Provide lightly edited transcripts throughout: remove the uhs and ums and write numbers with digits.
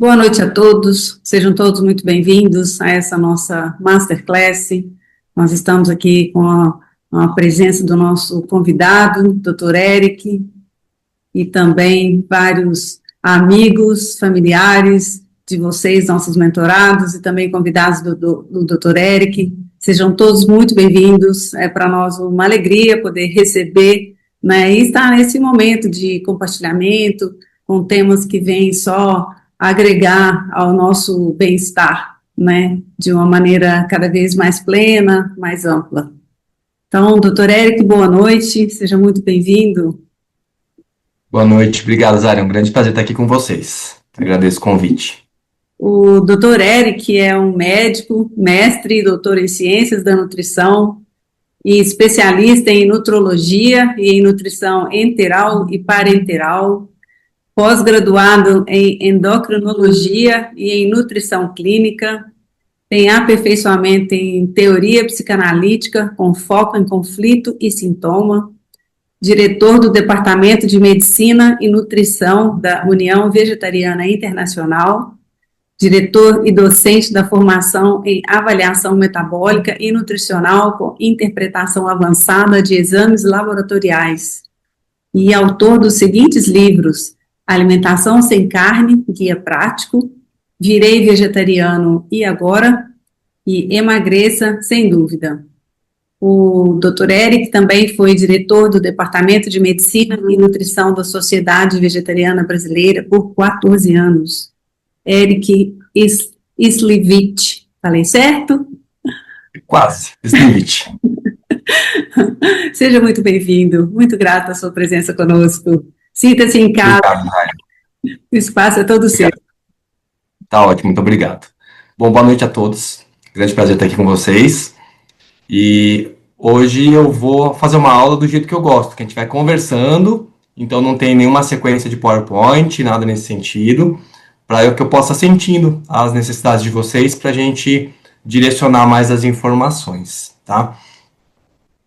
Boa noite a todos, sejam todos muito bem-vindos a essa nossa Masterclass. Nós estamos aqui com a presença do nosso convidado, Dr. Eric, e também vários amigos, familiares de vocês, nossos mentorados, e também convidados do Dr. Eric. Sejam todos muito bem-vindos, é para nós uma alegria poder receber, né, e estar nesse momento de compartilhamento, com temas que vêm só agregar ao nosso bem-estar, né, de uma maneira cada vez mais plena, mais ampla. Então, doutor Eric, boa noite, seja muito bem-vindo. Boa noite, obrigado, Zara. É um grande prazer estar aqui com vocês. Agradeço o convite. O doutor Eric é um médico, mestre e doutor em ciências da nutrição e especialista em nutrologia e em nutrição enteral e parenteral, pós-graduado em endocrinologia e em nutrição clínica, tem aperfeiçoamento em teoria psicanalítica com foco em conflito e sintoma, diretor do Departamento de Medicina e Nutrição da União Vegetariana Internacional, diretor e docente da formação em avaliação metabólica e nutricional com interpretação avançada de exames laboratoriais, e autor dos seguintes livros: Alimentação Sem Carne, Guia Prático, Virei Vegetariano e Agora, e Emagreça Sem Dúvida. O Dr. Eric também foi diretor do Departamento de Medicina e Nutrição da Sociedade Vegetariana Brasileira por 14 anos. Eric Islivich, falei certo? Quase, Slivich. Seja muito bem-vindo, muito grata a sua presença conosco. Sinta-se em casa, Obrigado, Zara. o espaço é todo seu. Obrigado. Tá ótimo, muito obrigado. Bom, boa noite a todos. Grande prazer estar aqui com vocês. E hoje eu vou fazer uma aula do jeito que eu gosto, que a gente vai conversando, então não tem nenhuma sequência de PowerPoint, nada nesse sentido, para que eu possa sentindo as necessidades de vocês para a gente direcionar mais as informações, tá?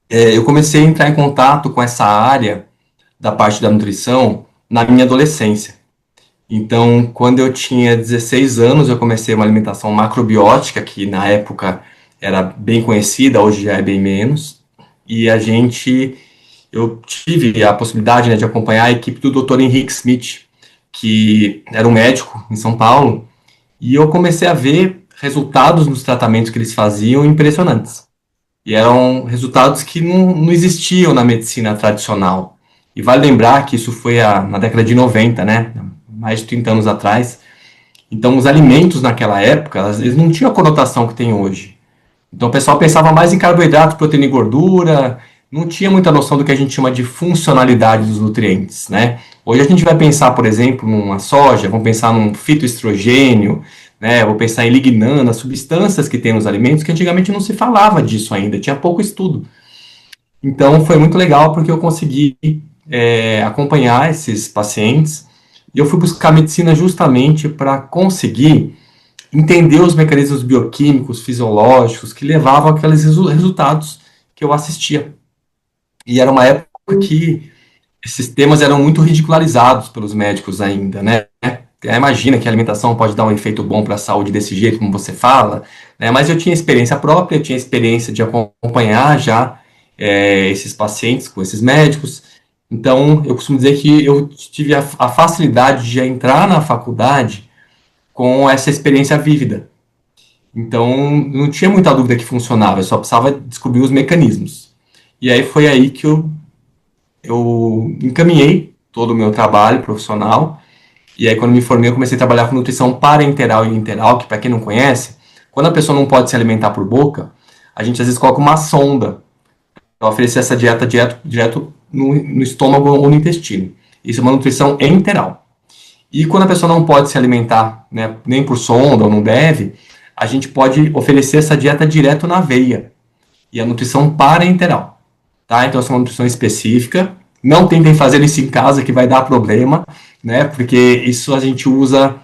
Eu comecei a entrar em contato com essa área da parte da nutrição na minha adolescência. Então, quando eu tinha 16 anos, eu comecei uma alimentação macrobiótica, que na época era bem conhecida, hoje já é bem menos. E eu tive a possibilidade, né, de acompanhar a equipe do Dr. Henrique Smith, que era um médico em São Paulo, e eu comecei a ver resultados nos tratamentos que eles faziam impressionantes. E eram resultados que não existiam na medicina tradicional. E vale lembrar que isso foi na década de 90, né? Mais de 30 anos atrás. Então, os alimentos naquela época, eles não tinham a conotação que tem hoje. Então, o pessoal pensava mais em carboidrato, proteína e gordura, não tinha muita noção do que a gente chama de funcionalidade dos nutrientes, né? Hoje a gente vai pensar, por exemplo, numa soja, vamos pensar num fitoestrogênio, né? Vou pensar em lignana, substâncias que tem nos alimentos, que antigamente não se falava disso ainda, tinha pouco estudo. Então, foi muito legal porque eu consegui acompanhar esses pacientes e eu fui buscar medicina justamente para conseguir entender os mecanismos bioquímicos, fisiológicos que levavam àqueles resultados que eu assistia. E era uma época que esses temas eram muito ridicularizados pelos médicos ainda, né? Imagina que a alimentação pode dar um efeito bom para a saúde desse jeito, como você fala, né? Mas eu tinha experiência própria, eu tinha experiência de acompanhar já esses pacientes com esses médicos. Então, eu costumo dizer que eu tive a facilidade de entrar na faculdade com essa experiência vívida. Então, não tinha muita dúvida que funcionava, eu só precisava descobrir os mecanismos. E aí foi aí que eu encaminhei todo o meu trabalho profissional. E aí, quando me formei, eu comecei a trabalhar com nutrição parenteral e enteral, que, para quem não conhece, quando a pessoa não pode se alimentar por boca, a gente às vezes coloca uma sonda para oferecer essa dieta direto no estômago ou no intestino. Isso é uma nutrição enteral. E quando a pessoa não pode se alimentar, né, nem por sonda ou não deve, a gente pode oferecer essa dieta direto na veia. E a nutrição parenteral. Tá? Então, essa é uma nutrição específica. Não tentem fazer isso em casa, que vai dar problema, né? Porque isso a gente usa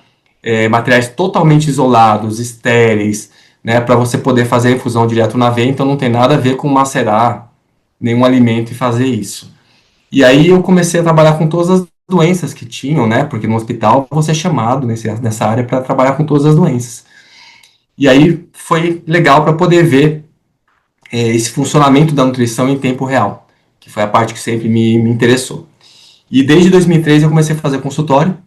materiais totalmente isolados, estéreis, né? Para você poder fazer a infusão direto na veia. Então, não tem nada a ver com macerar nenhum alimento e fazer isso. E aí eu comecei a trabalhar com todas as doenças que tinham, né? Porque no hospital você é chamado nessa área para trabalhar com todas as doenças. E aí foi legal para poder ver esse funcionamento da nutrição em tempo real, que foi a parte que sempre me interessou. E desde 2013 eu comecei a fazer consultório,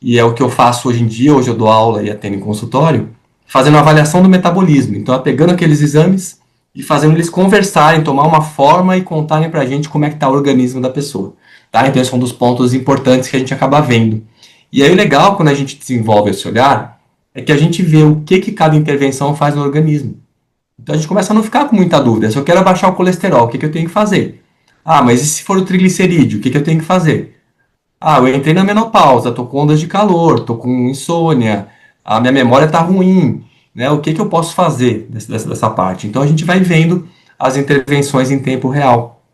e é o que eu faço hoje em dia. Hoje eu dou aula e atendo em consultório, fazendo avaliação do metabolismo. Então, pegando aqueles exames e fazendo eles conversarem, tomar uma forma e contarem pra gente como é que tá o organismo da pessoa. Tá? Então, esse é um dos pontos importantes que a gente acaba vendo. E aí, o legal, quando a gente desenvolve esse olhar, é que a gente vê o que cada intervenção faz no organismo. Então, a gente começa a não ficar com muita dúvida. Se eu quero abaixar o colesterol, o que eu tenho que fazer? Ah, mas e se for o triglicerídeo, o que eu tenho que fazer? Ah, eu entrei na menopausa, tô com ondas de calor, tô com insônia, a minha memória tá ruim, né? O que eu posso fazer dessa parte? Então a gente vai vendo as intervenções em tempo real.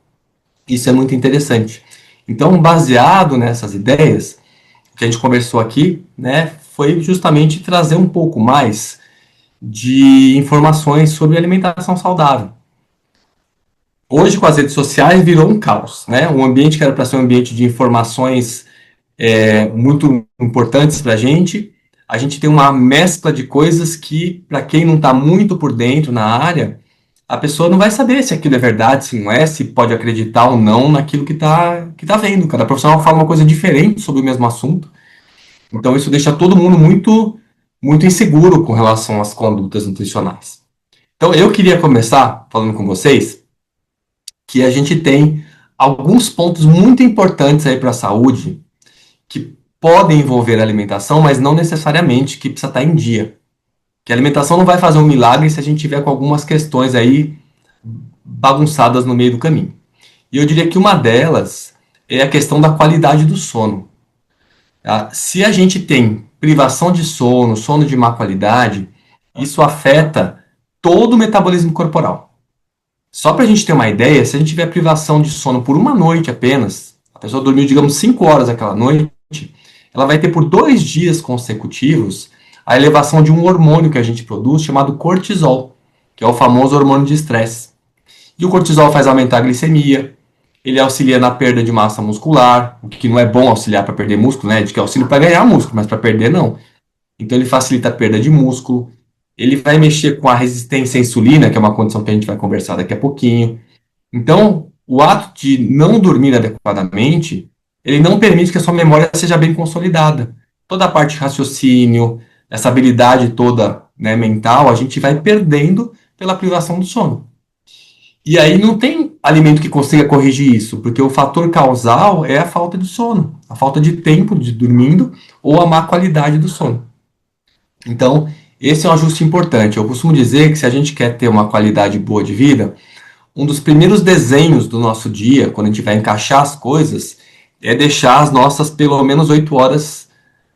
Isso é muito interessante. Então, baseado nessas ideias que a gente conversou aqui, né, foi justamente trazer um pouco mais de informações sobre alimentação saudável. Hoje, com as redes sociais, virou um caos, né? Um ambiente que era para ser um ambiente de informações muito importantes para a gente tem uma mescla de coisas que, para quem não está muito por dentro na área, a pessoa não vai saber se aquilo é verdade, se não é, se pode acreditar ou não naquilo que tá vendo. Cada profissional fala uma coisa diferente sobre o mesmo assunto. Então, isso deixa todo mundo muito, muito inseguro com relação às condutas nutricionais. Então, eu queria começar falando com vocês que a gente tem alguns pontos muito importantes aí para a saúde que podem envolver a alimentação, mas não necessariamente que precisa estar em dia. Que a alimentação não vai fazer um milagre se a gente tiver com algumas questões aí bagunçadas no meio do caminho. E eu diria que uma delas é a questão da qualidade do sono. Tá? Se a gente tem privação de sono, sono de má qualidade, isso afeta todo o metabolismo corporal. Só para a gente ter uma ideia, se a gente tiver privação de sono por uma noite apenas, a pessoa dormiu, digamos, 5 horas aquela noite, ela vai ter por 2 dias consecutivos a elevação de um hormônio que a gente produz chamado cortisol, que é o famoso hormônio de estresse. E o cortisol faz aumentar a glicemia, ele auxilia na perda de massa muscular, o que não é bom auxiliar para perder músculo, né? De que é auxílio para ganhar músculo, mas para perder não. Então ele facilita a perda de músculo, ele vai mexer com a resistência à insulina, que é uma condição que a gente vai conversar daqui a pouquinho. Então, o ato de não dormir adequadamente, ele não permite que a sua memória seja bem consolidada. Toda a parte de raciocínio, essa habilidade toda, né, mental, a gente vai perdendo pela privação do sono. E aí não tem alimento que consiga corrigir isso, porque o fator causal é a falta de sono, a falta de tempo de dormindo ou a má qualidade do sono. Então, esse é um ajuste importante. Eu costumo dizer que se a gente quer ter uma qualidade boa de vida, um dos primeiros desenhos do nosso dia, quando a gente vai encaixar as coisas, é deixar as nossas pelo menos 8 horas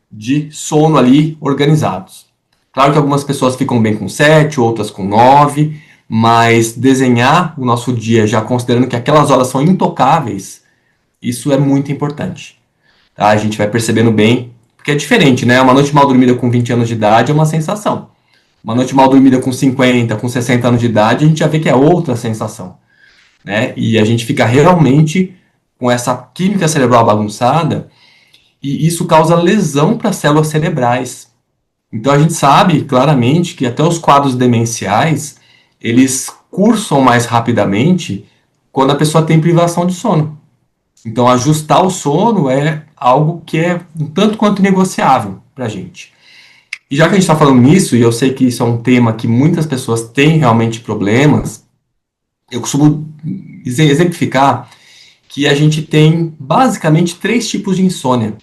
de sono ali organizados. Claro que algumas pessoas ficam bem com 7, outras com 9, mas desenhar o nosso dia já considerando que aquelas horas são intocáveis, isso é muito importante. Tá? A gente vai percebendo bem, porque é diferente, né? Uma noite mal dormida com 20 anos de idade é uma sensação. Uma noite mal dormida com 50, com 60 anos de idade, a gente já vê que é outra sensação, né? E a gente fica realmente com essa química cerebral bagunçada e isso causa lesão para as células cerebrais. Então a gente sabe claramente que até os quadros demenciais, eles cursam mais rapidamente quando a pessoa tem privação de sono. Então ajustar o sono é algo que é um tanto quanto negociável para a gente. E já que a gente está falando nisso, e eu sei que isso é um tema que muitas pessoas têm realmente problemas, eu costumo exemplificar que a gente tem basicamente 3 tipos de insônia.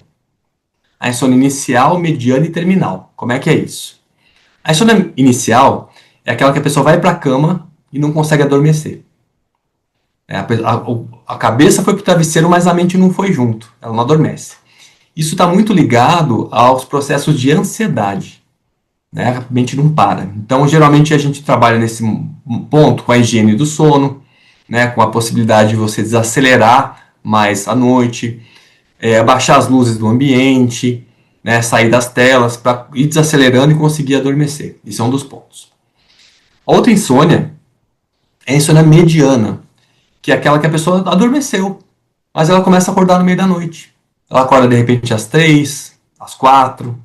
A insônia inicial, mediana e terminal. Como é que é isso? A insônia inicial é aquela que a pessoa vai para a cama e não consegue adormecer. A cabeça foi para o travesseiro, mas a mente não foi junto. Ela não adormece. Isso está muito ligado aos processos de ansiedade. Né? A mente não para. Então, geralmente, a gente trabalha nesse ponto com a higiene do sono, né? Com a possibilidade de você desacelerar mais à noite, abaixar as luzes do ambiente, né? Sair das telas para ir desacelerando e conseguir adormecer. Isso é um dos pontos. A outra insônia é a insônia mediana, que é aquela que a pessoa adormeceu, mas ela começa a acordar no meio da noite. Ela acorda de repente às 3, às 4.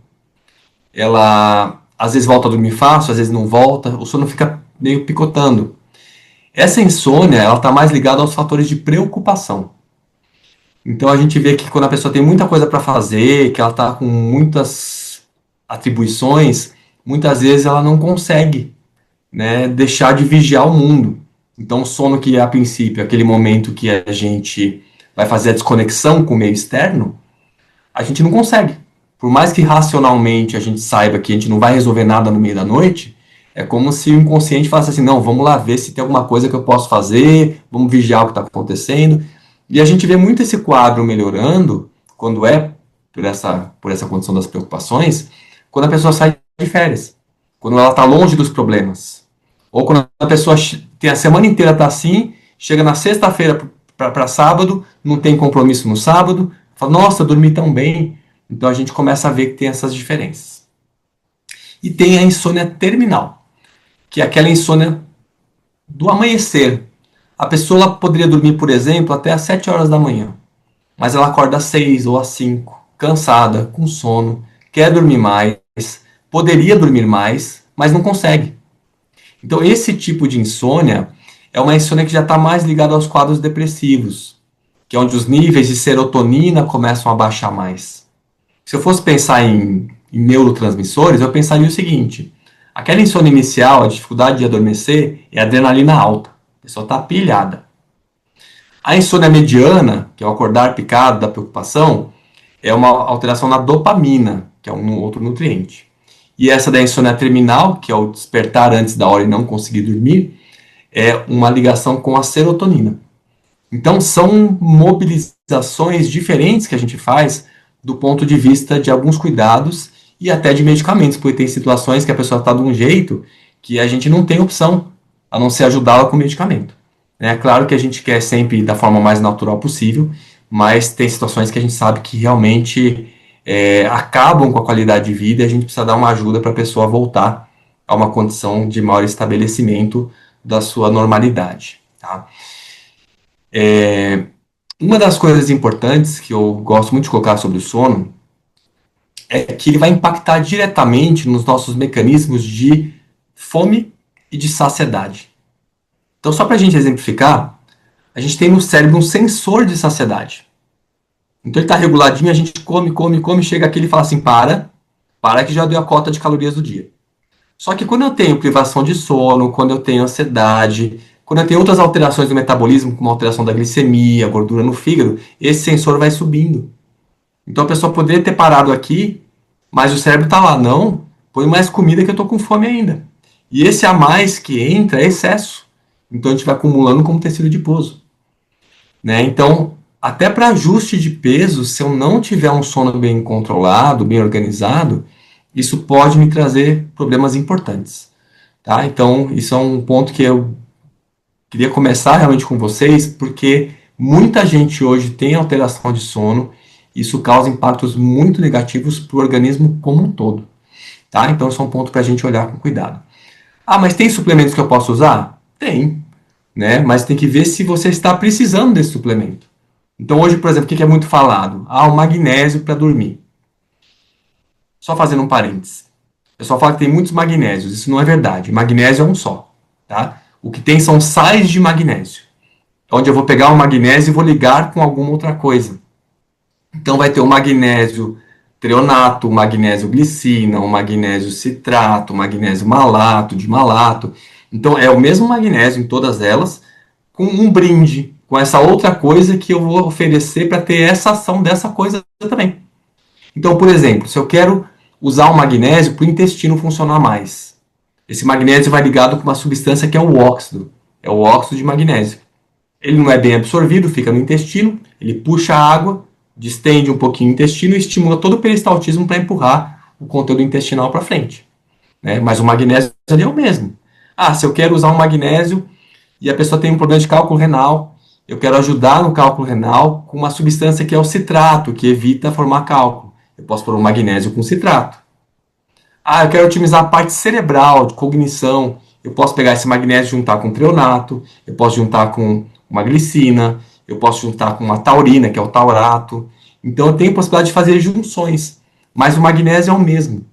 Ela às vezes volta a dormir fácil, às vezes não volta. O sono fica meio picotando. Essa insônia, ela está mais ligada aos fatores de preocupação. Então a gente vê que quando a pessoa tem muita coisa para fazer, que ela está com muitas atribuições, muitas vezes ela não consegue, né, deixar de vigiar o mundo. Então o sono, que a princípio é aquele momento que a gente vai fazer a desconexão com o meio externo, a gente não consegue. Por mais que racionalmente a gente saiba que a gente não vai resolver nada no meio da noite, é como se o inconsciente falasse assim, não, vamos lá ver se tem alguma coisa que eu posso fazer, vamos vigiar o que está acontecendo. E a gente vê muito esse quadro melhorando, quando é por essa condição das preocupações, quando a pessoa sai de férias, quando ela está longe dos problemas. Ou quando a pessoa tem a semana inteira tá assim, chega na sexta-feira para sábado, não tem compromisso no sábado, fala, nossa, eu dormi tão bem. Então a gente começa a ver que tem essas diferenças. E tem a insônia terminal, que é aquela insônia do amanhecer. A pessoa poderia dormir, por exemplo, até às 7 horas da manhã, mas ela acorda às 6 ou às 5, cansada, com sono, quer dormir mais, poderia dormir mais, mas não consegue. Então esse tipo de insônia é uma insônia que já está mais ligada aos quadros depressivos, que é onde os níveis de serotonina começam a baixar mais. Se eu fosse pensar em neurotransmissores, eu pensaria o seguinte: aquela insônia inicial, a dificuldade de adormecer, é adrenalina alta. A pessoa está pilhada. A insônia mediana, que é o acordar picado da preocupação, é uma alteração na dopamina, que é um outro nutriente. E essa da insônia terminal, que é o despertar antes da hora e não conseguir dormir, é uma ligação com a serotonina. Então são mobilizações diferentes que a gente faz do ponto de vista de alguns cuidados e até de medicamentos, porque tem situações que a pessoa está de um jeito que a gente não tem opção, a não ser ajudá-la com medicamento. É claro que a gente quer sempre da forma mais natural possível, mas tem situações que a gente sabe que realmente acabam com a qualidade de vida e a gente precisa dar uma ajuda para a pessoa voltar a uma condição de maior estabelecimento da sua normalidade. Tá? Uma das coisas importantes que eu gosto muito de colocar sobre o sono é que ele vai impactar diretamente nos nossos mecanismos de fome e de saciedade. Então, só para a gente exemplificar, a gente tem no cérebro um sensor de saciedade. Então ele está reguladinho, a gente come, come, come, chega aqui e fala assim, para que já deu a cota de calorias do dia. Só que quando eu tenho privação de sono, quando eu tenho ansiedade, quando eu tenho outras alterações do metabolismo, como alteração da glicemia, gordura no fígado, esse sensor vai subindo. Então a pessoa poderia ter parado aqui, mas o cérebro está lá, não, põe mais comida que eu estou com fome ainda. E esse a mais que entra é excesso. Então a gente vai acumulando como tecido adiposo. Né? Então, até para ajuste de peso, se eu não tiver um sono bem controlado, bem organizado, isso pode me trazer problemas importantes. Tá? Então, isso é um ponto que eu queria começar realmente com vocês, porque muita gente hoje tem alteração de sono, isso causa impactos muito negativos para o organismo como um todo. Tá? Então, isso é um ponto para a gente olhar com cuidado. Ah, mas tem suplementos que eu posso usar? Tem, né? Mas tem que ver se você está precisando desse suplemento. Então, hoje, por exemplo, o que é muito falado? Ah, o magnésio para dormir. Só fazendo um parênteses. O pessoal fala que tem muitos magnésios. Isso não é verdade. Magnésio é um só. Tá? O que tem são sais de magnésio. Onde eu vou pegar o magnésio e vou ligar com alguma outra coisa. Então, vai ter o magnésio treonato, o magnésio glicina, o magnésio citrato, o magnésio malato, de malato. Então, é o mesmo magnésio em todas elas, com um brinde, com essa outra coisa que eu vou oferecer para ter essa ação dessa coisa também. Então, por exemplo, se eu quero usar o magnésio para o intestino funcionar mais, esse magnésio vai ligado com uma substância que é o óxido. É o óxido de magnésio. Ele não é bem absorvido, fica no intestino, ele puxa a água, distende um pouquinho o intestino e estimula todo o peristaltismo para empurrar o conteúdo intestinal para frente. Né? Mas o magnésio ali é o mesmo. Ah, se eu quero usar um magnésio e a pessoa tem um problema de cálculo renal, eu quero ajudar no cálculo renal com uma substância que é o citrato, que evita formar cálculo. Eu posso pôr um magnésio com citrato. Ah, eu quero otimizar a parte cerebral, de cognição. Eu posso pegar esse magnésio e juntar com treonato, eu posso juntar com uma glicina, eu posso juntar com uma taurina, que é o taurato. Então eu tenho a possibilidade de fazer junções, mas o magnésio é o mesmo,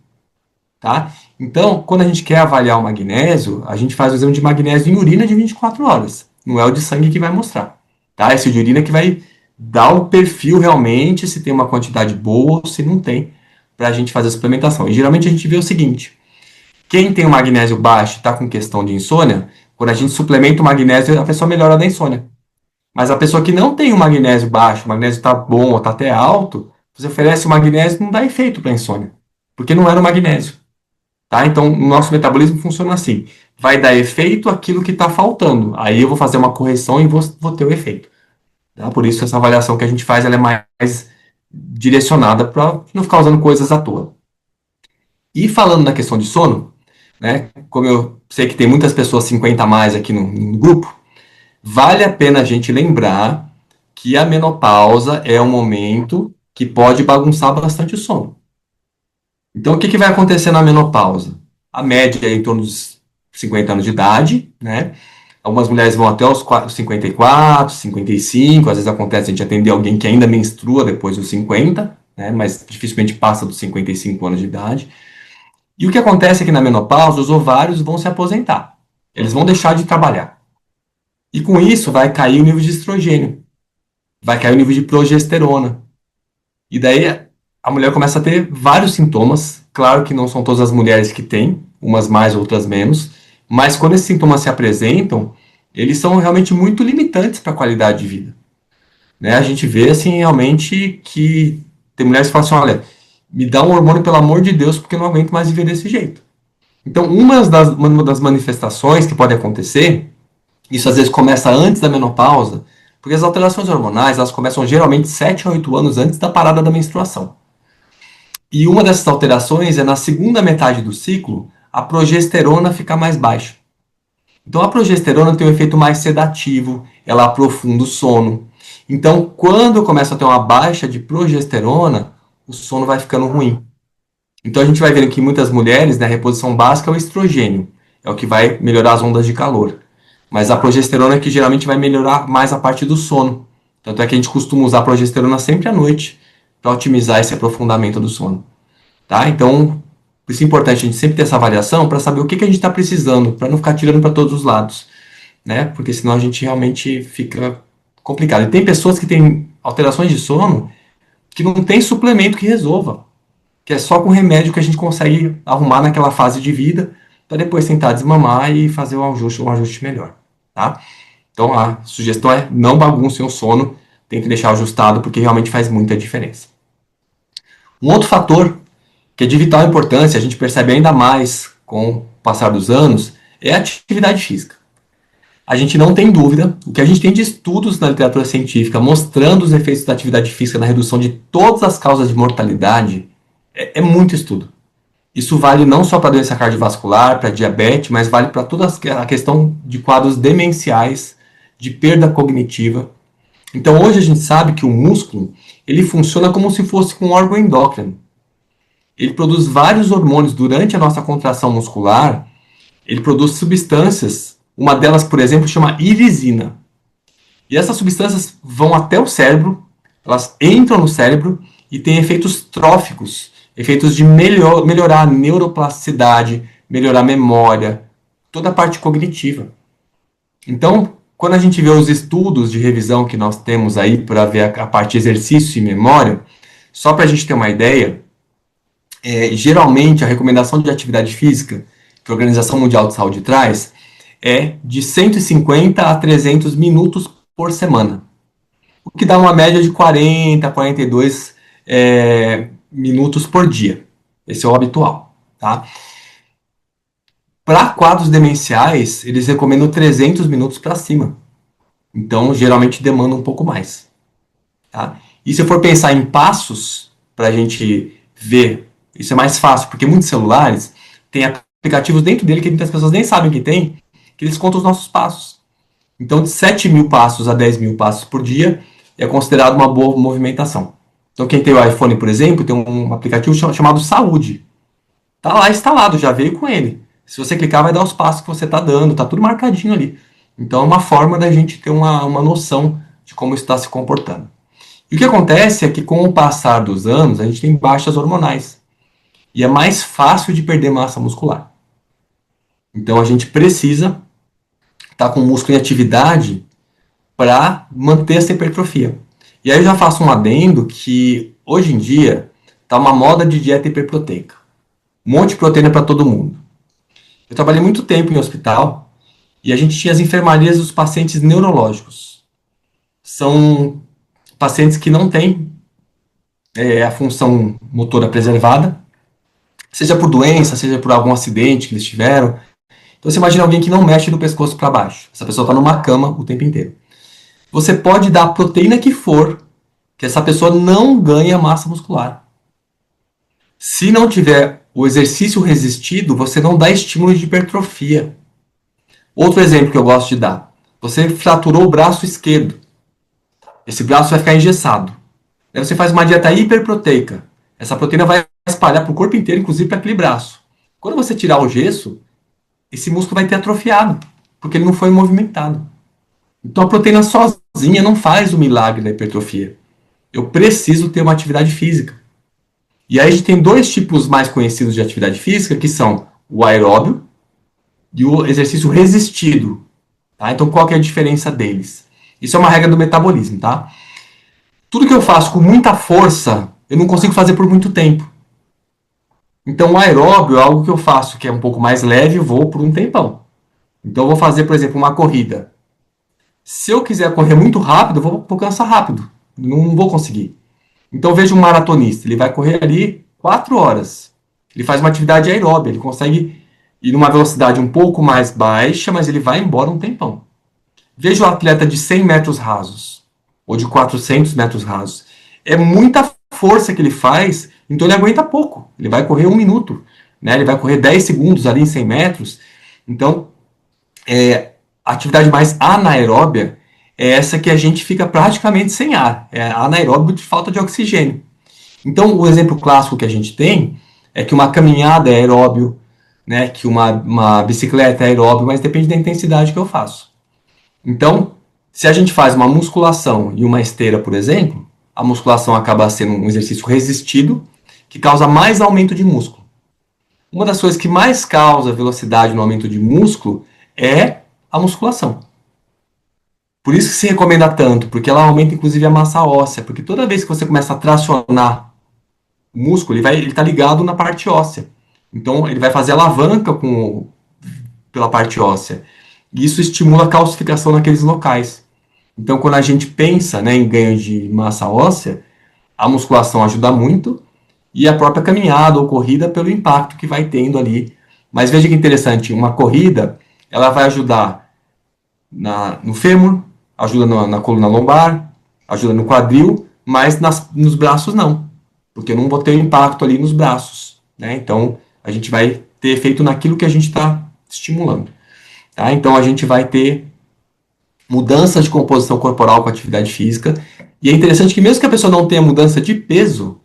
tá? Então, quando a gente quer avaliar o magnésio, a gente faz o exame de magnésio em urina de 24 horas. Não é o de sangue que vai mostrar, tá? Esse de urina que vai dar o perfil realmente, se tem uma quantidade boa ou se não tem, para a gente fazer a suplementação. E geralmente a gente vê o seguinte: quem tem o magnésio baixo e está com questão de insônia, quando a gente suplementa o magnésio, a pessoa melhora da insônia. Mas a pessoa que não tem o magnésio baixo, o magnésio está bom ou está até alto, você oferece o magnésio, não dá efeito para a insônia, porque não era o magnésio. Tá? Então, o nosso metabolismo funciona assim. Vai dar efeito aquilo que está faltando. Aí eu vou fazer uma correção e vou ter o efeito. Tá? Por isso, essa avaliação que a gente faz ela é mais direcionada para não ficar usando coisas à toa. E falando na questão de sono, né, como eu sei que tem muitas pessoas 50 a mais aqui no grupo, vale a pena a gente lembrar que a menopausa é um momento que pode bagunçar bastante o sono. Então, o que vai acontecer na menopausa? A média é em torno dos 50 anos de idade, né? Algumas mulheres vão até os 54, 55, às vezes acontece a gente atender alguém que ainda menstrua depois dos 50, né? Mas dificilmente passa dos 55 anos de idade. E o que acontece é que na menopausa os ovários vão se aposentar. Eles vão deixar de trabalhar. E com isso vai cair o nível de estrogênio, vai cair o nível de progesterona. E daí a mulher começa a ter vários sintomas. Claro que não são todas as mulheres que têm, umas mais, outras menos. Mas quando esses sintomas se apresentam, eles são realmente muito limitantes para a qualidade de vida. Né? A gente vê assim realmente que tem mulheres que falam assim: olha, me dá um hormônio pelo amor de Deus, porque eu não aguento mais viver desse jeito. Então, uma das manifestações que pode acontecer, isso às vezes começa antes da menopausa, porque as alterações hormonais elas começam geralmente 7 a 8 anos antes da parada da menstruação. E uma dessas alterações é na segunda metade do ciclo, a progesterona fica mais baixa. Então a progesterona tem um efeito mais sedativo, ela aprofunda o sono. Então, quando eu começo a ter uma baixa de progesterona, o sono vai ficando ruim. Então a gente vai vendo que em muitas mulheres, né, a reposição básica é o estrogênio, é o que vai melhorar as ondas de calor. Mas a progesterona é que geralmente vai melhorar mais a parte do sono. Tanto é que a gente costuma usar a progesterona sempre à noite para otimizar esse aprofundamento do sono. Tá? Então, por isso é importante a gente sempre ter essa avaliação para saber o que a gente está precisando, para não ficar tirando para todos os lados. Né? Porque senão a gente realmente fica complicado. E tem pessoas que têm alterações de sono que não tem suplemento que resolva, que é só com remédio que a gente consegue arrumar naquela fase de vida para depois tentar desmamar e fazer um ajuste melhor, tá? Então a sugestão é não baguncem o sono, tem que deixar ajustado porque realmente faz muita diferença. Um outro fator que é de vital importância, a gente percebe ainda mais com o passar dos anos, é a atividade física. A gente não tem dúvida, o que a gente tem de estudos na literatura científica mostrando os efeitos da atividade física na redução de todas as causas de mortalidade é muito estudo. Isso vale não só para doença cardiovascular, para diabetes, mas vale para toda a questão de quadros demenciais, de perda cognitiva. Então hoje a gente sabe que o músculo ele funciona como se fosse um órgão endócrino. Ele produz vários hormônios durante a nossa contração muscular, ele produz substâncias, uma delas, por exemplo, chama irisina. E essas substâncias vão até o cérebro, elas entram no cérebro e têm efeitos tróficos, efeitos de melhorar a neuroplasticidade, melhorar a memória, toda a parte cognitiva. Então, quando a gente vê os estudos de revisão que nós temos aí para ver a parte de exercício e memória, só para a gente ter uma ideia, geralmente a recomendação de atividade física que a Organização Mundial de Saúde traz é de 150 a 300 minutos por semana, o que dá uma média de 40 a 42 minutos por dia. Esse é o habitual. Tá? Para quadros demenciais, eles recomendam 300 minutos para cima. Então, geralmente demanda um pouco mais. Tá? E se eu for pensar em passos, para a gente ver, isso é mais fácil, porque muitos celulares têm aplicativos dentro dele que muitas pessoas nem sabem que tem, que eles contam os nossos passos. Então, de 7 mil passos a 10 mil passos por dia é considerado uma boa movimentação. Então, quem tem o iPhone, por exemplo, tem um aplicativo chamado Saúde. Está lá instalado, já veio com ele. Se você clicar, vai dar os passos que você está dando, está tudo marcadinho ali. Então, é uma forma da gente ter uma noção de como está se comportando. E o que acontece é que com o passar dos anos, a gente tem baixas hormonais. E é mais fácil de perder massa muscular. Então a gente precisa estar com o músculo em atividade para manter essa hipertrofia. E aí eu já faço um adendo que hoje em dia está uma moda de dieta hiperproteica. Um monte de proteína para todo mundo. Eu trabalhei muito tempo em hospital e a gente tinha as enfermarias dos pacientes neurológicos. São pacientes que não têm a função motora preservada, seja por doença, seja por algum acidente que eles tiveram. Então você imagina alguém que não mexe do pescoço para baixo. Essa pessoa está numa cama o tempo inteiro. Você pode dar a proteína que for, que essa pessoa não ganha massa muscular. Se não tiver o exercício resistido, você não dá estímulo de hipertrofia. Outro exemplo que eu gosto de dar. Você fraturou o braço esquerdo. Esse braço vai ficar engessado. Aí você faz uma dieta hiperproteica. Essa proteína vai espalhar para o corpo inteiro, inclusive para aquele braço. Quando você tirar o gesso, esse músculo vai ter atrofiado, porque ele não foi movimentado. Então a proteína sozinha não faz o milagre da hipertrofia. Eu preciso ter uma atividade física. E aí a gente tem dois tipos mais conhecidos de atividade física, que são o aeróbio e o exercício resistido. Tá? Então qual que é a diferença deles? Isso é uma regra do metabolismo, tá? Tudo que eu faço com muita força, eu não consigo fazer por muito tempo. Então o aeróbio é algo que eu faço que é um pouco mais leve e vou por um tempão. Então eu vou fazer, por exemplo, uma corrida. Se eu quiser correr muito rápido, eu vou cansar rápido. Não vou conseguir. Então veja um maratonista, ele vai correr ali 4 horas. Ele faz uma atividade aeróbica, ele consegue ir numa velocidade um pouco mais baixa, mas ele vai embora um tempão. Veja o atleta de 100 metros rasos, ou de 400 metros rasos. É muita força que ele faz, então ele aguenta pouco. Ele vai correr 1 minuto, né? Ele vai correr 10 segundos ali em 100 metros. Então, a atividade mais anaeróbia é essa que a gente fica praticamente sem ar. É anaeróbio de falta de oxigênio. Então, o exemplo clássico que a gente tem é que uma caminhada é aeróbio, né? Que uma bicicleta é aeróbio, mas depende da intensidade que eu faço. Então, se a gente faz uma musculação e uma esteira, por exemplo, a musculação acaba sendo um exercício resistido que causa mais aumento de músculo. Uma das coisas que mais causa velocidade no aumento de músculo é a musculação. Por isso que se recomenda tanto, porque ela aumenta inclusive a massa óssea, porque toda vez que você começa a tracionar o músculo, ele está ligado na parte óssea. Então ele vai fazer alavanca pela parte óssea. E isso estimula a calcificação naqueles locais. Então quando a gente pensa, né, em ganho de massa óssea, a musculação ajuda muito e a própria caminhada ou corrida pelo impacto que vai tendo ali. Mas veja que interessante, uma corrida ela vai ajudar no fêmur, ajuda na coluna lombar, ajuda no quadril, mas nos braços não, porque eu não vou ter impacto ali nos braços, né? Então a gente vai ter efeito naquilo que a gente está estimulando, tá? Então a gente vai ter mudanças de composição corporal com atividade física, e é interessante que mesmo que a pessoa não tenha mudança de peso,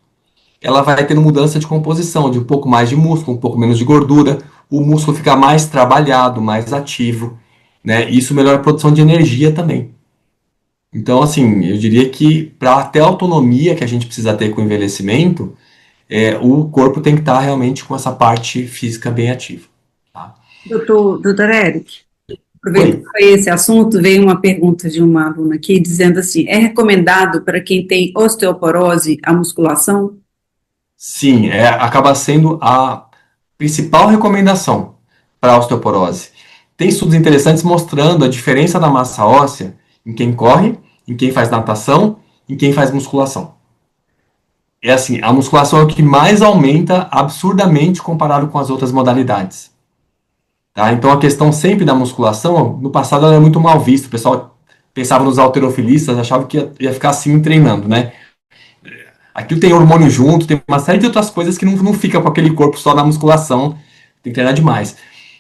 ela vai tendo mudança de composição, de um pouco mais de músculo, um pouco menos de gordura, o músculo fica mais trabalhado, mais ativo, né? Isso melhora a produção de energia também. Então, assim, eu diria que para ter a autonomia que a gente precisa ter com o envelhecimento, o corpo tem que estar realmente com essa parte física bem ativa. Tá? Doutor Eric, aproveitando Oi. esse assunto, veio uma pergunta de uma aluna aqui dizendo assim: é recomendado para quem tem osteoporose a musculação? Sim, acaba sendo a principal recomendação para a osteoporose. Tem estudos interessantes mostrando a diferença da massa óssea em quem corre, em quem faz natação, em quem faz musculação. É assim, a musculação é o que mais aumenta absurdamente comparado com as outras modalidades. Tá? Então a questão sempre da musculação, no passado ela era muito mal vista, o pessoal pensava nos halterofilistas, achava que ia ficar assim treinando, né? Aquilo tem hormônio junto, tem uma série de outras coisas que não fica com aquele corpo só na musculação, tem que treinar demais.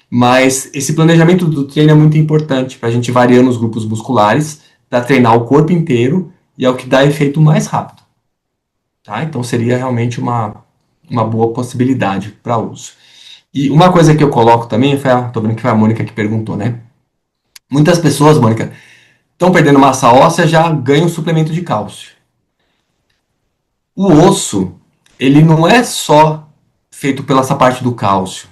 Mas esse planejamento do treino é muito importante para a gente variando os grupos musculares, para treinar o corpo inteiro e é o que dá efeito mais rápido. Tá? Então seria realmente uma boa possibilidade para uso. E uma coisa que eu coloco também, tô vendo que foi a Mônica que perguntou, né? Muitas pessoas, Mônica, estão perdendo massa óssea, já ganham suplemento de cálcio. O osso, ele não é só feito pela essa parte do cálcio,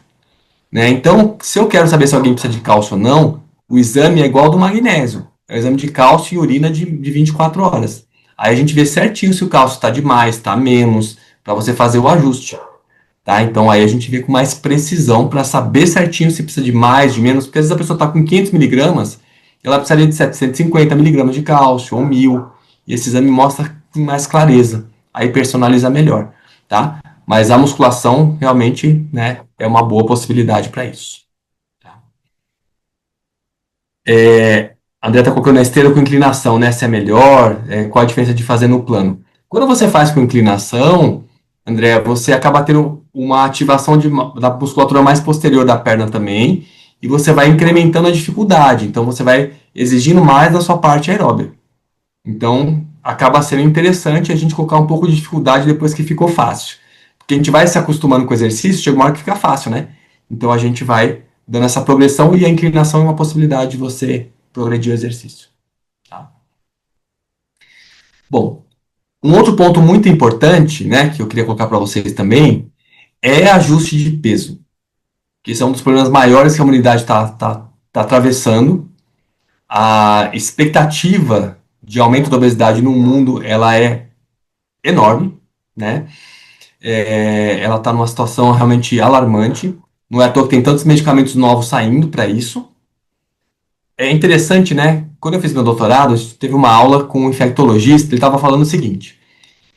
né? Então, se eu quero saber se alguém precisa de cálcio ou não, o exame é igual ao do magnésio. É o exame de cálcio e urina de 24 horas. Aí a gente vê certinho se o cálcio está demais, está menos, para você fazer o ajuste. Tá? Então aí a gente vê com mais precisão para saber certinho se precisa de mais, de menos, porque às vezes a pessoa está com 500 miligramas, ela precisaria de 750 miligramas de cálcio ou 1000, e esse exame mostra com mais clareza, aí personaliza melhor, tá? Mas a musculação realmente, né, é uma boa possibilidade para isso. André está colocando na esteira com inclinação, né? Se é melhor, qual a diferença de fazer no plano? Quando você faz com inclinação, André, você acaba tendo uma ativação da musculatura mais posterior da perna também, e você vai incrementando a dificuldade. Então, você vai exigindo mais da sua parte aeróbica. Então, acaba sendo interessante a gente colocar um pouco de dificuldade depois que ficou fácil. Porque a gente vai se acostumando com o exercício, chega uma hora que fica fácil, né? Então, a gente vai dando essa progressão e a inclinação é uma possibilidade de você progredir o exercício. Tá? Bom, um outro ponto muito importante, né, que eu queria colocar para vocês também, é ajuste de peso. Que esse é um dos problemas maiores que a humanidade está atravessando. A expectativa de aumento da obesidade no mundo ela é enorme, né? Ela está numa situação realmente alarmante. Não é à toa que tem tantos medicamentos novos saindo para isso. É interessante, né? Quando eu fiz meu doutorado, teve uma aula com um infectologista, ele estava falando o seguinte,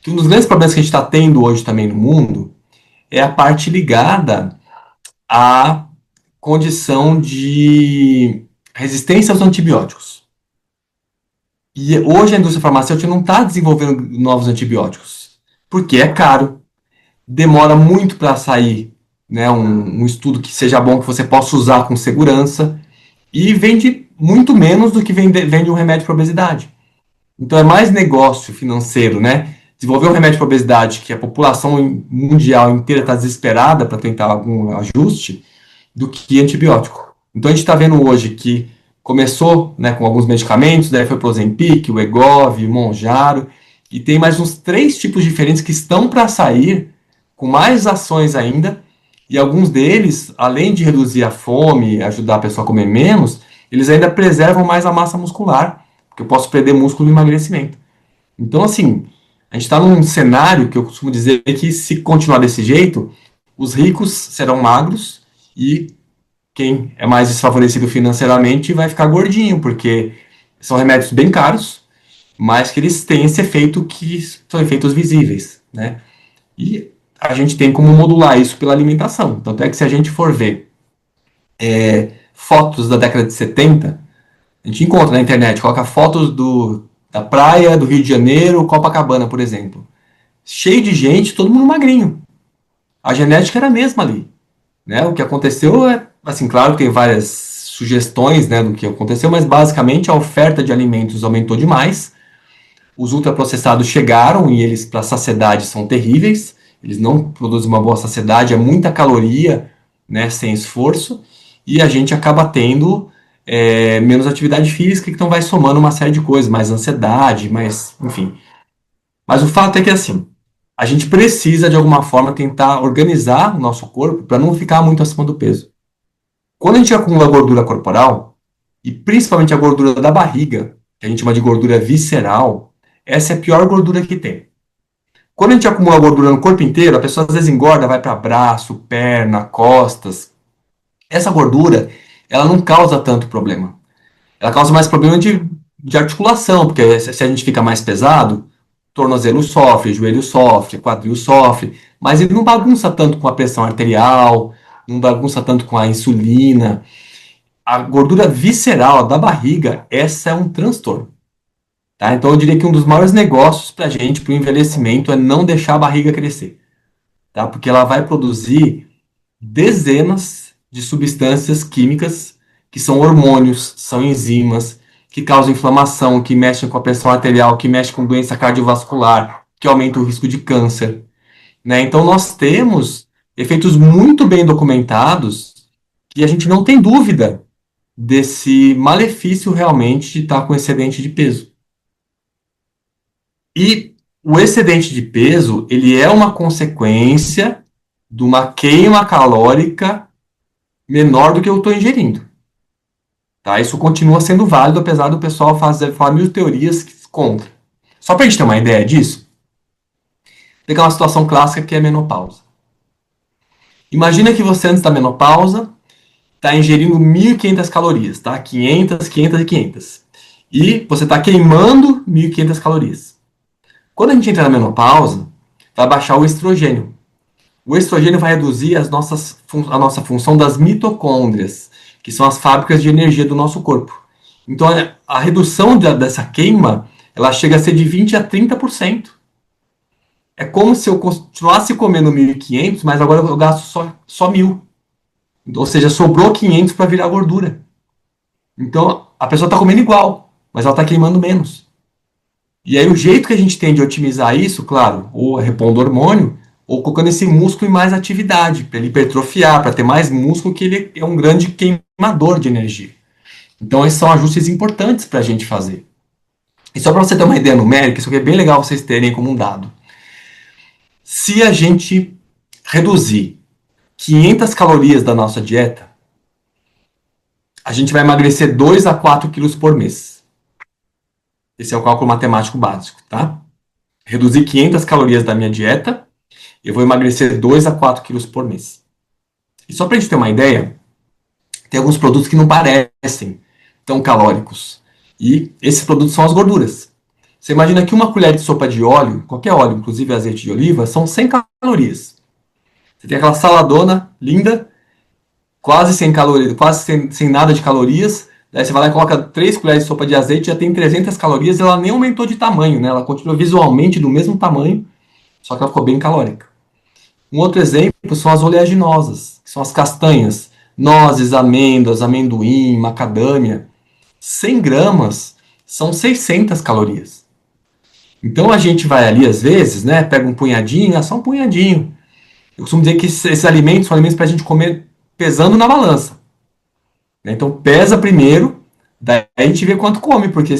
que um dos grandes problemas que a gente está tendo hoje também no mundo é a parte ligada à condição de resistência aos antibióticos. E hoje a indústria farmacêutica não está desenvolvendo novos antibióticos, porque é caro, demora muito para sair, né, um estudo que seja bom, que você possa usar com segurança, e vende muito menos do que vende um remédio para obesidade. Então é mais negócio financeiro, né? Desenvolver um remédio para obesidade que a população mundial inteira está desesperada para tentar algum ajuste, do que antibiótico. Então a gente está vendo hoje que começou, né, com alguns medicamentos, daí foi para o Ozempic, o Egov, o Monjaro, e tem mais uns 3 tipos diferentes que estão para sair, com mais ações ainda, e alguns deles, além de reduzir a fome, ajudar a pessoa a comer menos, eles ainda preservam mais a massa muscular, porque eu posso perder músculo no emagrecimento. Então, assim, a gente está num cenário que eu costumo dizer que se continuar desse jeito, os ricos serão magros e quem é mais desfavorecido financeiramente vai ficar gordinho, porque são remédios bem caros, mas que eles têm esse efeito que são efeitos visíveis, né? E a gente tem como modular isso pela alimentação. Tanto é que se a gente for ver fotos da década de 70, a gente encontra na internet, coloca fotos da praia do Rio de Janeiro, Copacabana, por exemplo. Cheio de gente, todo mundo magrinho. A genética era a mesma ali. Né? O que aconteceu é, assim, claro que tem várias sugestões, né, do que aconteceu, mas basicamente a oferta de alimentos aumentou demais, os ultraprocessados chegaram e eles, para saciedade, são terríveis, eles não produzem uma boa saciedade, é muita caloria, né, sem esforço, e a gente acaba tendo menos atividade física, então vai somando uma série de coisas, mais ansiedade, mais, enfim. Mas o fato é que, assim, a gente precisa, de alguma forma, tentar organizar o nosso corpo para não ficar muito acima do peso. Quando a gente acumula gordura corporal, e principalmente a gordura da barriga, que a gente chama de gordura visceral, essa é a pior gordura que tem. Quando a gente acumula gordura no corpo inteiro, a pessoa às vezes engorda, vai para braço, perna, costas. Essa gordura, ela não causa tanto problema. Ela causa mais problema de articulação, porque se a gente fica mais pesado, tornozelo sofre, joelho sofre, quadril sofre, mas ele não bagunça tanto com a pressão arterial, não bagunça tanto com a insulina. A gordura visceral da barriga, essa é um transtorno. Tá? Então eu diria que um dos maiores negócios para a gente, para o envelhecimento, é não deixar a barriga crescer. Tá? Porque ela vai produzir dezenas de substâncias químicas que são hormônios, são enzimas, que causam inflamação, que mexem com a pressão arterial, que mexem com doença cardiovascular, que aumentam o risco de câncer. Né? Então nós temos efeitos muito bem documentados e a gente não tem dúvida desse malefício realmente de estar com excedente de peso. E o excedente de peso, ele é uma consequência de uma queima calórica menor do que eu estou ingerindo. Tá? Isso continua sendo válido, apesar do pessoal falar mil teorias contra. Só para a gente ter uma ideia disso, pegar uma situação clássica que é a menopausa. Imagina que você, antes da menopausa, está ingerindo 1.500 calorias, tá? 500, 500 e 500. E você está queimando 1.500 calorias. Quando a gente entra na menopausa, vai baixar o estrogênio. O estrogênio vai reduzir a nossa função das mitocôndrias, que são as fábricas de energia do nosso corpo. Então, a redução dessa queima, ela chega a ser de 20 a 30%. É como se eu continuasse comendo 1.500, mas agora eu gasto só 1.000. Ou seja, sobrou 500 para virar gordura. Então, a pessoa está comendo igual, mas ela está queimando menos. E aí o jeito que a gente tem de otimizar isso, claro, ou é repondo hormônio, ou colocando esse músculo em mais atividade, para ele hipertrofiar, para ter mais músculo, que ele é um grande queimador de energia. Então, esses são ajustes importantes para a gente fazer. E só para você ter uma ideia numérica, isso aqui é bem legal vocês terem como um dado. Se a gente reduzir 500 calorias da nossa dieta, a gente vai emagrecer 2 a 4 quilos por mês. Esse é o cálculo matemático básico, tá? Reduzir 500 calorias da minha dieta, eu vou emagrecer 2 a 4 quilos por mês. E só para a gente ter uma ideia, tem alguns produtos que não parecem tão calóricos. E esses produtos são as gorduras. Você imagina que uma colher de sopa de óleo, qualquer óleo, inclusive azeite de oliva, são 100 calorias. Você tem aquela saladona linda, quase sem calorias, quase sem nada de calorias. Daí você vai lá e coloca 3 colheres de sopa de azeite, já tem 300 calorias, e ela nem aumentou de tamanho, né? Ela continua visualmente do mesmo tamanho, só que ela ficou bem calórica. Um outro exemplo são as oleaginosas, que são as castanhas, nozes, amêndoas, amendoim, macadâmia. 100 gramas são 600 calorias. Então a gente vai ali, às vezes, né, pega um punhadinho, é só um punhadinho. Eu costumo dizer que esses alimentos são alimentos para a gente comer pesando na balança. Então pesa primeiro, daí a gente vê quanto come, porque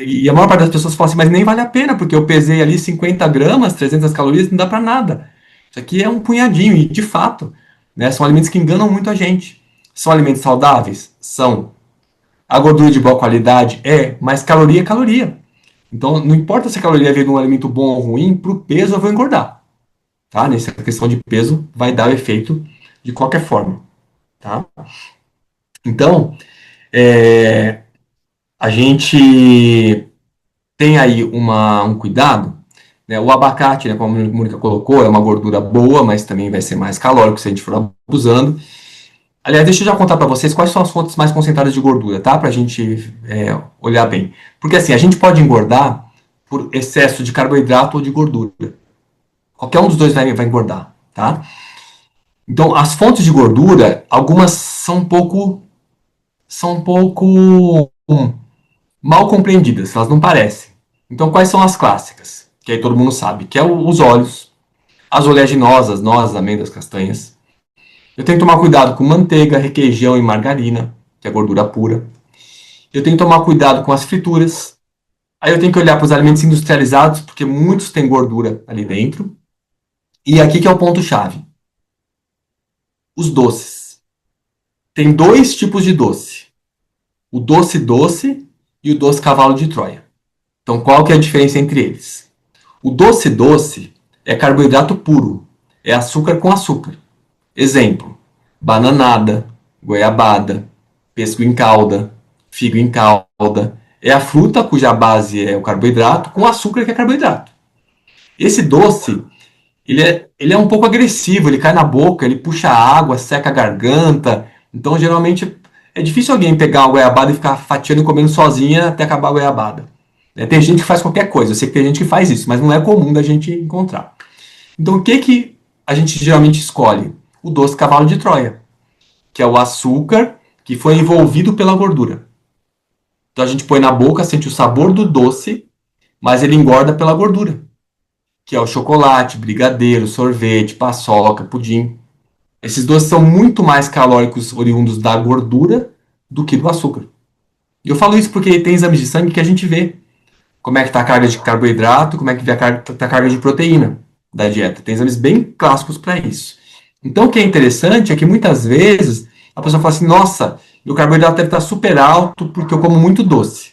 e a maior parte das pessoas fala assim, mas nem vale a pena, porque eu pesei ali 50 gramas, 300 calorias, não dá para nada. Isso aqui é um punhadinho, e de fato, né, são alimentos que enganam muito a gente. São alimentos saudáveis? São. A gordura de boa qualidade? É, mas caloria é caloria. Então, não importa se a caloria veio de um alimento bom ou ruim, para o peso eu vou engordar. Tá? Nessa questão de peso, vai dar o efeito de qualquer forma. Tá? Então, a gente tem aí um cuidado. Né? O abacate, né, como a Mônica colocou, é uma gordura boa, mas também vai ser mais calórico se a gente for abusando. Aliás, deixa eu já contar para vocês quais são as fontes mais concentradas de gordura, tá? Para a gente olhar bem. Porque assim, a gente pode engordar por excesso de carboidrato ou de gordura. Qualquer um dos dois vai engordar, tá? Então, as fontes de gordura, algumas são um pouco mal compreendidas, elas não parecem. Então, quais são as clássicas? Que aí todo mundo sabe, que é os óleos, as oleaginosas, nozes, amêndoas, castanhas. Eu tenho que tomar cuidado com manteiga, requeijão e margarina, que é gordura pura. Eu tenho que tomar cuidado com as frituras. Aí eu tenho que olhar para os alimentos industrializados, porque muitos têm gordura ali dentro. E aqui que é o ponto-chave. Os doces. Tem dois tipos de doce. O doce doce e o doce cavalo de Troia. Então qual que é a diferença entre eles? O doce doce é carboidrato puro. É açúcar com açúcar. Exemplo, bananada, goiabada, pêssego em calda, figo em calda. É a fruta cuja base é o carboidrato com açúcar que é carboidrato. Esse doce, ele é um pouco agressivo, ele cai na boca, ele puxa água, seca a garganta. Então, geralmente, é difícil alguém pegar uma goiabada e ficar fatiando e comendo sozinha até acabar a goiabada. Tem gente que faz qualquer coisa, eu sei que tem gente que faz isso, mas não é comum da gente encontrar. Então, o que a gente geralmente escolhe? O doce cavalo de Troia, que é o açúcar que foi envolvido pela gordura. Então, a gente põe na boca, sente o sabor do doce, mas ele engorda pela gordura, que é o chocolate, brigadeiro, sorvete, paçoca, pudim. Esses doces são muito mais calóricos oriundos da gordura do que do açúcar. E eu falo isso porque tem exames de sangue que a gente vê. como é que está a carga de carboidrato, como é que tá a carga de proteína da dieta. Tem exames bem clássicos para isso. Então, o que é interessante é que muitas vezes a pessoa fala assim, nossa, meu carboidrato deve estar super alto porque eu como muito doce.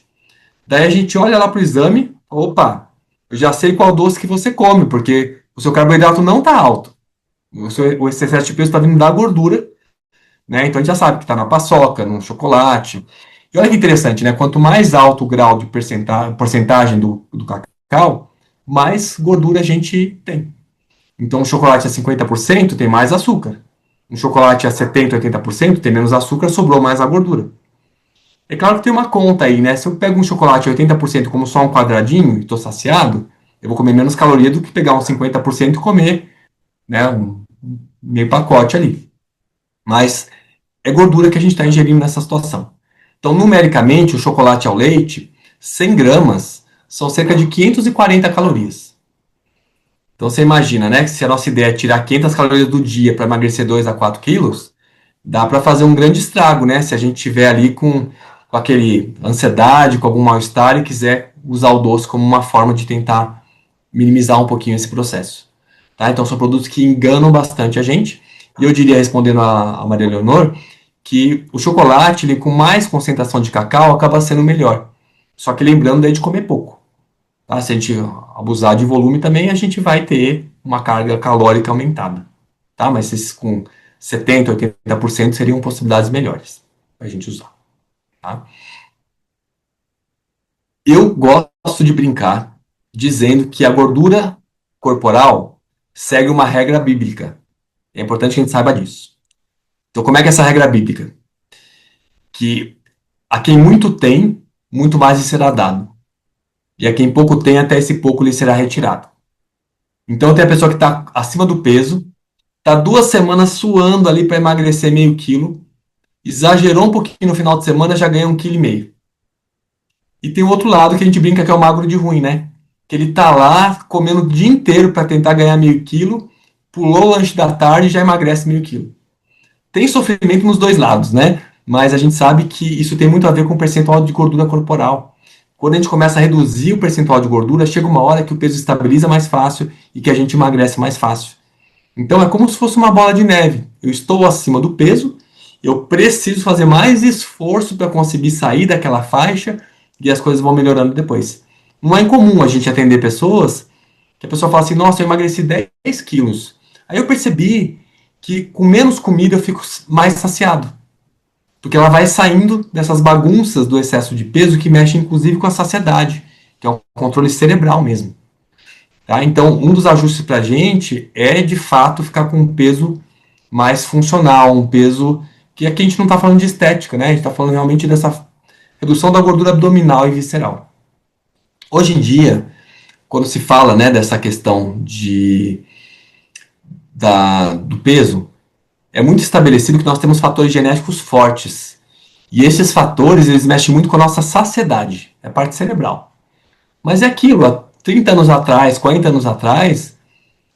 Daí a gente olha lá para o exame, opa, eu já sei qual doce que você come, porque o seu carboidrato não está alto. O excesso de peso está vindo da gordura, né? Então a gente já sabe que está na paçoca, no chocolate. E olha que interessante, né? Quanto mais alto o grau de porcentagem do cacau, mais gordura a gente tem. Então, um chocolate a 50% tem mais açúcar. Um chocolate a 70, 80% tem menos açúcar, sobrou mais a gordura. É claro que tem uma conta aí, né? Se eu pego um chocolate 80% como só um quadradinho e estou saciado, eu vou comer menos caloria do que pegar um 50% e comer, né, um meio pacote ali. Mas é gordura que a gente está ingerindo nessa situação. Então, numericamente, o chocolate ao leite, 100 gramas, são cerca de 540 calorias. Então, você imagina, né, que se a nossa ideia é tirar 500 calorias do dia para emagrecer 2 a 4 quilos, dá para fazer um grande estrago, né, se a gente tiver ali com aquele ansiedade, com algum mal-estar e quiser usar o doce como uma forma de tentar minimizar um pouquinho esse processo. Tá? Então, são produtos que enganam bastante a gente. E eu diria, respondendo a Maria Leonor, que o chocolate, ele, com mais concentração de cacau, acaba sendo melhor. Só que lembrando daí de comer pouco. Tá? Se a gente abusar de volume também, a gente vai ter uma carga calórica aumentada. Tá? Mas esses com 70%, 80% seriam possibilidades melhores para a gente usar. Tá? Eu gosto de brincar dizendo que a gordura corporal segue uma regra bíblica. É importante que a gente saiba disso. Então, como é que é essa regra bíblica? Que a quem muito tem, muito mais lhe será dado. E a quem pouco tem, até esse pouco lhe será retirado. Então, tem a pessoa que está acima do peso, está 2 semanas suando ali para emagrecer meio quilo, exagerou um pouquinho no final de semana, já ganha 1,5 kg. E tem o outro lado que a gente brinca que é o magro de ruim, né? Que ele tá lá comendo o dia inteiro para tentar ganhar meio quilo, pulou o lanche da tarde e já emagrece meio quilo. Tem sofrimento nos dois lados, né? Mas a gente sabe que isso tem muito a ver com o percentual de gordura corporal. Quando a gente começa a reduzir o percentual de gordura, chega uma hora que o peso estabiliza mais fácil e que a gente emagrece mais fácil. Então é como se fosse uma bola de neve. Eu estou acima do peso, eu preciso fazer mais esforço para conseguir sair daquela faixa e as coisas vão melhorando depois. Não é incomum a gente atender pessoas que a pessoa fala assim, nossa, eu emagreci 10 quilos. Aí eu percebi que com menos comida eu fico mais saciado. Porque ela vai saindo dessas bagunças do excesso de peso que mexe inclusive com a saciedade, que é um controle cerebral mesmo. Tá? Então, um dos ajustes para a gente é, de fato, ficar com um peso mais funcional, um peso que aqui a gente não está falando de estética, né? A gente está falando realmente dessa redução da gordura abdominal e visceral. Hoje em dia, quando se fala, né, dessa questão do peso, é muito estabelecido que nós temos fatores genéticos fortes. E esses fatores, eles mexem muito com a nossa saciedade, é a parte cerebral. Mas é aquilo, há 30 anos atrás, 40 anos atrás,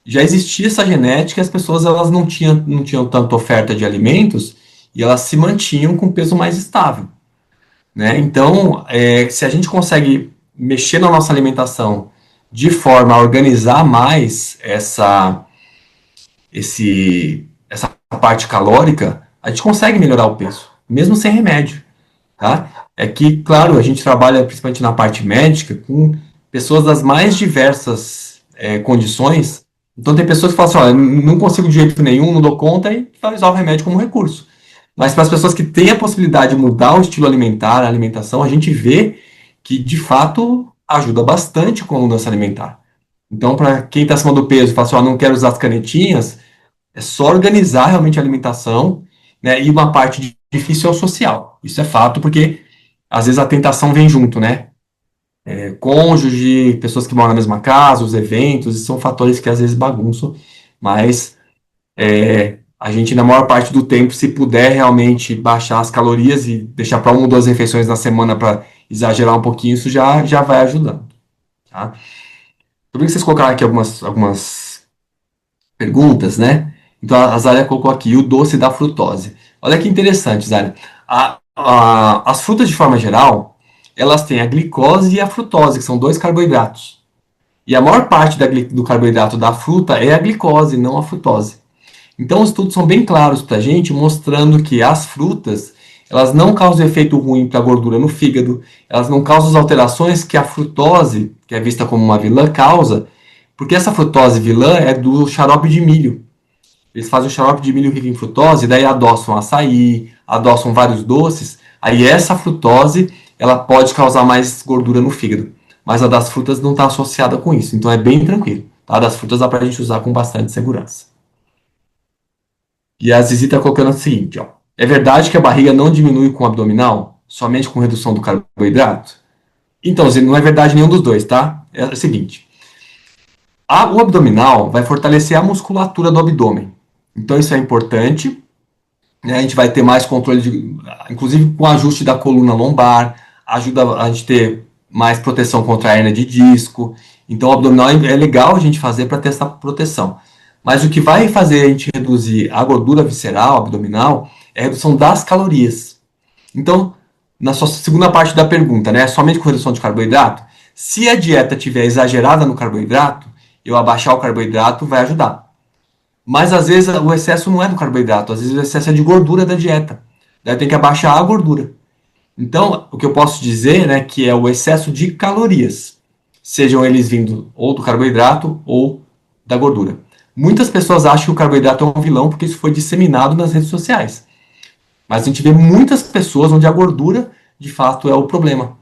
já existia essa genética e as pessoas elas não tinham tanta oferta de alimentos e elas se mantinham com peso mais estável. Né? Então, se a gente consegue mexer na nossa alimentação de forma a organizar mais essa parte calórica, a gente consegue melhorar o peso, mesmo sem remédio. Tá? É que, claro, a gente trabalha principalmente na parte médica com pessoas das mais diversas condições. Então, tem pessoas que falam assim: olha, não consigo de jeito nenhum, não dou conta, e vai usar o remédio como recurso. Mas para as pessoas que têm a possibilidade de mudar o estilo alimentar, a alimentação, a gente vê que, de fato, ajuda bastante com a mudança alimentar. Então, para quem está acima do peso e fala assim: não quero usar as canetinhas, é só organizar realmente a alimentação, né? E uma parte difícil é o social. Isso é fato, porque às vezes a tentação vem junto, né? Cônjuge, pessoas que moram na mesma casa, os eventos, e são fatores que às vezes bagunçam, mas a gente, na maior parte do tempo, se puder realmente baixar as calorias e deixar para 1 ou 2 refeições na semana para exagerar um pouquinho, isso já vai ajudando. Tá? Tudo bem que vocês colocaram aqui algumas perguntas, né? Então a Zália colocou aqui o doce da frutose. Olha que interessante, Zália. As frutas, de forma geral, elas têm a glicose e a frutose, que são dois carboidratos. E a maior parte do carboidrato da fruta é a glicose, não a frutose. Então, os estudos são bem claros para a gente, mostrando que as frutas, elas não causam efeito ruim para a gordura no fígado, elas não causam as alterações que a frutose, que é vista como uma vilã, causa, porque essa frutose vilã é do xarope de milho. Eles fazem o xarope de milho rico em frutose, daí adoçam açaí, adoçam vários doces, aí essa frutose, ela pode causar mais gordura no fígado. Mas a das frutas não está associada com isso, então é bem tranquilo. Tá? A das frutas dá para a gente usar com bastante segurança. E a Zizi está colocando o seguinte, ó. É verdade que a barriga não diminui com o abdominal, somente com redução do carboidrato? Então, Zizi, não é verdade nenhum dos dois, tá? É o seguinte, o abdominal vai fortalecer a musculatura do abdômen. Então, isso é importante, né? A gente vai ter mais controle, inclusive com o ajuste da coluna lombar, ajuda a gente ter mais proteção contra a hernia de disco. Então, o abdominal é legal a gente fazer para ter essa proteção. Mas o que vai fazer a gente reduzir a gordura visceral, abdominal, é a redução das calorias. Então, na sua segunda parte da pergunta, né, somente com redução de carboidrato, se a dieta estiver exagerada no carboidrato, eu abaixar o carboidrato vai ajudar. Mas às vezes o excesso não é do carboidrato, às vezes o excesso é de gordura da dieta. Daí tem que abaixar a gordura. Então, o que eu posso dizer, né, que é o excesso de calorias, sejam eles vindo ou do carboidrato ou da gordura. Muitas pessoas acham que o carboidrato é um vilão porque isso foi disseminado nas redes sociais. Mas a gente vê muitas pessoas onde a gordura, de fato, é o problema.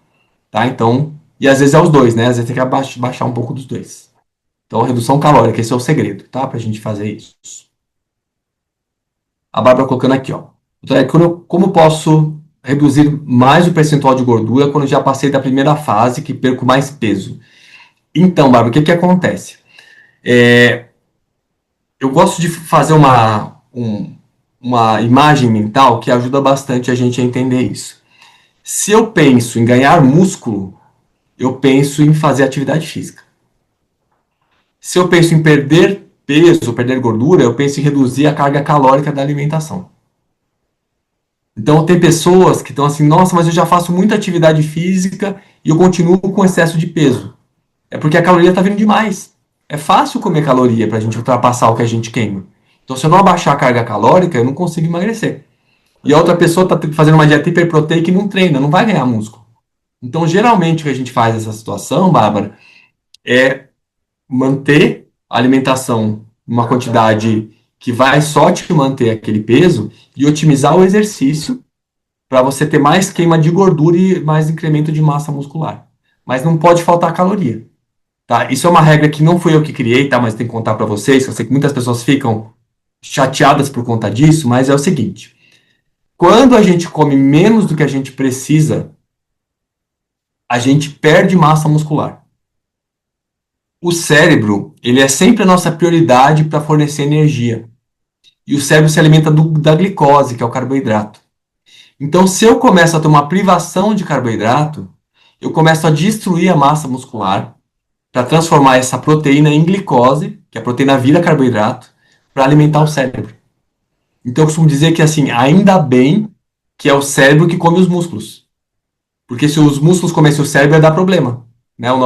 Tá? Então, e às vezes é os dois, né? Às vezes tem que baixar um pouco dos dois. Então, redução calórica, esse é o segredo, tá? Pra gente fazer isso. A Bárbara colocando aqui, ó. Como posso reduzir mais o percentual de gordura quando já passei da primeira fase, que perco mais peso? Então, Bárbara, o que acontece? Eu gosto de fazer uma imagem mental que ajuda bastante a gente a entender isso. Se eu penso em ganhar músculo, eu penso em fazer atividade física. Se eu penso em perder peso, perder gordura, eu penso em reduzir a carga calórica da alimentação. Então, tem pessoas que estão assim, nossa, mas eu já faço muita atividade física e eu continuo com excesso de peso. É porque a caloria está vindo demais. É fácil comer caloria para a gente ultrapassar o que a gente queima. Então, se eu não abaixar a carga calórica, eu não consigo emagrecer. E a outra pessoa está fazendo uma dieta hiperproteica e não treina, não vai ganhar músculo. Então, geralmente, o que a gente faz nessa situação, Bárbara, é manter a alimentação uma quantidade que vai só te manter aquele peso e otimizar o exercício para você ter mais queima de gordura e mais incremento de massa muscular. Mas não pode faltar caloria. Tá? Isso é uma regra que não fui eu que criei, tá? Mas tem que contar para vocês. Eu sei que muitas pessoas ficam chateadas por conta disso, mas é o seguinte: quando a gente come menos do que a gente precisa, a gente perde massa muscular. O cérebro, ele é sempre a nossa prioridade para fornecer energia. E o cérebro se alimenta da glicose, que é o carboidrato. Então, se eu começo a ter uma privação de carboidrato, eu começo a destruir a massa muscular para transformar essa proteína em glicose, que a proteína vira carboidrato, para alimentar o cérebro. Então, eu costumo dizer que, assim, ainda bem que é o cérebro que come os músculos. Porque se os músculos comessem o cérebro, ia dar problema. Né? O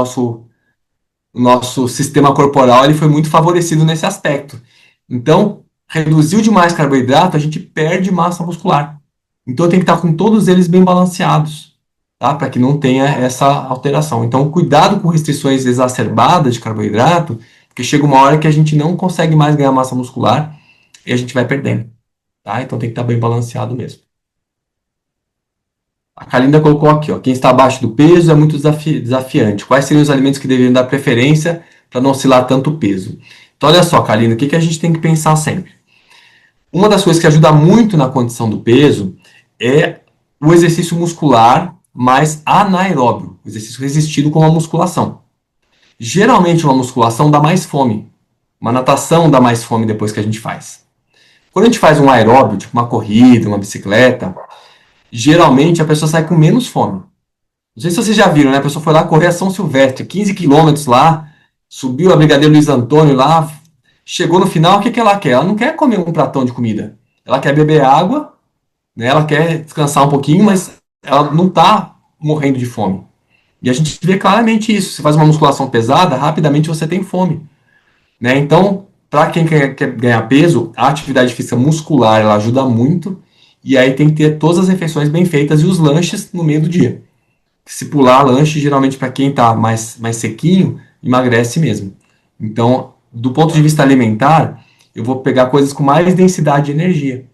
nosso sistema corporal ele foi muito favorecido nesse aspecto. Então, reduziu demais carboidrato, a gente perde massa muscular. Então, tem que estar com todos eles bem balanceados, tá? Para que não tenha essa alteração. Então, cuidado com restrições exacerbadas de carboidrato, porque chega uma hora que a gente não consegue mais ganhar massa muscular e a gente vai perdendo. Tá? Então, tem que estar bem balanceado mesmo. A Kalinda colocou aqui, ó, quem está abaixo do peso é muito desafiante. Quais seriam os alimentos que deveriam dar preferência para não oscilar tanto o peso? Então, olha só, Kalinda, o que a gente tem que pensar sempre? Uma das coisas que ajuda muito na condição do peso é o exercício muscular mais anaeróbio, o exercício resistido com a musculação. Geralmente, uma musculação dá mais fome. Uma natação dá mais fome depois que a gente faz. Quando a gente faz um aeróbio, tipo uma corrida, uma bicicleta, geralmente a pessoa sai com menos fome. Não sei se vocês já viram, né? A pessoa foi lá correr a São Silvestre, 15 quilômetros lá, subiu a Brigadeiro Luiz Antônio lá, chegou no final, o que ela quer? Ela não quer comer um pratão de comida. Ela quer beber água, né? Ela quer descansar um pouquinho, mas ela não está morrendo de fome. E a gente vê claramente isso. Você faz uma musculação pesada, rapidamente você tem fome, né? Então, para quem quer ganhar peso, a atividade física muscular ela ajuda muito. E aí tem que ter todas as refeições bem feitas e os lanches no meio do dia. Se pular lanche, geralmente para quem está mais sequinho, emagrece mesmo. Então, do ponto de vista alimentar, eu vou pegar coisas com mais densidade de energia.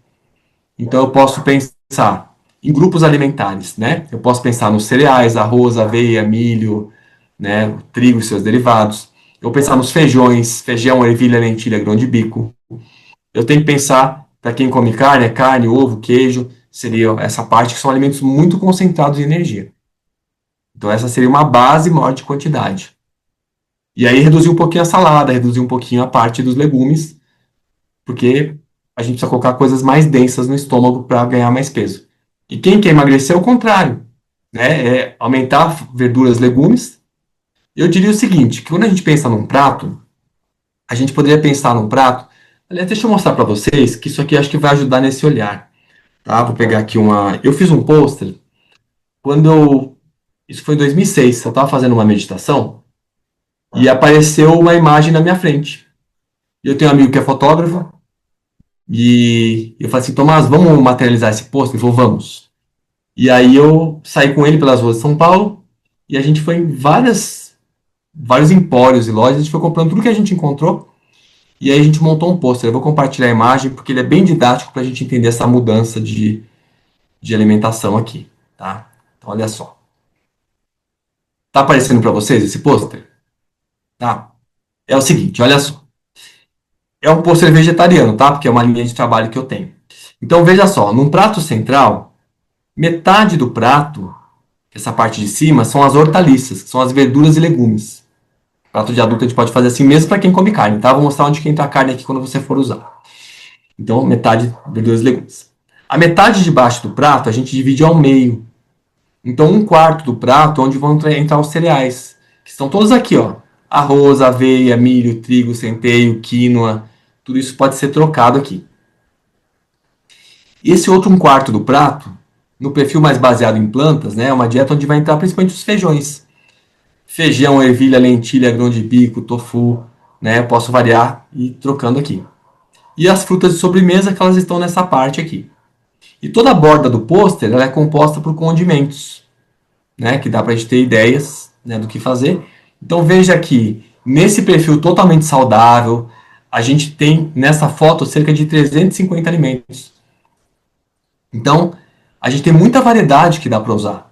Então, eu posso pensar em grupos alimentares, né? Eu posso pensar nos cereais, arroz, aveia, milho, né? Trigo e seus derivados. Eu vou pensar nos feijões, feijão, ervilha, lentilha, grão de bico. Eu tenho que pensar, para quem come carne, é carne, ovo, queijo, seria essa parte que são alimentos muito concentrados em energia. Então, essa seria uma base maior de quantidade. E aí, reduzir um pouquinho a salada, reduzir um pouquinho a parte dos legumes, porque a gente precisa colocar coisas mais densas no estômago para ganhar mais peso. E quem quer emagrecer é o contrário, né? É aumentar verduras, legumes. Eu diria o seguinte, que quando a gente pensa num prato, a gente poderia pensar num prato. Aliás, deixa eu mostrar para vocês que isso aqui acho que vai ajudar nesse olhar, tá? Vou pegar aqui uma. Eu fiz um pôster quando eu. Isso foi em 2006. Eu estava fazendo uma meditação e apareceu uma imagem na minha frente. Eu tenho um amigo que é fotógrafo e eu falei assim, Tomás, vamos materializar esse pôster? Ele falou, vamos. E aí eu saí com ele pelas ruas de São Paulo e a gente foi em vários empórios e lojas, a gente foi comprando tudo que a gente encontrou e aí a gente montou um pôster. Eu vou compartilhar a imagem porque ele é bem didático para a gente entender essa mudança de alimentação aqui, tá? Então olha só. Tá aparecendo para vocês esse pôster? Tá? É o seguinte, olha só. É um pôster vegetariano, tá? Porque é uma linha de trabalho que eu tenho. Então veja só, num prato central, metade do prato, essa parte de cima, são as hortaliças, que são as verduras e legumes. Prato de adulto a gente pode fazer assim mesmo para quem come carne, tá? Vou mostrar onde que entra a carne aqui quando você for usar. Então, metade verduras e legumes. A metade de baixo do prato a gente divide ao meio. Então, um quarto do prato onde vão entrar os cereais, que estão todos aqui, ó. Arroz, aveia, milho, trigo, centeio, quinoa, tudo isso pode ser trocado aqui. E esse outro um quarto do prato, no perfil mais baseado em plantas, né, é uma dieta onde vai entrar principalmente os feijões. Feijão, ervilha, lentilha, grão de bico, tofu, né, posso variar e ir trocando aqui. E as frutas de sobremesa que elas estão nessa parte aqui. E toda a borda do pôster ela é composta por condimentos, né, que dá para a gente ter ideias, né, do que fazer. Então veja aqui, nesse perfil totalmente saudável, a gente tem nessa foto cerca de 350 alimentos. Então, a gente tem muita variedade que dá para usar.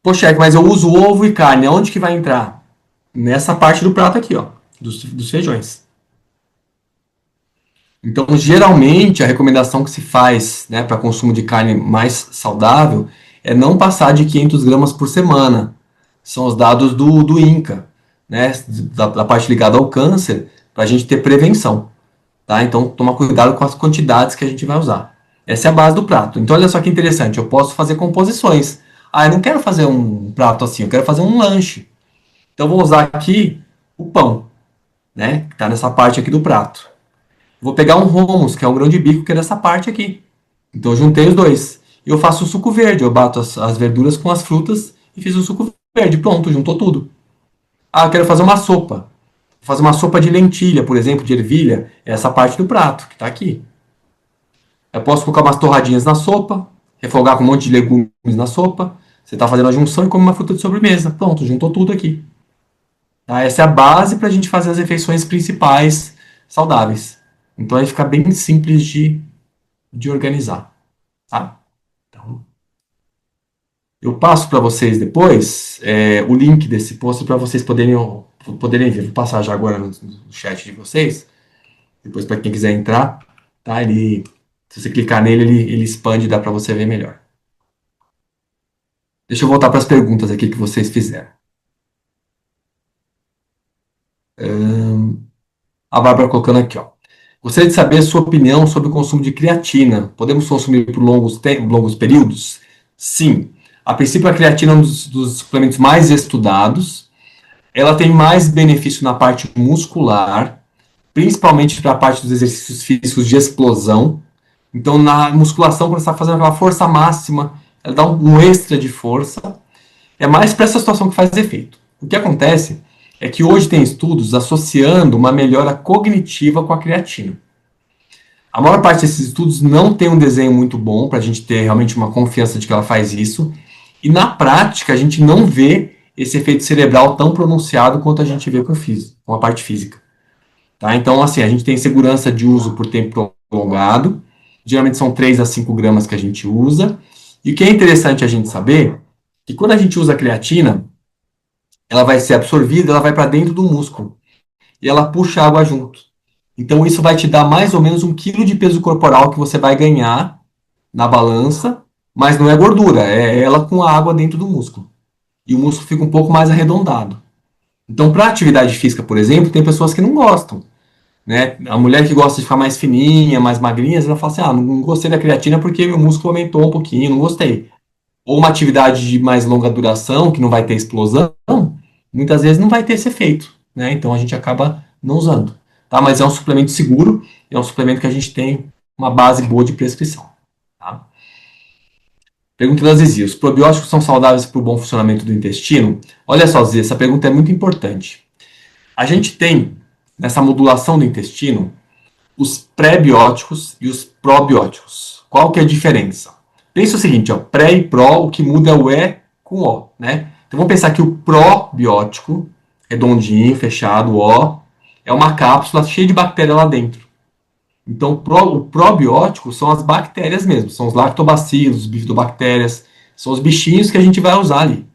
Poxa, mas eu uso ovo e carne, aonde que vai entrar? Nessa parte do prato aqui, ó, dos feijões. Então, geralmente, a recomendação que se faz, né, para consumo de carne mais saudável é não passar de 500 gramas por semana. São os dados do INCA, né, da parte ligada ao câncer, para a gente ter prevenção. Tá? Então, tomar cuidado com as quantidades que a gente vai usar. Essa é a base do prato. Então, olha só que interessante, eu posso fazer composições. Ah, eu não quero fazer um prato assim, eu quero fazer um lanche. Então, eu vou usar aqui o pão, né, que está nessa parte aqui do prato. Vou pegar um hummus, que é um grão de bico, que é dessa parte aqui. Então, eu juntei os dois. E eu faço o suco verde, eu bato as verduras com as frutas e fiz o suco verde. Pronto, juntou tudo. Ah, eu quero fazer uma sopa. Vou fazer uma sopa de lentilha, por exemplo, de ervilha. É essa parte do prato, que está aqui. Eu posso colocar umas torradinhas na sopa, refogar com um monte de legumes na sopa. Você está fazendo a junção e come uma fruta de sobremesa. Pronto, juntou tudo aqui. Tá? Essa é a base para a gente fazer as refeições principais saudáveis. Então aí fica bem simples de organizar. Tá? Então, eu passo para vocês depois o link desse post para vocês poderem ver. Vou passar já agora no chat de vocês. Depois para quem quiser entrar, tá? Se você clicar nele, ele expande e dá para você ver melhor. Deixa eu voltar para as perguntas aqui que vocês fizeram. A Bárbara colocando aqui, ó. Gostaria de saber a sua opinião sobre o consumo de creatina. Podemos consumir por longos períodos? Sim. A princípio, a creatina é um dos suplementos mais estudados. Ela tem mais benefício na parte muscular, principalmente para a parte dos exercícios físicos de explosão. Então, na musculação, quando você está fazendo aquela força máxima, ela dá um extra de força, é mais para essa situação que faz efeito. O que acontece é que hoje tem estudos associando uma melhora cognitiva com a creatina. A maior parte desses estudos não tem um desenho muito bom para a gente ter realmente uma confiança de que ela faz isso. E na prática a gente não vê esse efeito cerebral tão pronunciado quanto a gente vê com a parte física. Tá? Então, assim, a gente tem segurança de uso por tempo prolongado. Geralmente são 3 a 5 gramas que a gente usa. E o que é interessante a gente saber é que quando a gente usa a creatina, ela vai ser absorvida, ela vai para dentro do músculo. E ela puxa a água junto. Então, isso vai te dar mais ou menos 1 quilo de peso corporal que você vai ganhar na balança, mas não é gordura, é ela com a água dentro do músculo. E o músculo fica um pouco mais arredondado. Então, para atividade física, por exemplo, tem pessoas que não gostam. Né? A mulher que gosta de ficar mais fininha, mais magrinha, ela fala assim: não gostei da creatina porque meu músculo aumentou um pouquinho, não gostei. Ou uma atividade de mais longa duração, que não vai ter explosão, muitas vezes não vai ter esse efeito. Né? Então, a gente acaba não usando. Tá? Mas é um suplemento seguro, é um suplemento que a gente tem uma base boa de prescrição. Tá? Pergunta da Zizi: os probióticos são saudáveis para o bom funcionamento do intestino? Olha só, Zizi, essa pergunta é muito importante. A gente tem, nessa modulação do intestino, os pré-bióticos e os probióticos. Qual que é a diferença? Pensa o seguinte, ó, pré e pró, o que muda é o E com O, né? Então vamos pensar que o probiótico, redondinho, fechado, O, é uma cápsula cheia de bactéria lá dentro. Então o probiótico são as bactérias mesmo, são os lactobacilos, bifidobactérias, são os bichinhos que a gente vai usar ali.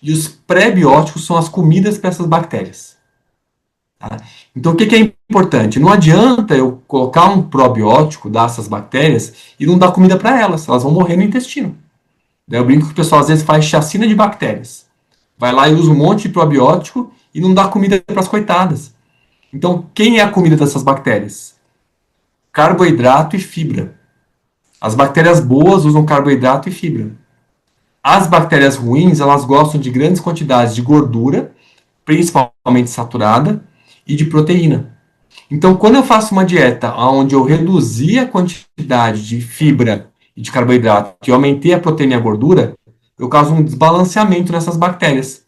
E os pré-bióticos são as comidas para essas bactérias. Tá? Então, o que é importante? Não adianta eu colocar um probiótico, dar essas bactérias, e não dar comida para elas. Elas vão morrer no intestino. Eu brinco que o pessoal às vezes faz chacina de bactérias. Vai lá e usa um monte de probiótico e não dá comida para as coitadas. Então, quem é a comida dessas bactérias? Carboidrato e fibra. As bactérias boas usam carboidrato e fibra. As bactérias ruins, elas gostam de grandes quantidades de gordura, principalmente saturada, e de proteína. Então, quando eu faço uma dieta onde eu reduzi a quantidade de fibra e de carboidrato, que eu aumentei a proteína e a gordura, eu causo um desbalanceamento nessas bactérias.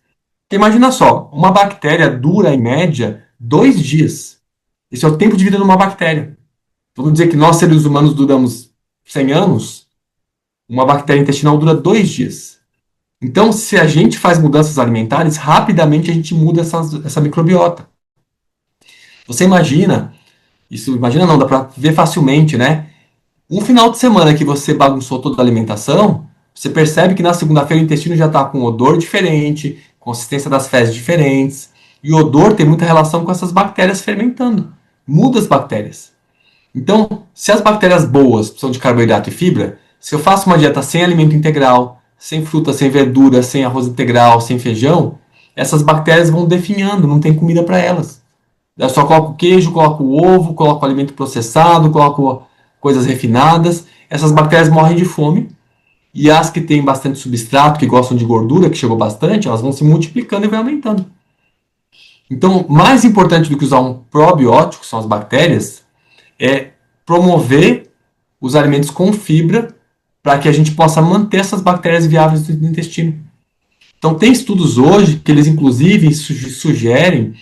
Porque imagina só, uma bactéria dura, em média, 2 dias. Esse é o tempo de vida de uma bactéria. Vamos dizer que nós, seres humanos, duramos 100 anos, uma bactéria intestinal dura 2 dias. Então, se a gente faz mudanças alimentares, rapidamente a gente muda essa microbiota. Você imagina, imagina não, dá para ver facilmente, né? Um final de semana que você bagunçou toda a alimentação, você percebe que na segunda-feira o intestino já está com odor diferente, consistência das fezes diferentes, e o odor tem muita relação com essas bactérias fermentando. Muda as bactérias. Então, se as bactérias boas precisam de carboidrato e fibra, se eu faço uma dieta sem alimento integral, sem fruta, sem verdura, sem arroz integral, sem feijão, essas bactérias vão definhando, não tem comida para elas. Eu só coloco queijo, coloco ovo, coloco alimento processado, coloco coisas refinadas. Essas bactérias morrem de fome. E as que têm bastante substrato, que gostam de gordura, que chegou bastante, elas vão se multiplicando e vai aumentando. Então, mais importante do que usar um probiótico, que são as bactérias, é promover os alimentos com fibra para que a gente possa manter essas bactérias viáveis no intestino. Então, tem estudos hoje que eles, inclusive, sugerem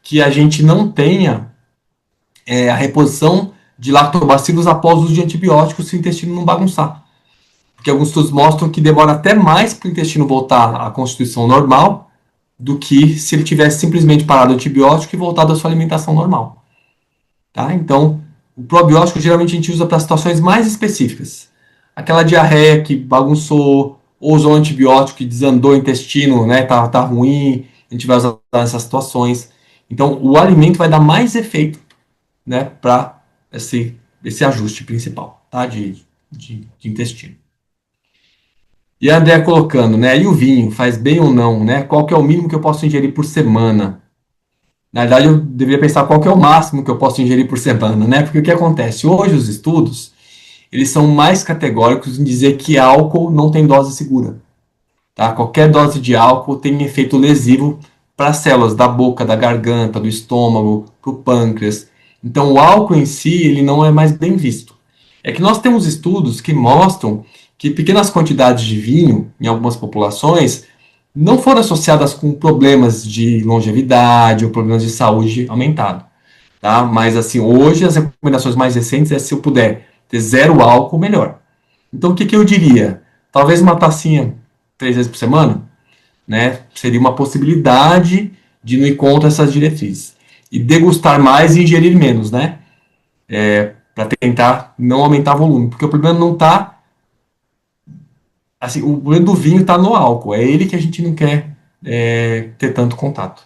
que a gente não tenha a reposição de lactobacilos após o uso de antibióticos se o intestino não bagunçar. Porque alguns estudos mostram que demora até mais para o intestino voltar à constituição normal do que se ele tivesse simplesmente parado o antibiótico e voltado à sua alimentação normal. Tá? Então, o probiótico geralmente a gente usa para situações mais específicas. Aquela diarreia que bagunçou, ou usou um antibiótico que desandou o intestino, né, tá ruim, a gente vai usar nessas situações. Então, o alimento vai dar mais efeito, né, para esse ajuste principal, tá, de intestino. E a André colocando, né, e o vinho, faz bem ou não, né? Qual que é o mínimo que eu posso ingerir por semana? Na verdade, eu deveria pensar qual que é o máximo que eu posso ingerir por semana, né? Porque o que acontece? Hoje os estudos, eles são mais categóricos em dizer que álcool não tem dose segura. Tá? Qualquer dose de álcool tem efeito lesivo para as células da boca, da garganta, do estômago, para o pâncreas. Então, o álcool em si, ele não é mais bem visto. É que nós temos estudos que mostram que pequenas quantidades de vinho, em algumas populações, não foram associadas com problemas de longevidade ou problemas de saúde aumentado, tá? Mas, assim, hoje as recomendações mais recentes é se eu puder ter zero álcool, melhor. Então, o que que eu diria? Talvez uma tacinha 3 vezes por semana, né? Seria uma possibilidade de não ir contra essas diretrizes. E degustar mais e ingerir menos, né? Para tentar não aumentar o volume, porque o problema não está, assim, o problema do vinho está no álcool, é ele que a gente não quer ter tanto contato.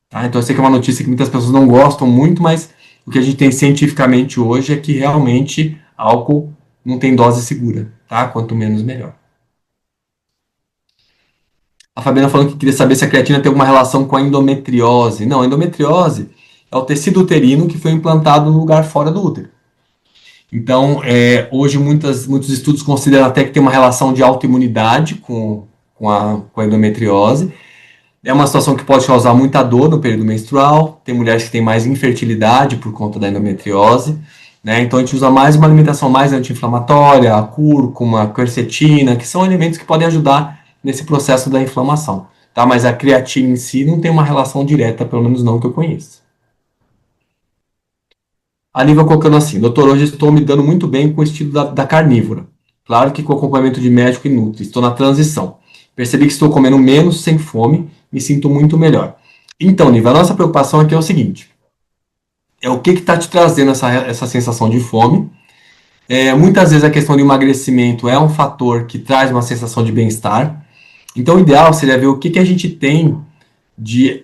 Tá? Então eu sei que é uma notícia que muitas pessoas não gostam muito, mas o que a gente tem cientificamente hoje é que realmente álcool não tem dose segura, tá? Quanto menos, melhor. A Fabiana falando que queria saber se a creatina tem alguma relação com a endometriose. Não, a endometriose é o tecido uterino que foi implantado no lugar fora do útero. Então, hoje muitos estudos consideram até que tem uma relação de autoimunidade com a endometriose. É uma situação que pode causar muita dor no período menstrual. Tem mulheres que têm mais infertilidade por conta da endometriose. Né? Então, a gente usa mais uma alimentação mais anti-inflamatória, a cúrcuma, a quercetina, que são elementos que podem ajudar nesse processo da inflamação. Tá? Mas a creatina em si não tem uma relação direta, pelo menos não que eu conheça. A nível colocando assim, doutor, hoje estou me dando muito bem com o estilo da carnívora. Claro que com acompanhamento de médico e nutri. Estou na transição. Percebi que estou comendo menos, sem fome, me sinto muito melhor. Então, Niva, a nossa preocupação aqui é o seguinte: é o que está te trazendo essa sensação de fome. Muitas vezes a questão do emagrecimento é um fator que traz uma sensação de bem-estar. Então, o ideal seria ver o que a gente tem de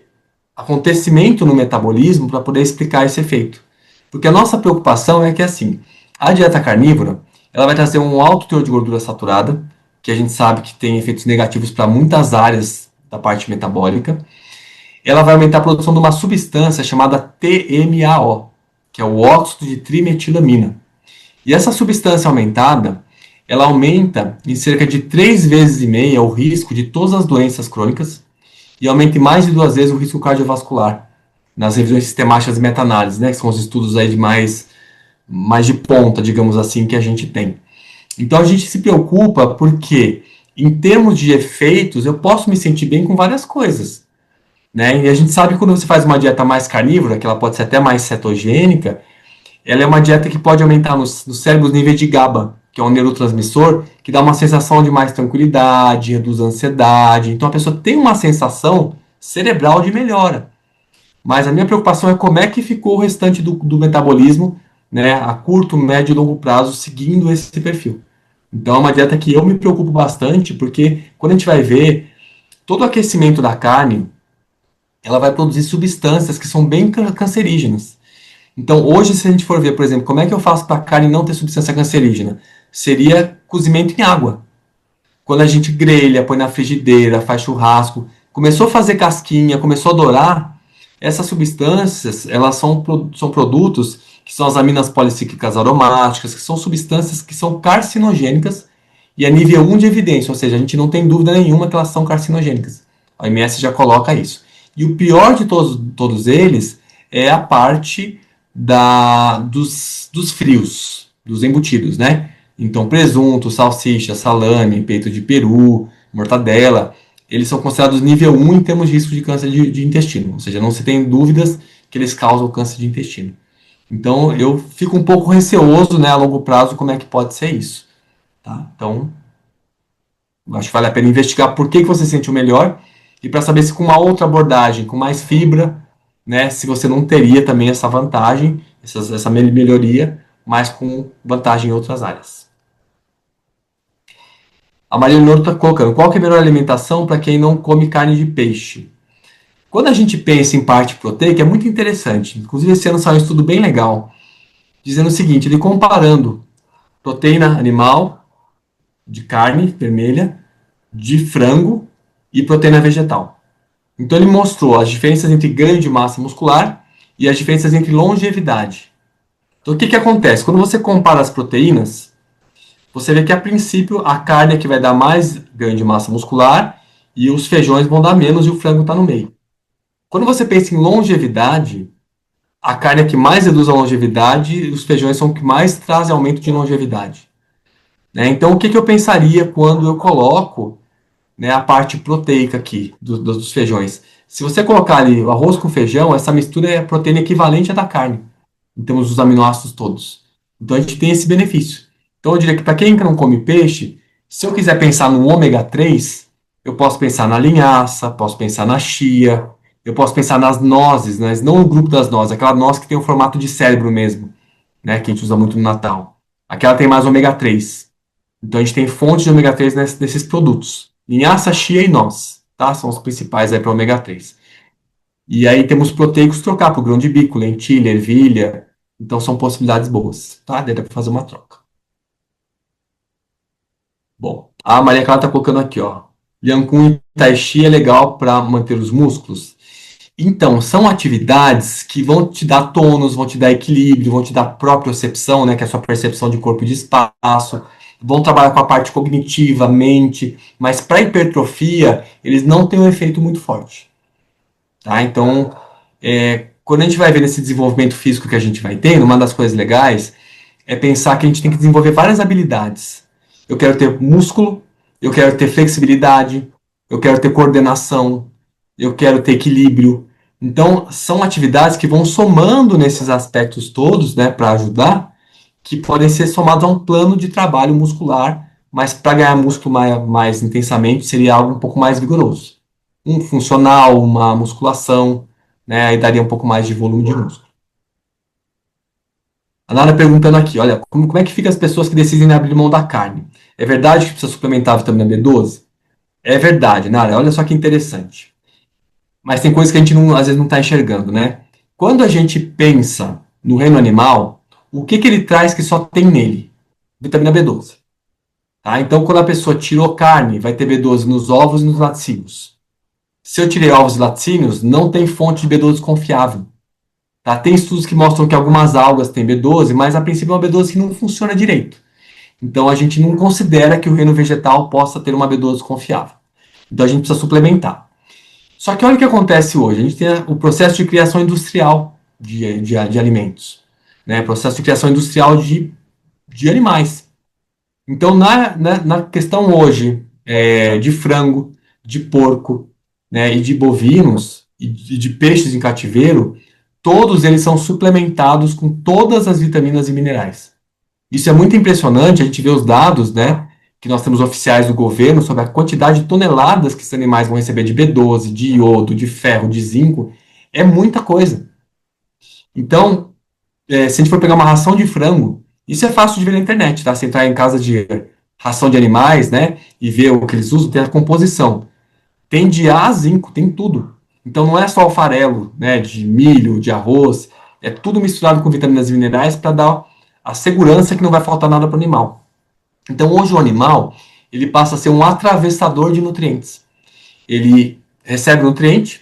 acontecimento no metabolismo para poder explicar esse efeito. Porque a nossa preocupação é que, assim, a dieta carnívora, ela vai trazer um alto teor de gordura saturada, que a gente sabe que tem efeitos negativos para muitas áreas da parte metabólica. Ela vai aumentar a produção de uma substância chamada TMAO, que é o óxido de trimetilamina. E essa substância aumentada, ela aumenta em cerca de 3,5 vezes o risco de todas as doenças crônicas e aumenta em mais de 2 vezes o risco cardiovascular nas revisões sistemáticas e meta-análises, né, que são os estudos aí de mais de ponta, digamos assim, que a gente tem. Então a gente se preocupa porque, em termos de efeitos, eu posso me sentir bem com várias coisas. Né? E a gente sabe que quando você faz uma dieta mais carnívora, que ela pode ser até mais cetogênica, ela é uma dieta que pode aumentar no cérebro os níveis de GABA, que é um neurotransmissor, que dá uma sensação de mais tranquilidade, reduz a ansiedade. Então a pessoa tem uma sensação cerebral de melhora. Mas a minha preocupação é como é que ficou o restante do metabolismo, né, a curto, médio e longo prazo, seguindo esse perfil. Então é uma dieta que eu me preocupo bastante, porque quando a gente vai ver todo o aquecimento da carne, ela vai produzir substâncias que são bem cancerígenas. Então, hoje, se a gente for ver, por exemplo, como é que eu faço para a carne não ter substância cancerígena? Seria cozimento em água. Quando a gente grelha, põe na frigideira, faz churrasco, começou a fazer casquinha, começou a dourar, essas substâncias, elas são produtos que são as aminas policíclicas aromáticas, que são substâncias que são carcinogênicas e a nível 1 de evidência, ou seja, a gente não tem dúvida nenhuma que elas são carcinogênicas. A OMS já coloca isso. E o pior de todos eles é a parte dos frios, dos embutidos, né? Então, presunto, salsicha, salame, peito de peru, mortadela, eles são considerados nível 1 em termos de risco de câncer de intestino. Ou seja, não se tem dúvidas que eles causam câncer de intestino. Então, eu fico um pouco receoso, né, a longo prazo, como é que pode ser isso. Tá? Então, acho que vale a pena investigar por que você se sentiu melhor e para saber se com uma outra abordagem, com mais fibra, né, se você não teria também essa vantagem, essa melhoria, mas com vantagem em outras áreas. A Maria Leonor está colocando, qual que é a melhor alimentação para quem não come carne de peixe? Quando a gente pensa em parte proteica, é muito interessante. Inclusive, esse ano saiu um estudo bem legal, dizendo o seguinte, ele comparando proteína animal, de carne vermelha, de frango e proteína vegetal. Então ele mostrou as diferenças entre ganho de massa muscular e as diferenças entre longevidade. Então o que acontece? Quando você compara as proteínas, você vê que a princípio a carne é que vai dar mais ganho de massa muscular e os feijões vão dar menos e o frango está no meio. Quando você pensa em longevidade, a carne é que mais reduz a longevidade e os feijões são os que mais trazem aumento de longevidade. né? Então, o que que eu pensaria quando eu coloco, né, a parte proteica aqui dos feijões? Se você colocar ali o arroz com feijão, essa mistura é a proteína equivalente à da carne, em termos dos aminoácidos todos. Então, a gente tem esse benefício. Então, eu diria que para quem não come peixe, se eu quiser pensar no ômega 3, eu posso pensar na linhaça, posso pensar na chia, eu posso pensar nas nozes, mas não no grupo das nozes, aquela noz que tem o formato de cérebro mesmo, né, que a gente usa muito no Natal. Aquela tem mais ômega 3. Então a gente tem fontes de ômega 3 nesses produtos. Linhaça, chia e noz, tá? São os principais aí para ômega 3. E aí temos proteicos trocar por grão de bico, lentilha, ervilha. Então são possibilidades boas, tá? Dá para fazer uma troca. Bom, a Maria Clara tá colocando aqui, ó. Liancun e Tai Chi é legal para manter os músculos. Então, são atividades que vão te dar tônus, vão te dar equilíbrio, vão te dar propriocepção, né, que é a sua percepção de corpo e de espaço, vão trabalhar com a parte cognitiva, mente, mas para hipertrofia, eles não têm um efeito muito forte. Tá? Então, quando a gente vai ver esse desenvolvimento físico que a gente vai tendo, uma das coisas legais é pensar que a gente tem que desenvolver várias habilidades. Eu quero ter músculo, eu quero ter flexibilidade, eu quero ter coordenação, eu quero ter equilíbrio. Então, são atividades que vão somando nesses aspectos todos, né, para ajudar, que podem ser somados a um plano de trabalho muscular, mas para ganhar músculo mais intensamente seria algo um pouco mais vigoroso. Um funcional, uma musculação, né, aí daria um pouco mais de volume de músculo. A Nara perguntando aqui, olha, como é que fica as pessoas que decidem abrir mão da carne? É verdade que precisa suplementar a vitamina B12? É verdade, Nara, olha só que interessante. Mas tem coisas que a gente não, às vezes não está enxergando, né? Quando a gente pensa no reino animal, o que, que ele traz que só tem nele? Vitamina B12. Tá? Então, quando a pessoa tirou carne, vai ter B12 nos ovos e nos laticínios. Se eu tirei ovos e laticínios, não tem fonte de B12 confiável. Tá? Tem estudos que mostram que algumas algas têm B12, mas a princípio é uma B12 que não funciona direito. Então a gente não considera que o reino vegetal possa ter uma B12 confiável. Então a gente precisa suplementar. Só que olha o que acontece hoje. A gente tem o processo de criação industrial de alimentos. Né? Processo de criação industrial de animais. Então, na questão hoje de frango, de porco, né, e de bovinos, e de peixes em cativeiro, todos eles são suplementados com todas as vitaminas e minerais. Isso é muito impressionante, a gente vê os dados, né, que nós temos oficiais do governo sobre a quantidade de toneladas que esses animais vão receber de B12, de iodo, de ferro, de zinco. É muita coisa. Então, se a gente for pegar uma ração de frango, isso é fácil de ver na internet, tá? Você entrar em casa de ração de animais, né, e ver o que eles usam, tem a composição. Tem de A a zinco, tem tudo. Então não é só o farelo, né, de milho, de arroz, é tudo misturado com vitaminas e minerais para dar a segurança que não vai faltar nada para o animal. Então hoje o animal, ele passa a ser um atravessador de nutrientes. Ele recebe nutriente,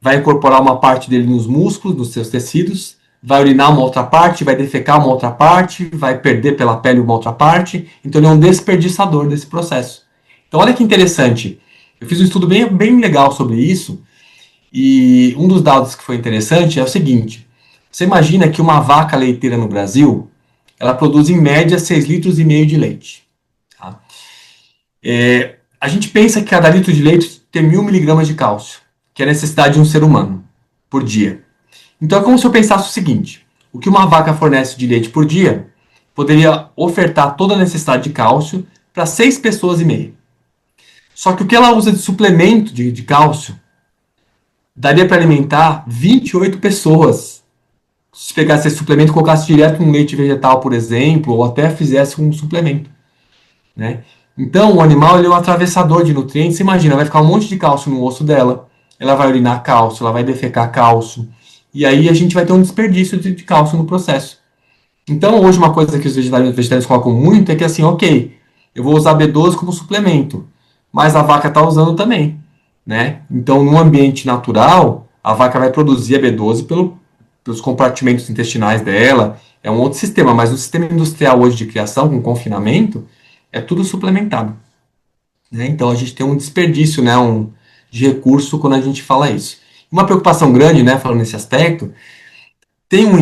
vai incorporar uma parte dele nos músculos, nos seus tecidos, vai urinar uma outra parte, vai defecar uma outra parte, vai perder pela pele uma outra parte. Então ele é um desperdiçador desse processo. Então olha que interessante. Eu fiz um estudo bem legal sobre isso e um dos dados que foi interessante é o seguinte. Você imagina que uma vaca leiteira no Brasil, ela produz em média 6,5 litros de leite. Tá? A gente pensa que cada litro de leite tem 1.000 miligramas de cálcio, que é a necessidade de um ser humano por dia. Então é como se eu pensasse o seguinte: o que uma vaca fornece de leite por dia poderia ofertar toda a necessidade de cálcio para 6 pessoas e meia. Só que o que ela usa de suplemento de cálcio daria para alimentar 28 pessoas. Se pegasse esse suplemento e colocasse direto no leite vegetal, por exemplo, ou até fizesse um suplemento. Né? Então, o animal ele é um atravessador de nutrientes. Você imagina, vai ficar um monte de cálcio no osso dela, ela vai urinar cálcio, ela vai defecar cálcio, e aí a gente vai ter um desperdício de cálcio no processo. Então, hoje, uma coisa que os vegetarianos colocam muito é que, assim, ok, eu vou usar B12 como suplemento, mas a vaca está usando também. Né? Então, num ambiente natural, a vaca vai produzir a B12 pelos compartimentos intestinais dela, é um outro sistema, mas no sistema industrial hoje de criação, com confinamento, é tudo suplementado. Né? Então a gente tem um desperdício, né, de recurso quando a gente fala isso. Uma preocupação grande, né, falando nesse aspecto, tem um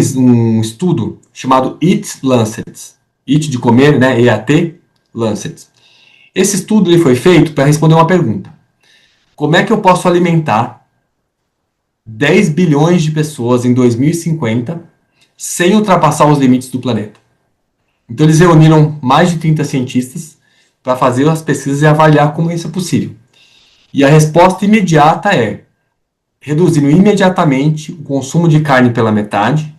estudo chamado Eat Lancet, Eat de comer, né, EAT, Lancet. Esse estudo ele foi feito para responder uma pergunta. Como é que eu posso alimentar 10 bilhões de pessoas em 2050 sem ultrapassar os limites do planeta? Então eles reuniram mais de 30 cientistas para fazer as pesquisas e avaliar como isso é possível. E a resposta imediata é reduzindo imediatamente o consumo de carne pela metade,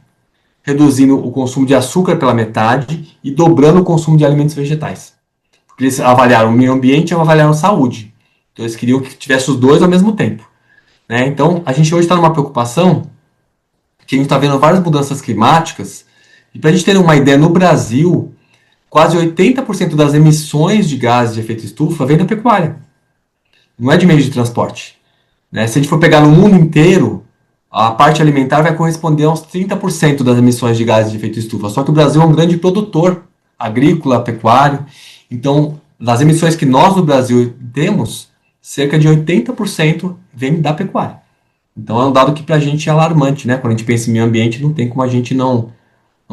reduzindo o consumo de açúcar pela metade e dobrando o consumo de alimentos vegetais. Porque eles avaliaram o meio ambiente e avaliaram a saúde. Então eles queriam que tivesse os dois ao mesmo tempo. Né? Então a gente hoje está numa preocupação que a gente está vendo várias mudanças climáticas. E para a gente ter uma ideia, no Brasil, quase 80% das emissões de gases de efeito estufa vem da pecuária. Não é de meio de transporte. Né? Se a gente for pegar no mundo inteiro, a parte alimentar vai corresponder a uns 30% das emissões de gases de efeito estufa. Só que o Brasil é um grande produtor agrícola, pecuário. Então, das emissões que nós no Brasil temos, cerca de 80% vem da pecuária. Então, é um dado que para a gente é alarmante, né? Quando a gente pensa em meio ambiente, não tem como a gente não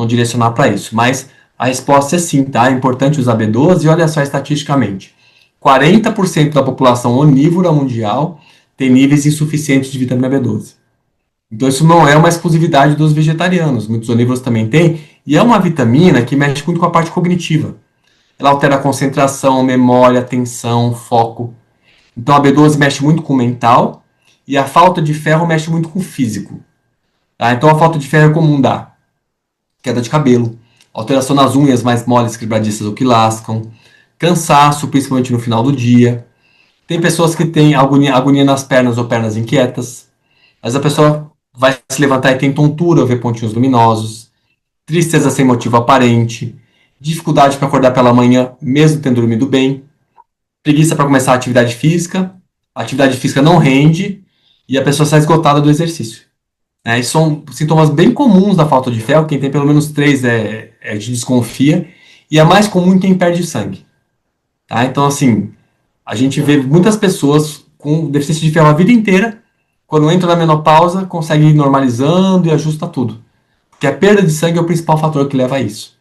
direcionar para isso. Mas a resposta é sim, tá? É importante usar B12 e olha só estatisticamente. 40% da população onívora mundial tem níveis insuficientes de vitamina B12. Então isso não é uma exclusividade dos vegetarianos, muitos onívoros também têm, e é uma vitamina que mexe muito com a parte cognitiva. Ela altera a concentração, memória, atenção, foco. Então a B12 mexe muito com o mental e a falta de ferro mexe muito com o físico. Tá? Então a falta de ferro é comum dar queda de cabelo, alteração nas unhas mais moles, quebradiças ou que lascam, cansaço, principalmente no final do dia. Tem pessoas que têm agonia nas pernas ou pernas inquietas. Mas a pessoa vai se levantar e tem tontura, ver pontinhos luminosos, tristeza sem motivo aparente, dificuldade para acordar pela manhã, mesmo tendo dormido bem, preguiça para começar a atividade física não rende e a pessoa sai esgotada do exercício. Isso são sintomas bem comuns da falta de ferro. Quem tem pelo menos 3 a gente desconfia, e é mais comum em quem perde sangue. Tá? Então, assim, a gente vê muitas pessoas com deficiência de ferro a vida inteira. Quando entra na menopausa, consegue ir normalizando e ajusta tudo. Porque a perda de sangue é o principal fator que leva a isso.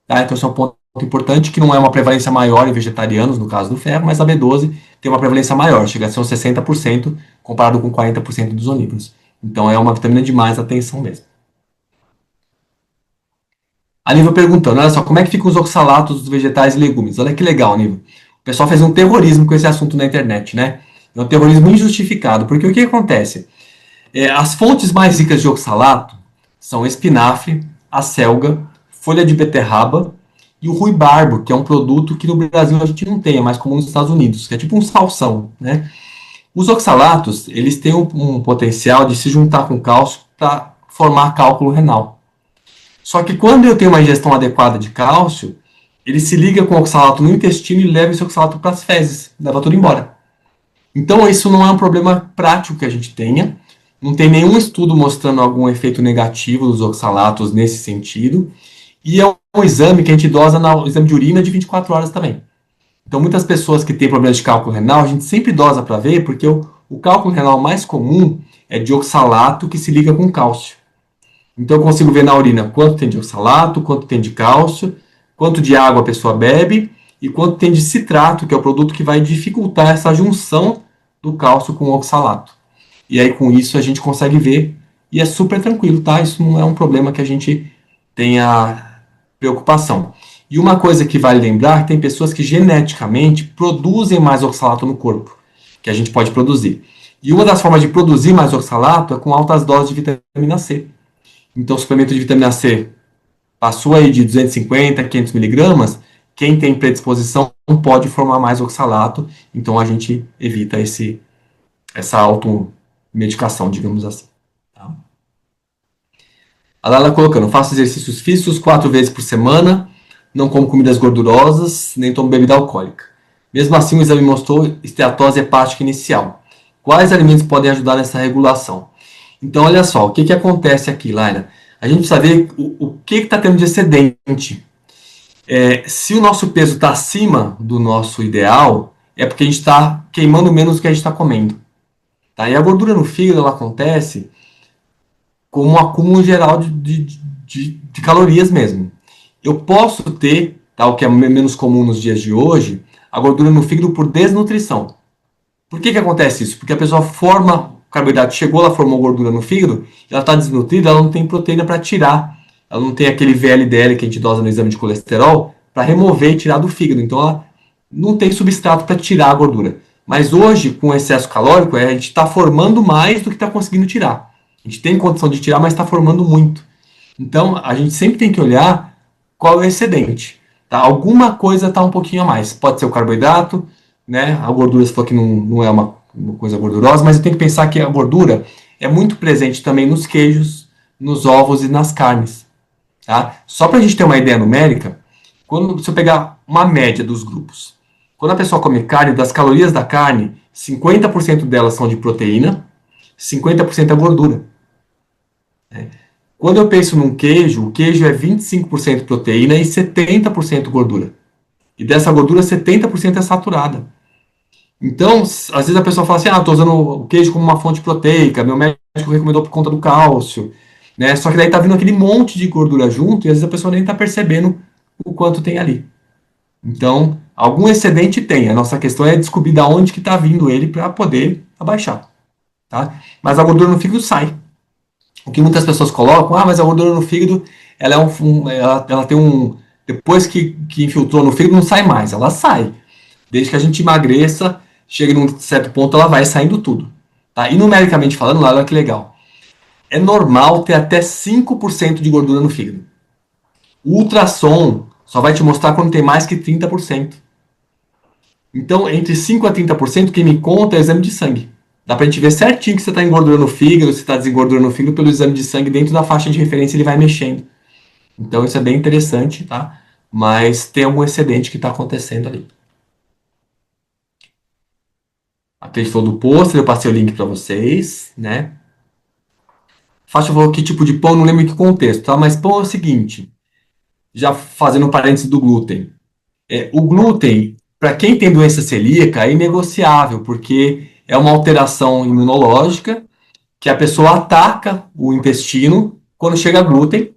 Tá? Então, esse é um ponto importante, que não é uma prevalência maior em vegetarianos, no caso do ferro, mas a B12 tem uma prevalência maior, chega a ser uns 60%, comparado com 40% dos onívoros. Então, é uma vitamina de mais atenção mesmo. A Nível perguntando, olha só, como é que ficam os oxalatos dos vegetais e legumes? Olha que legal, Nível. O pessoal fez um terrorismo com esse assunto na internet, né? É um terrorismo injustificado, porque o que acontece? As fontes mais ricas de oxalato são espinafre, acelga, folha de beterraba e o ruibarbo, que é um produto que no Brasil a gente não tem, é mais comum nos Estados Unidos, que é tipo um salsão, né? Os oxalatos, eles têm um potencial de se juntar com cálcio para formar cálculo renal. Só que quando eu tenho uma ingestão adequada de cálcio, ele se liga com o oxalato no intestino e leva esse oxalato para as fezes, leva tudo embora. Então isso não é um problema prático que a gente tenha, não tem nenhum estudo mostrando algum efeito negativo dos oxalatos nesse sentido, e é um exame que a gente dosa no exame de urina de 24 horas também. Então muitas pessoas que têm problemas de cálculo renal, a gente sempre dosa para ver, porque o cálculo renal mais comum é de oxalato que se liga com cálcio. Então eu consigo ver na urina quanto tem de oxalato, quanto tem de cálcio, quanto de água a pessoa bebe e quanto tem de citrato, que é o produto que vai dificultar essa junção do cálcio com o oxalato. E aí com isso a gente consegue ver e é super tranquilo, tá? Isso não é um problema que a gente tenha preocupação. E uma coisa que vale lembrar, tem pessoas que geneticamente produzem mais oxalato no corpo, que a gente pode produzir. E uma das formas de produzir mais oxalato é com altas doses de vitamina C. Então, o suplemento de vitamina C passou aí de 250, 500 miligramas, quem tem predisposição pode formar mais oxalato, então a gente evita essa automedicação, digamos assim. Tá? A Lala colocando, faço exercícios físicos 4 vezes por semana, não como comidas gordurosas, nem tomo bebida alcoólica. Mesmo assim, o exame mostrou esteatose hepática inicial. Quais alimentos podem ajudar nessa regulação? Então, olha só, o que acontece aqui, Laila? A gente precisa ver o que está tendo de excedente. Se o nosso peso está acima do nosso ideal, é porque a gente está queimando menos do que a gente está comendo. Tá? E a gordura no fígado ela acontece como um acúmulo geral de calorias mesmo. Eu posso ter tá? O que é menos comum nos dias de hoje, a gordura no fígado por desnutrição. Por que acontece isso? Porque a pessoa forma carboidrato, chegou, ela formou gordura no fígado, ela está desnutrida, ela não tem proteína para tirar. Ela não tem aquele VLDL que a gente dosa no exame de colesterol para remover e tirar do fígado. Então ela não tem substrato para tirar a gordura. Mas hoje, com excesso calórico, a gente está formando mais do que está conseguindo tirar. A gente tem condição de tirar, mas está formando muito. Então a gente sempre tem que olhar qual é o excedente. Tá? Alguma coisa está um pouquinho a mais. Pode ser o carboidrato, né? A gordura, você falou que não é uma coisa gordurosa, mas eu tenho que pensar que a gordura é muito presente também nos queijos, nos ovos e nas carnes. Tá? Só para a gente ter uma ideia numérica, se eu pegar uma média dos grupos, quando a pessoa come carne, das calorias da carne, 50% delas são de proteína, 50% é gordura. Quando eu penso num queijo, o queijo é 25% proteína e 70% gordura. E dessa gordura, 70% é saturada. Então, às vezes a pessoa fala assim, estou usando o queijo como uma fonte proteica, meu médico recomendou por conta do cálcio, né? Só que daí tá vindo aquele monte de gordura junto e às vezes a pessoa nem tá percebendo o quanto tem ali. Então, algum excedente tem. A nossa questão é descobrir de onde que tá vindo ele para poder abaixar, tá? Mas a gordura no fígado sai. O que muitas pessoas colocam, mas a gordura no fígado, ela tem um... Depois que infiltrou no fígado, não sai mais. Ela sai. Desde que a gente emagreça, chega num certo ponto, ela vai saindo tudo. Tá? E numericamente falando, lá, olha que legal. É normal ter até 5% de gordura no fígado. O ultrassom só vai te mostrar quando tem mais que 30%. Então, entre 5% a 30%, quem me conta é o exame de sangue. Dá pra gente ver certinho que você está engordurando o fígado, se está desengordurando o fígado pelo exame de sangue, dentro da faixa de referência ele vai mexendo. Então isso é bem interessante, tá? Mas tem algum excedente que está acontecendo ali. Acreditou do pôster, eu passei o link para vocês, né? Faixa falou que tipo de pão, não lembro em que contexto, tá? Mas pão é o seguinte, já fazendo um parênteses do glúten. O glúten, para quem tem doença celíaca, é inegociável, porque é uma alteração imunológica que a pessoa ataca o intestino quando chega glúten.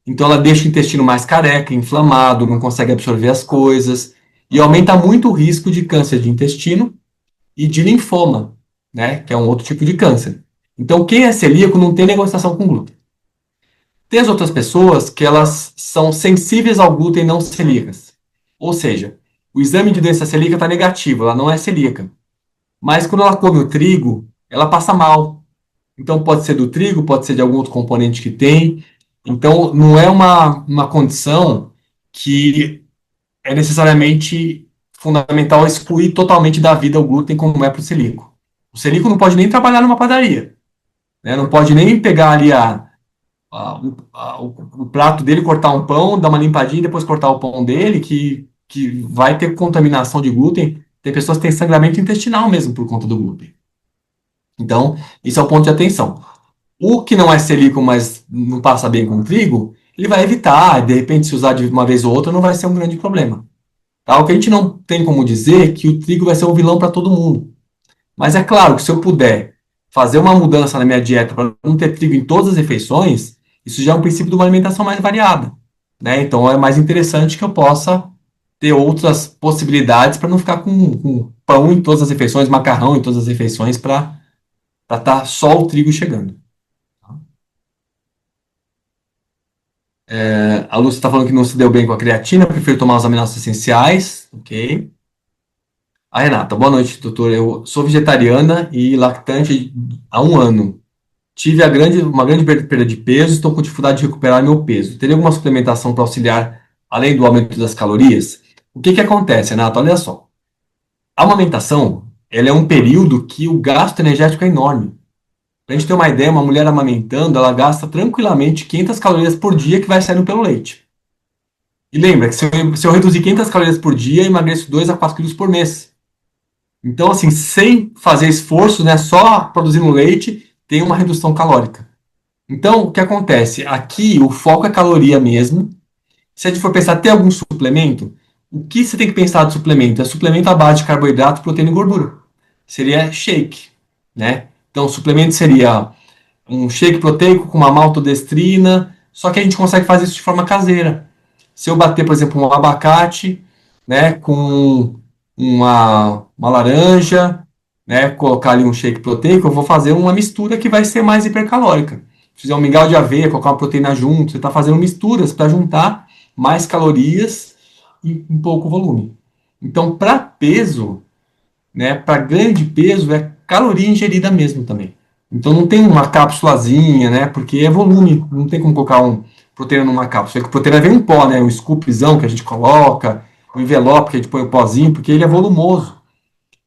Então ela deixa o intestino mais careca, inflamado, não consegue absorver as coisas e aumenta muito o risco de câncer de intestino e de linfoma, né, que é um outro tipo de câncer. Então quem é celíaco não tem negociação com glúten. Tem as outras pessoas que elas são sensíveis ao glúten não celíacas. Ou seja, o exame de doença celíaca está negativo, ela não é celíaca. Mas quando ela come o trigo, ela passa mal. Então pode ser do trigo, pode ser de algum outro componente que tem. Então não é uma condição que é necessariamente fundamental excluir totalmente da vida o glúten como é para o celíaco. O celíaco não pode nem trabalhar numa padaria, né? Não pode nem pegar ali o prato dele, cortar um pão, dar uma limpadinha e depois cortar o pão dele, que vai ter contaminação de glúten. Tem pessoas que têm sangramento intestinal mesmo por conta do glúten. Então, isso é o ponto de atenção. O que não é celíaco, mas não passa bem com o trigo, ele vai evitar, de repente, se usar de uma vez ou outra, não vai ser um grande problema. Tá? O que a gente não tem como dizer é que o trigo vai ser um vilão para todo mundo. Mas é claro que se eu puder fazer uma mudança na minha dieta para não ter trigo em todas as refeições, isso já é um princípio de uma alimentação mais variada. Né? Então é mais interessante que eu possa ter outras possibilidades para não ficar com pão em todas as refeições, macarrão em todas as refeições, para estar só o trigo chegando. A Lúcia está falando que não se deu bem com a creatina, prefiro tomar os aminoácidos essenciais. Ok. A Renata, boa noite, doutor. Eu sou vegetariana e lactante há um ano. Tive uma grande perda de peso, estou com dificuldade de recuperar meu peso. Teria alguma suplementação para auxiliar, além do aumento das calorias? O que acontece, Renata? Olha só. A amamentação, ela é um período que o gasto energético é enorme. Para a gente ter uma ideia, uma mulher amamentando, ela gasta tranquilamente 500 calorias por dia que vai saindo pelo leite. E lembra que se eu reduzir 500 calorias por dia, eu emagreço 2 a 4 quilos por mês. Então, assim, sem fazer esforço, né, só produzindo leite, tem uma redução calórica. Então, o que acontece? Aqui, o foco é caloria mesmo. Se a gente for pensar até algum suplemento, o que você tem que pensar de suplemento? É suplemento à base de carboidrato, proteína e gordura. Seria shake, né? Então, o suplemento seria um shake proteico com uma maltodestrina, só que a gente consegue fazer isso de forma caseira. se eu bater, por exemplo, um abacate, né, com uma laranja, né, colocar ali um shake proteico, eu vou fazer uma mistura que vai ser mais hipercalórica. Se fizer um mingau de aveia, colocar uma proteína junto, você está fazendo misturas para juntar mais calorias e um pouco volume. Então, para peso, né, para ganho de peso, é caloria ingerida mesmo também. Então, não tem uma cápsulazinha, né, porque é volume, não tem como colocar proteína numa cápsula. A proteína vem um pó, né, um scoopzão que a gente coloca, um envelope que a gente põe o pozinho, porque ele é volumoso.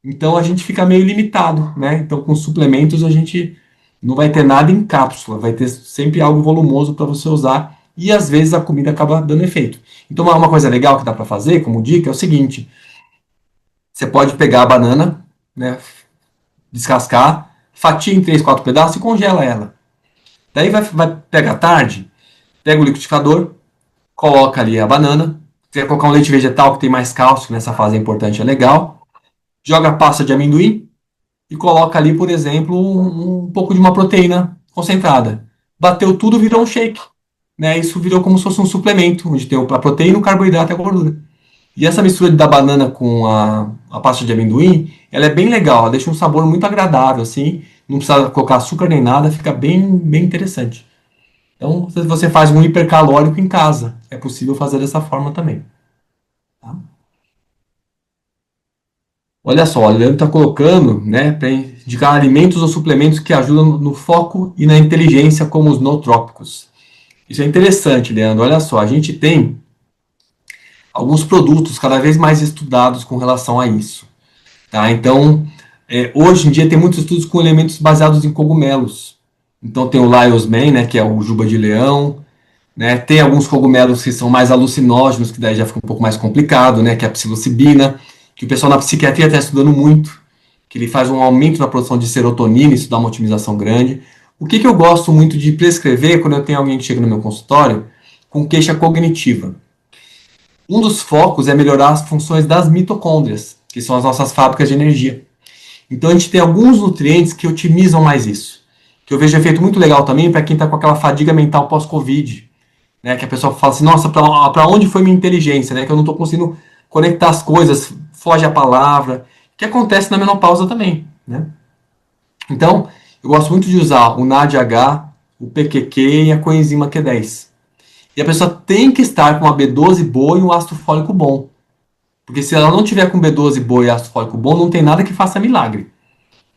Então, a gente fica meio limitado, né? Então, com suplementos, a gente não vai ter nada em cápsula, vai ter sempre algo volumoso para você usar e às vezes a comida acaba dando efeito. Então, uma coisa legal que dá para fazer, como dica, é o seguinte: você pode pegar a banana, né, descascar, fatia em 3, 4 pedaços e congela ela. Daí vai pegar tarde, pega o liquidificador, coloca ali a banana, se quiser colocar um leite vegetal que tem mais cálcio, que nessa fase é importante, é legal, joga a pasta de amendoim e coloca ali, por exemplo, um pouco de uma proteína concentrada. Bateu tudo, virou um shake. Né? Isso virou como se fosse um suplemento, onde tem a proteína, o carboidrato e a gordura. E essa mistura da banana com a pasta de amendoim, ela é bem legal, ela deixa um sabor muito agradável, assim, não precisa colocar açúcar nem nada, fica bem interessante. Então, você faz um hipercalórico em casa, é possível fazer dessa forma também. Tá? Olha só, o Leandro está colocando, né, para indicar alimentos ou suplementos que ajudam no foco e na inteligência, como os nootrópicos. Isso é interessante, Leandro. Olha só, a gente tem alguns produtos cada vez mais estudados com relação a isso. Tá? Então, hoje em dia tem muitos estudos com elementos baseados em cogumelos. Então tem o Lion's Mane, né, que é o juba de leão, né? Tem alguns cogumelos que são mais alucinógenos, que daí já fica um pouco mais complicado, né, que é a psilocibina, que o pessoal na psiquiatria está estudando muito, que ele faz um aumento na produção de serotonina, isso dá uma otimização grande. O que eu gosto muito de prescrever quando eu tenho alguém que chega no meu consultório com queixa cognitiva? Um dos focos é melhorar as funções das mitocôndrias, que são as nossas fábricas de energia. Então a gente tem alguns nutrientes que otimizam mais isso. Que eu vejo efeito muito legal também para quem está com aquela fadiga mental pós-Covid. Né, que a pessoa fala assim, nossa, para onde foi minha inteligência? Né, que eu não estou conseguindo conectar as coisas, foge a palavra, que acontece na menopausa também. Né? Então, eu gosto muito de usar o NADH, o PQQ e a coenzima Q10. E a pessoa tem que estar com uma B12 boa e um ácido fólico bom. Porque se ela não tiver com B12 boa e ácido fólico bom, não tem nada que faça milagre.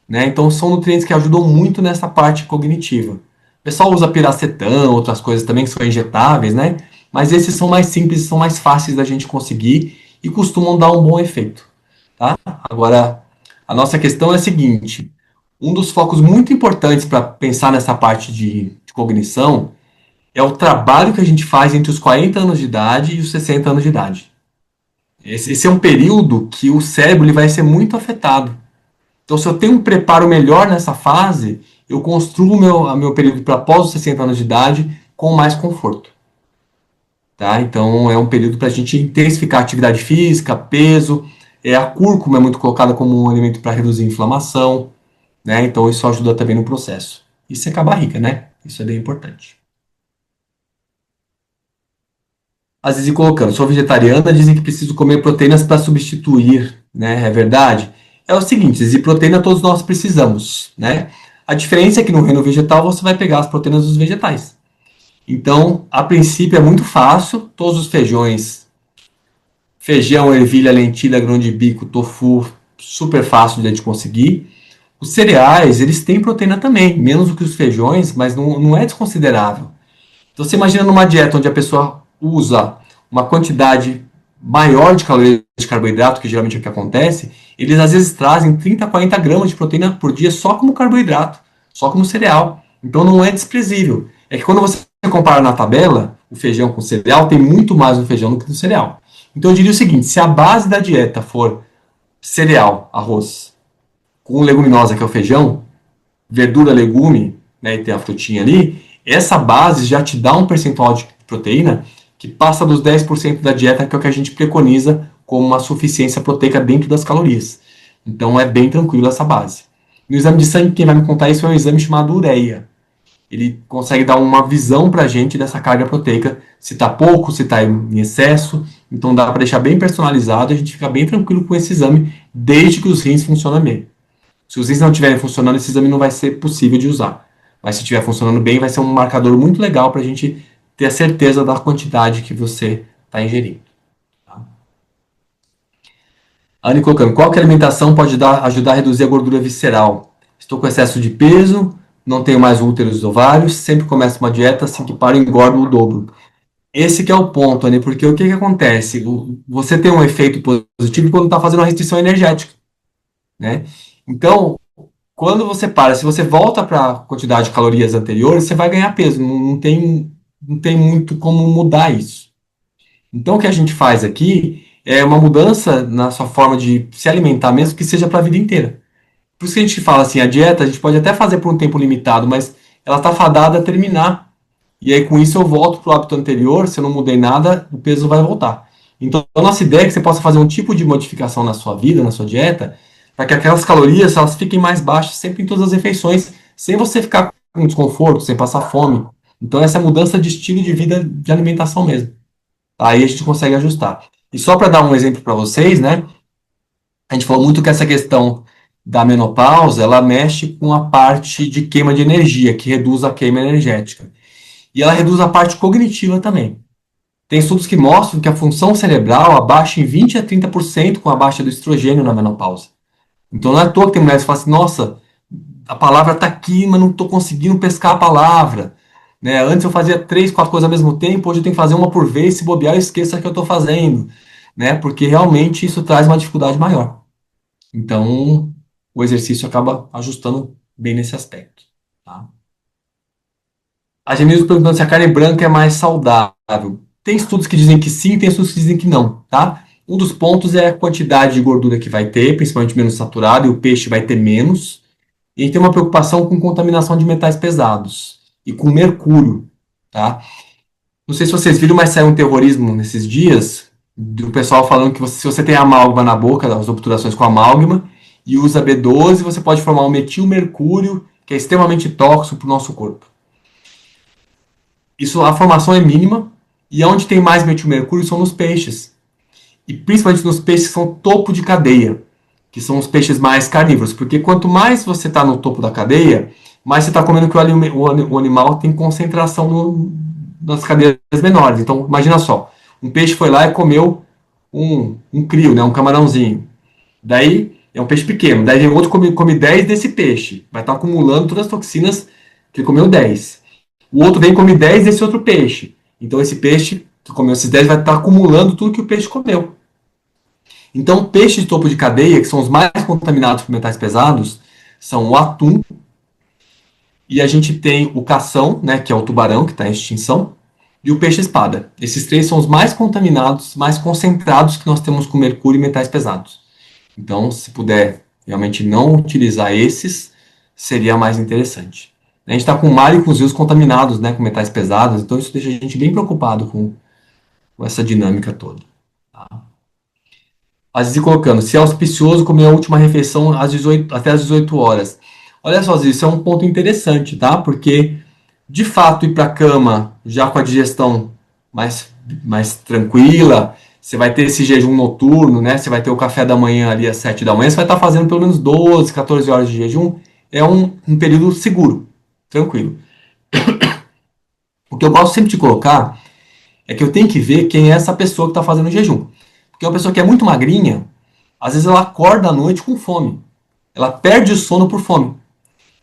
Né? Então são nutrientes que ajudam muito nessa parte cognitiva. O pessoal usa piracetão, outras coisas também que são injetáveis, né? Mas esses são mais simples, são mais fáceis da gente conseguir e costumam dar um bom efeito. Tá? Agora, a nossa questão é a seguinte: um dos focos muito importantes para pensar nessa parte de cognição é o trabalho que a gente faz entre os 40 anos de idade e os 60 anos de idade. Esse é um período que o cérebro ele vai ser muito afetado. Então, se eu tenho um preparo melhor nessa fase, eu construo meu período para após os 60 anos de idade com mais conforto. Tá? Então, é um período para a gente intensificar a atividade física, peso. A cúrcuma é muito colocada como um alimento para reduzir a inflamação. Né? Então, isso ajuda também no processo. E secar a barriga, né? Isso é bem importante. Às vezes colocando, sou vegetariana, dizem que preciso comer proteínas para substituir, né? É verdade? É o seguinte, de proteína todos nós precisamos, né? A diferença é que no reino vegetal você vai pegar as proteínas dos vegetais. Então, a princípio é muito fácil, todos os feijões, feijão, ervilha, lentilha, grão de bico, tofu, super fácil de a gente conseguir. Os cereais, eles têm proteína também, menos do que os feijões, mas não é desconsiderável. Então você imagina numa dieta onde a pessoa usa uma quantidade maior de calorias de carboidrato, que geralmente é o que acontece, eles às vezes trazem 30, 40 gramas de proteína por dia só como carboidrato, só como cereal. Então não é desprezível. É que quando você compara na tabela, o feijão com o cereal, tem muito mais no feijão do que no cereal. Então eu diria o seguinte, se a base da dieta for cereal, arroz, com leguminosa, que é o feijão, verdura, legume, né, e tem a frutinha ali, essa base já te dá um percentual de proteína que passa dos 10% da dieta, que é o que a gente preconiza como uma suficiência proteica dentro das calorias. Então é bem tranquilo essa base. No exame de sangue, quem vai me contar isso é um exame chamado ureia. ele consegue dar uma visão para a gente dessa carga proteica, se está pouco, se está em excesso. Então dá para deixar bem personalizado e a gente fica bem tranquilo com esse exame, desde que os rins funcionem bem. Se os rins não estiverem funcionando, esse exame não vai ser possível de usar. Mas se estiver funcionando bem, vai ser um marcador muito legal para a gente ter a certeza da quantidade que você está ingerindo. Tá? Anne colocando, qual que alimentação pode ajudar a reduzir a gordura visceral? Estou com excesso de peso, não tenho mais úteros e ovários, sempre começo uma dieta, assim que paro, engordo o dobro. Esse que é o ponto, Anne, porque o que acontece? Você tem um efeito positivo quando está fazendo uma restrição energética, né? Então, quando você para, se você volta para a quantidade de calorias anteriores, você vai ganhar peso, não tem muito como mudar isso. Então, o que a gente faz aqui é uma mudança na sua forma de se alimentar, mesmo que seja para a vida inteira. Por isso que a gente fala assim, a dieta a gente pode até fazer por um tempo limitado, mas ela está fadada a terminar. E aí com isso eu volto para o hábito anterior, se eu não mudei nada, o peso vai voltar. Então a nossa ideia é que você possa fazer um tipo de modificação na sua vida, na sua dieta, para que aquelas calorias elas fiquem mais baixas sempre em todas as refeições, sem você ficar com desconforto, sem passar fome. Então essa é a mudança de estilo de vida, de alimentação mesmo. Aí a gente consegue ajustar. E só para dar um exemplo para vocês, né? A gente falou muito que essa questão da menopausa, ela mexe com a parte de queima de energia, que reduz a queima energética. E ela reduz a parte cognitiva também. Tem estudos que mostram que a função cerebral abaixa em 20 a 30% com a baixa do estrogênio na menopausa. Então não é à toa que tem mulheres que falam assim, nossa, a palavra está aqui, mas não estou conseguindo pescar a palavra. Né? Antes eu fazia 3, 4 coisas ao mesmo tempo, hoje eu tenho que fazer uma por vez, se bobear eu esqueço a que eu estou fazendo. Né? Porque realmente isso traz uma dificuldade maior. Então, o exercício acaba ajustando bem nesse aspecto. Tá? A Gemilson perguntando se a carne branca é mais saudável. Tem estudos que dizem que sim, tem estudos que dizem que não, tá? Um dos pontos é a quantidade de gordura que vai ter, principalmente menos saturada, e o peixe vai ter menos. E a gente tem uma preocupação com contaminação de metais pesados e com mercúrio, tá? Não sei se vocês viram, mas saiu um terrorismo nesses dias do pessoal falando que se você tem amálgama na boca, as obturações com amálgama, e usa B12, você pode formar um metilmercúrio, que é extremamente tóxico para o nosso corpo. Isso, a formação é mínima, e onde tem mais metilmercúrio são nos peixes. E principalmente nos peixes que são topo de cadeia, que são os peixes mais carnívoros. Porque quanto mais você está no topo da cadeia, mais você está comendo que o animal tem concentração nas cadeias menores. Então, imagina só, um peixe foi lá e comeu um crio, né, um camarãozinho. Daí, é um peixe pequeno. Daí vem outro come 10 desse peixe. Vai estar acumulando todas as toxinas que ele comeu 10. O outro vem e come 10 desse outro peixe. Então esse peixe que comeu esses 10 vai estar acumulando tudo que o peixe comeu. Então peixes de topo de cadeia, que são os mais contaminados por metais pesados, são o atum, e a gente tem o cação, né, que é o tubarão, que está em extinção, e o peixe-espada. Esses três são os mais contaminados, mais concentrados que nós temos com mercúrio e metais pesados. Então, se puder realmente não utilizar esses, seria mais interessante. A gente está com o mar e com os rios contaminados, né, com metais pesados, então isso deixa a gente bem preocupado com essa dinâmica toda. Tá? A Zizi colocando, se é auspicioso comer a última refeição até às 18 horas. Olha só, Zizi, isso é um ponto interessante, tá? Porque, de fato, ir para a cama já com a digestão mais tranquila, você vai ter esse jejum noturno, né? Você vai ter o café da manhã ali às 7 da manhã, você vai estar fazendo pelo menos 12, 14 horas de jejum, é um período seguro, tranquilo. O que eu gosto sempre de colocar é que eu tenho que ver quem é essa pessoa que está fazendo o jejum. Porque uma pessoa que é muito magrinha, às vezes ela acorda à noite com fome. Ela perde o sono por fome.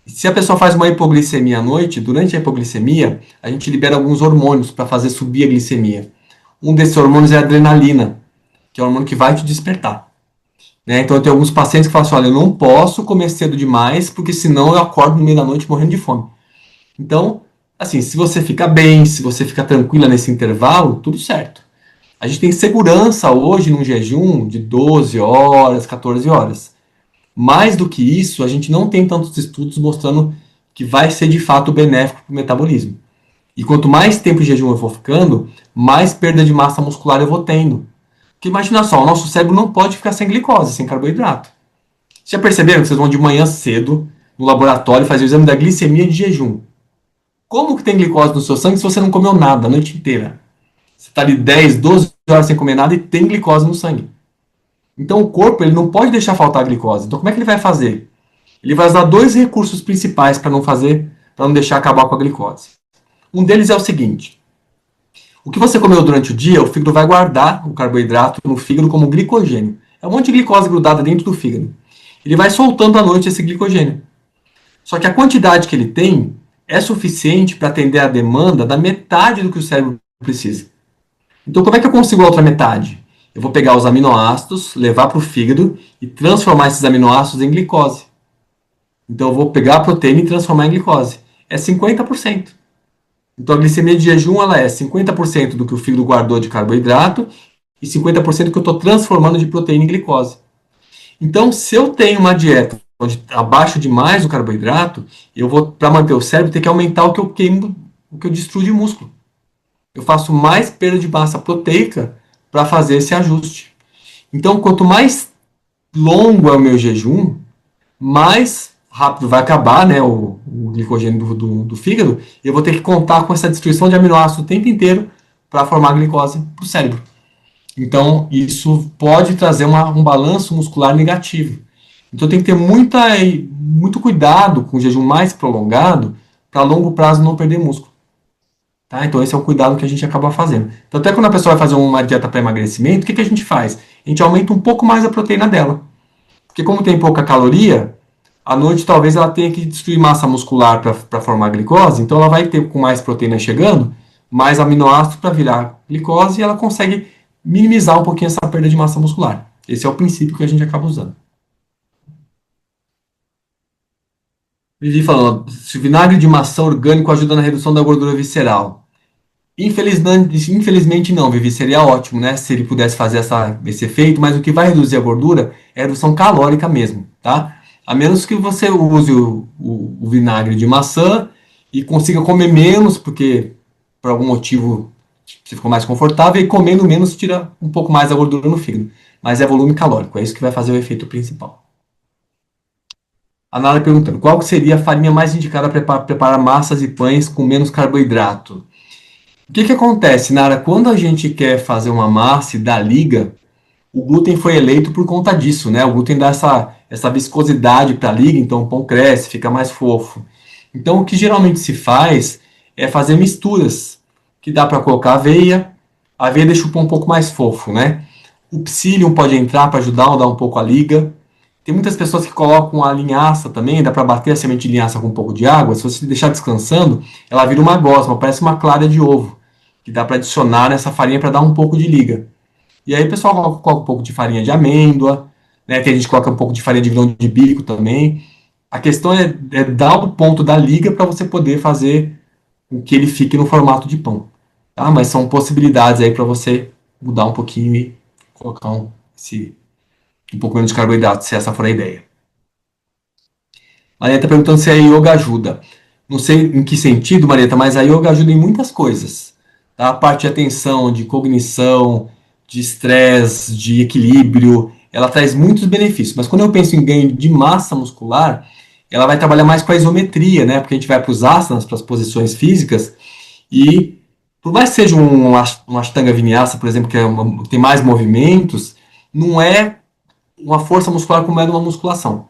E se a pessoa faz uma hipoglicemia à noite, durante a hipoglicemia, a gente libera alguns hormônios para fazer subir a glicemia. Um desses hormônios é a adrenalina, que é o hormônio que vai te despertar. Né? Então eu tenho alguns pacientes que falam assim, olha, eu não posso comer cedo demais, porque senão eu acordo no meio da noite morrendo de fome. Então, assim, se você fica bem, se você fica tranquila nesse intervalo, tudo certo. A gente tem segurança hoje num jejum de 12 horas, 14 horas. Mais do que isso, a gente não tem tantos estudos mostrando que vai ser de fato benéfico para o metabolismo. E quanto mais tempo de jejum eu for ficando, mais perda de massa muscular eu vou tendo. Porque imagina só, o nosso cérebro não pode ficar sem glicose, sem carboidrato. Já perceberam que vocês vão de manhã cedo no laboratório fazer o exame da glicemia de jejum? Como que tem glicose no seu sangue se você não comeu nada a noite inteira? Você está ali 10, 12 horas sem comer nada e tem glicose no sangue. Então o corpo ele não pode deixar faltar a glicose. Então como é que ele vai fazer? Ele vai usar dois recursos principais para não deixar acabar com a glicose. Um deles é o seguinte: o que você comeu durante o dia, o fígado vai guardar o carboidrato no fígado como glicogênio. É um monte de glicose grudada dentro do fígado. Ele vai soltando à noite esse glicogênio. Só que a quantidade que ele tem é suficiente para atender a demanda da metade do que o cérebro precisa. Então, como é que eu consigo a outra metade? Eu vou pegar os aminoácidos, levar para o fígado e transformar esses aminoácidos em glicose. Então, eu vou pegar a proteína e transformar em glicose. É 50%. Então, a glicemia de jejum ela é 50% do que o fígado guardou de carboidrato e 50% que eu estou transformando de proteína em glicose. Então, se eu tenho uma dieta onde abaixo demais o carboidrato, eu vou, para manter o cérebro, ter que aumentar o que eu queimo, o que eu destruo de músculo. Eu faço mais perda de massa proteica para fazer esse ajuste. Então, quanto mais longo é o meu jejum, mais rápido vai acabar, né, o glicogênio do fígado, e eu vou ter que contar com essa destruição de aminoácidos o tempo inteiro para formar glicose para o cérebro. Então, isso pode trazer um balanço muscular negativo. Então, tem que ter muito cuidado com o jejum mais prolongado para a longo prazo não perder músculo. Tá? Então, esse é o cuidado que a gente acaba fazendo. Então, até quando a pessoa vai fazer uma dieta para emagrecimento, o que a gente faz? A gente aumenta um pouco mais a proteína dela. Porque como tem pouca caloria, à noite talvez ela tenha que destruir massa muscular para formar glicose, então ela vai ter com mais proteína chegando, mais aminoácidos para virar glicose e ela consegue minimizar um pouquinho essa perda de massa muscular. Esse é o princípio que a gente acaba usando. Vivi falando, se vinagre de maçã orgânico ajuda na redução da gordura visceral. Infelizmente não, Vivi, seria ótimo, né, se ele pudesse fazer esse efeito, mas o que vai reduzir a gordura é a redução calórica mesmo, tá? A menos que você use o vinagre de maçã e consiga comer menos, porque por algum motivo você ficou mais confortável, e comendo menos tira um pouco mais a gordura no fígado. Mas é volume calórico, é isso que vai fazer o efeito principal. A Nara perguntando, qual que seria a farinha mais indicada para preparar massas e pães com menos carboidrato? O que acontece, Nara? Quando a gente quer fazer uma massa e dar liga, o glúten foi eleito por conta disso, né? O glúten dá essa viscosidade para a liga, então o pão cresce, fica mais fofo. Então, o que geralmente se faz é fazer misturas, que dá para colocar a aveia deixa o pão um pouco mais fofo, né? O psyllium pode entrar para ajudar a dar um pouco a liga. Tem muitas pessoas que colocam a linhaça também, dá para bater a semente de linhaça com um pouco de água. Se você deixar descansando, ela vira uma gosma, parece uma clara de ovo, que dá para adicionar nessa farinha para dar um pouco de liga. E aí o pessoal coloca um pouco de farinha de amêndoa, né? Tem gente que coloca um pouco de farinha de grão de bico também. A questão é dar o ponto da liga para você poder fazer com que ele fique no formato de pão. Tá? Mas são possibilidades aí para você mudar um pouquinho e colocar um pouco menos de carboidrato, se essa for a ideia. Marieta está perguntando se a yoga ajuda. Não sei em que sentido, Marieta, mas a yoga ajuda em muitas coisas. Tá? A parte de atenção, de cognição, de estresse, de equilíbrio, ela traz muitos benefícios. Mas quando eu penso em ganho de massa muscular, ela vai trabalhar mais com a isometria, né? Porque a gente vai para os asanas, para as posições físicas, e por mais que seja um Ashtanga Vinyasa, por exemplo, que tem mais movimentos, não é uma força muscular como é numa musculação.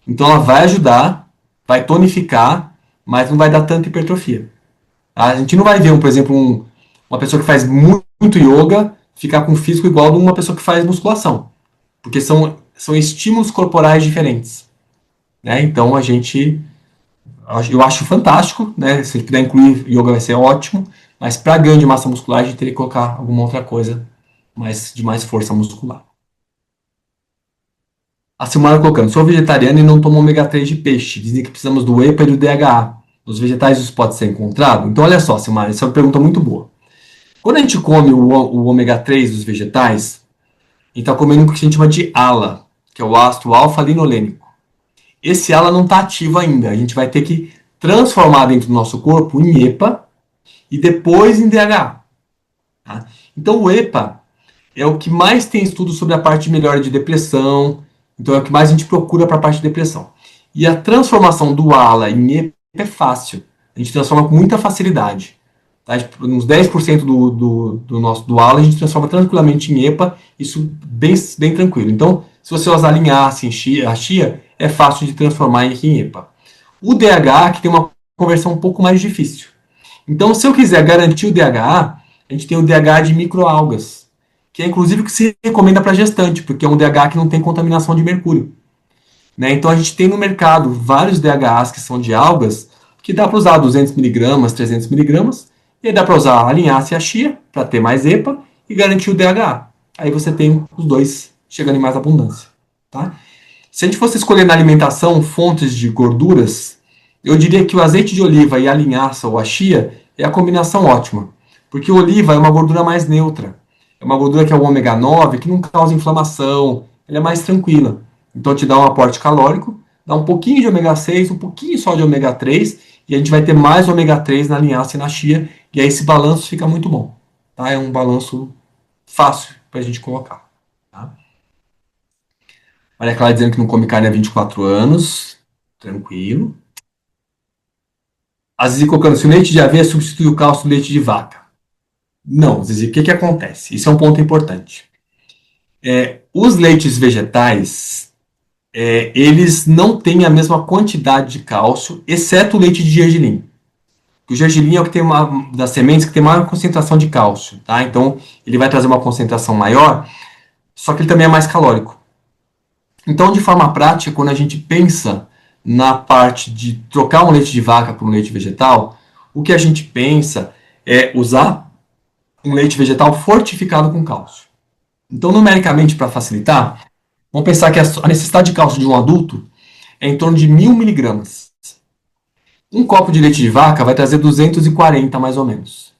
Então ela vai ajudar, vai tonificar, mas não vai dar tanta hipertrofia. A gente não vai ver, por exemplo, uma pessoa que faz muito yoga ficar com um físico igual a uma pessoa que faz musculação. Porque são estímulos corporais diferentes. Né? Então eu acho fantástico, né? Se puder incluir yoga vai ser ótimo, mas para ganho de massa muscular a gente teria que colocar alguma outra coisa de mais força muscular. A Silmara colocando, sou vegetariana e não tomo ômega 3 de peixe. Dizem que precisamos do EPA e do DHA. Nos vegetais isso pode ser encontrado? Então olha só, Silmara, essa é uma pergunta muito boa. Quando a gente come o ômega 3 dos vegetais, a gente está comendo o que a gente chama de ALA, que é o ácido alfa-linolênico. Esse ALA não está ativo ainda. A gente vai ter que transformar dentro do nosso corpo em EPA e depois em DHA. Tá? Então o EPA é o que mais tem estudo sobre a parte de melhora de depressão. Então é o que mais a gente procura para a parte de depressão. E a transformação do ALA em EPA é fácil. a gente transforma com muita facilidade. Tá? Uns 10% do nosso dual a gente transforma tranquilamente em EPA, isso bem tranquilo. Então, se você usar linhaça, a chia, é fácil de transformar em EPA. O DHA, que tem uma conversão um pouco mais difícil. Então, se eu quiser garantir o DHA, a gente tem o DHA de microalgas, que é inclusive o que se recomenda para gestante, porque é um DHA que não tem contaminação de mercúrio. Né? Então, a gente tem no mercado vários DHAs que são de algas, que dá para usar 200 miligramas, 300 miligramas, e aí dá para usar a linhaça e a chia, para ter mais EPA, e garantir o DHA. Aí você tem os dois chegando em mais abundância. Tá? Se a gente fosse escolher na alimentação fontes de gorduras, eu diria que o azeite de oliva e a linhaça ou a chia é a combinação ótima. Porque o oliva é uma gordura mais neutra. É uma gordura que é o ômega 9, que não causa inflamação, ela é mais tranquila. Então te dá um aporte calórico, dá um pouquinho de ômega 6, um pouquinho só de ômega 3, e a gente vai ter mais ômega 3 na linhaça e na chia, e aí esse balanço fica muito bom. Tá? É um balanço fácil para a gente colocar. Tá? Maria Clara dizendo que não come carne há 24 anos. Tranquilo. A Zizi colocando, se o leite de aveia substitui o cálcio do leite de vaca. Não, Zizi, o que acontece? Isso é um ponto importante. Os leites vegetais, eles não têm a mesma quantidade de cálcio, exceto o leite de gergelim. O gergelim é o que tem uma das sementes que tem maior concentração de cálcio, tá? Então, ele vai trazer uma concentração maior, só que ele também é mais calórico. Então, de forma prática, quando a gente pensa na parte de trocar um leite de vaca por um leite vegetal, o que a gente pensa é usar um leite vegetal fortificado com cálcio. Então, numericamente, para facilitar, vamos pensar que a necessidade de cálcio de um adulto é em torno de 1.000 miligramas. Um copo de leite de vaca vai trazer 240, mais ou menos.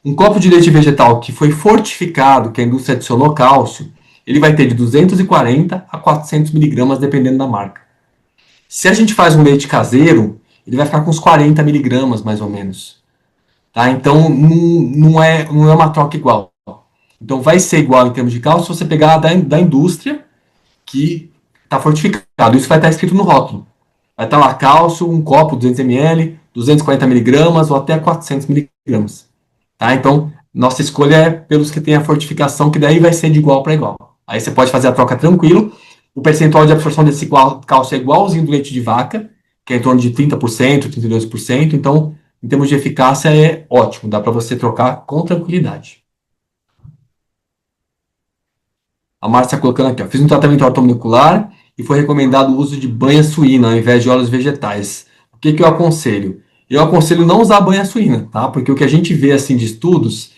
Um copo de leite vegetal que foi fortificado, que a indústria adicionou cálcio, ele vai ter de 240 a 400 miligramas, dependendo da marca. Se a gente faz um leite caseiro, ele vai ficar com uns 40 miligramas, mais ou menos. Tá? Então, não é uma troca igual. Então, vai ser igual em termos de cálcio se você pegar da indústria que está fortificado. Isso vai estar escrito no rótulo. Vai estar lá cálcio, um copo, 200 ml, 240 miligramas ou até 400 miligramas. Tá? Então, nossa escolha é pelos que têm a fortificação, que daí vai ser de igual para igual. Aí você pode fazer a troca tranquilo. O percentual de absorção desse cálcio é igualzinho do leite de vaca, que é em torno de 30%, 32%. Então, em termos de eficácia, é ótimo. Dá para você trocar com tranquilidade. A Márcia colocando aqui, ó, fiz um tratamento ortomolecular e foi recomendado o uso de banha suína ao invés de óleos vegetais. O que eu aconselho? Eu aconselho não usar banha suína, tá? Porque o que a gente vê assim de estudos,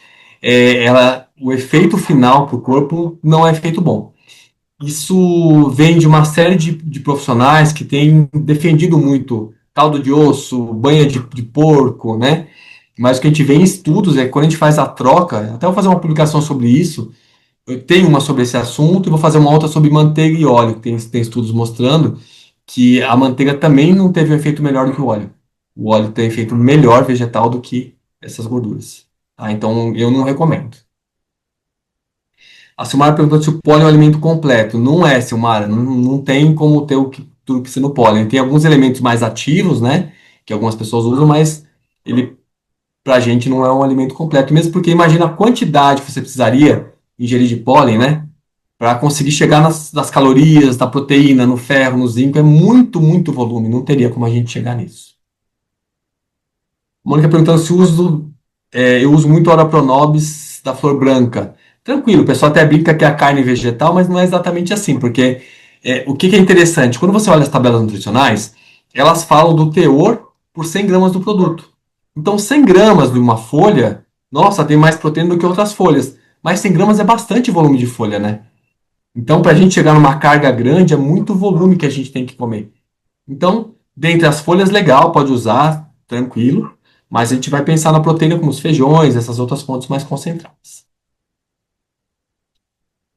o efeito final para o corpo não é efeito bom. Isso vem de uma série de profissionais que têm defendido muito caldo de osso, banha de porco, né? Mas o que a gente vê em estudos é que quando a gente faz a troca, até vou fazer uma publicação sobre isso, eu tenho uma sobre esse assunto e vou fazer uma outra sobre manteiga e óleo, que tem estudos mostrando que a manteiga também não teve um efeito melhor do que o óleo. O óleo tem efeito melhor vegetal do que essas gorduras. Tá? Então, eu não recomendo. A Silmara perguntou se o pólen é um alimento completo. Não é, Silmara. Não tem como ter tudo que ser no pólen. Tem alguns elementos mais ativos, né? Que algumas pessoas usam, mas ele, pra gente, não é um alimento completo. Mesmo porque imagina a quantidade que você precisaria ingerir de pólen, né? Para conseguir chegar nas calorias, da proteína, no ferro, no zinco. É muito, muito volume. Não teria como a gente chegar nisso. Mônica perguntando se eu uso muito Ora Pronobis da flor branca. Tranquilo, o pessoal até brinca que é a carne vegetal, mas não é exatamente assim, porque o que é interessante? Quando você olha as tabelas nutricionais, elas falam do teor por 100 gramas do produto. Então, 100 gramas de uma folha, nossa, tem mais proteína do que outras folhas. Mas 100 gramas é bastante volume de folha, né? Então, para a gente chegar numa carga grande, é muito volume que a gente tem que comer. Então, dentre as folhas, legal, pode usar, tranquilo. Mas a gente vai pensar na proteína como os feijões, essas outras fontes mais concentradas.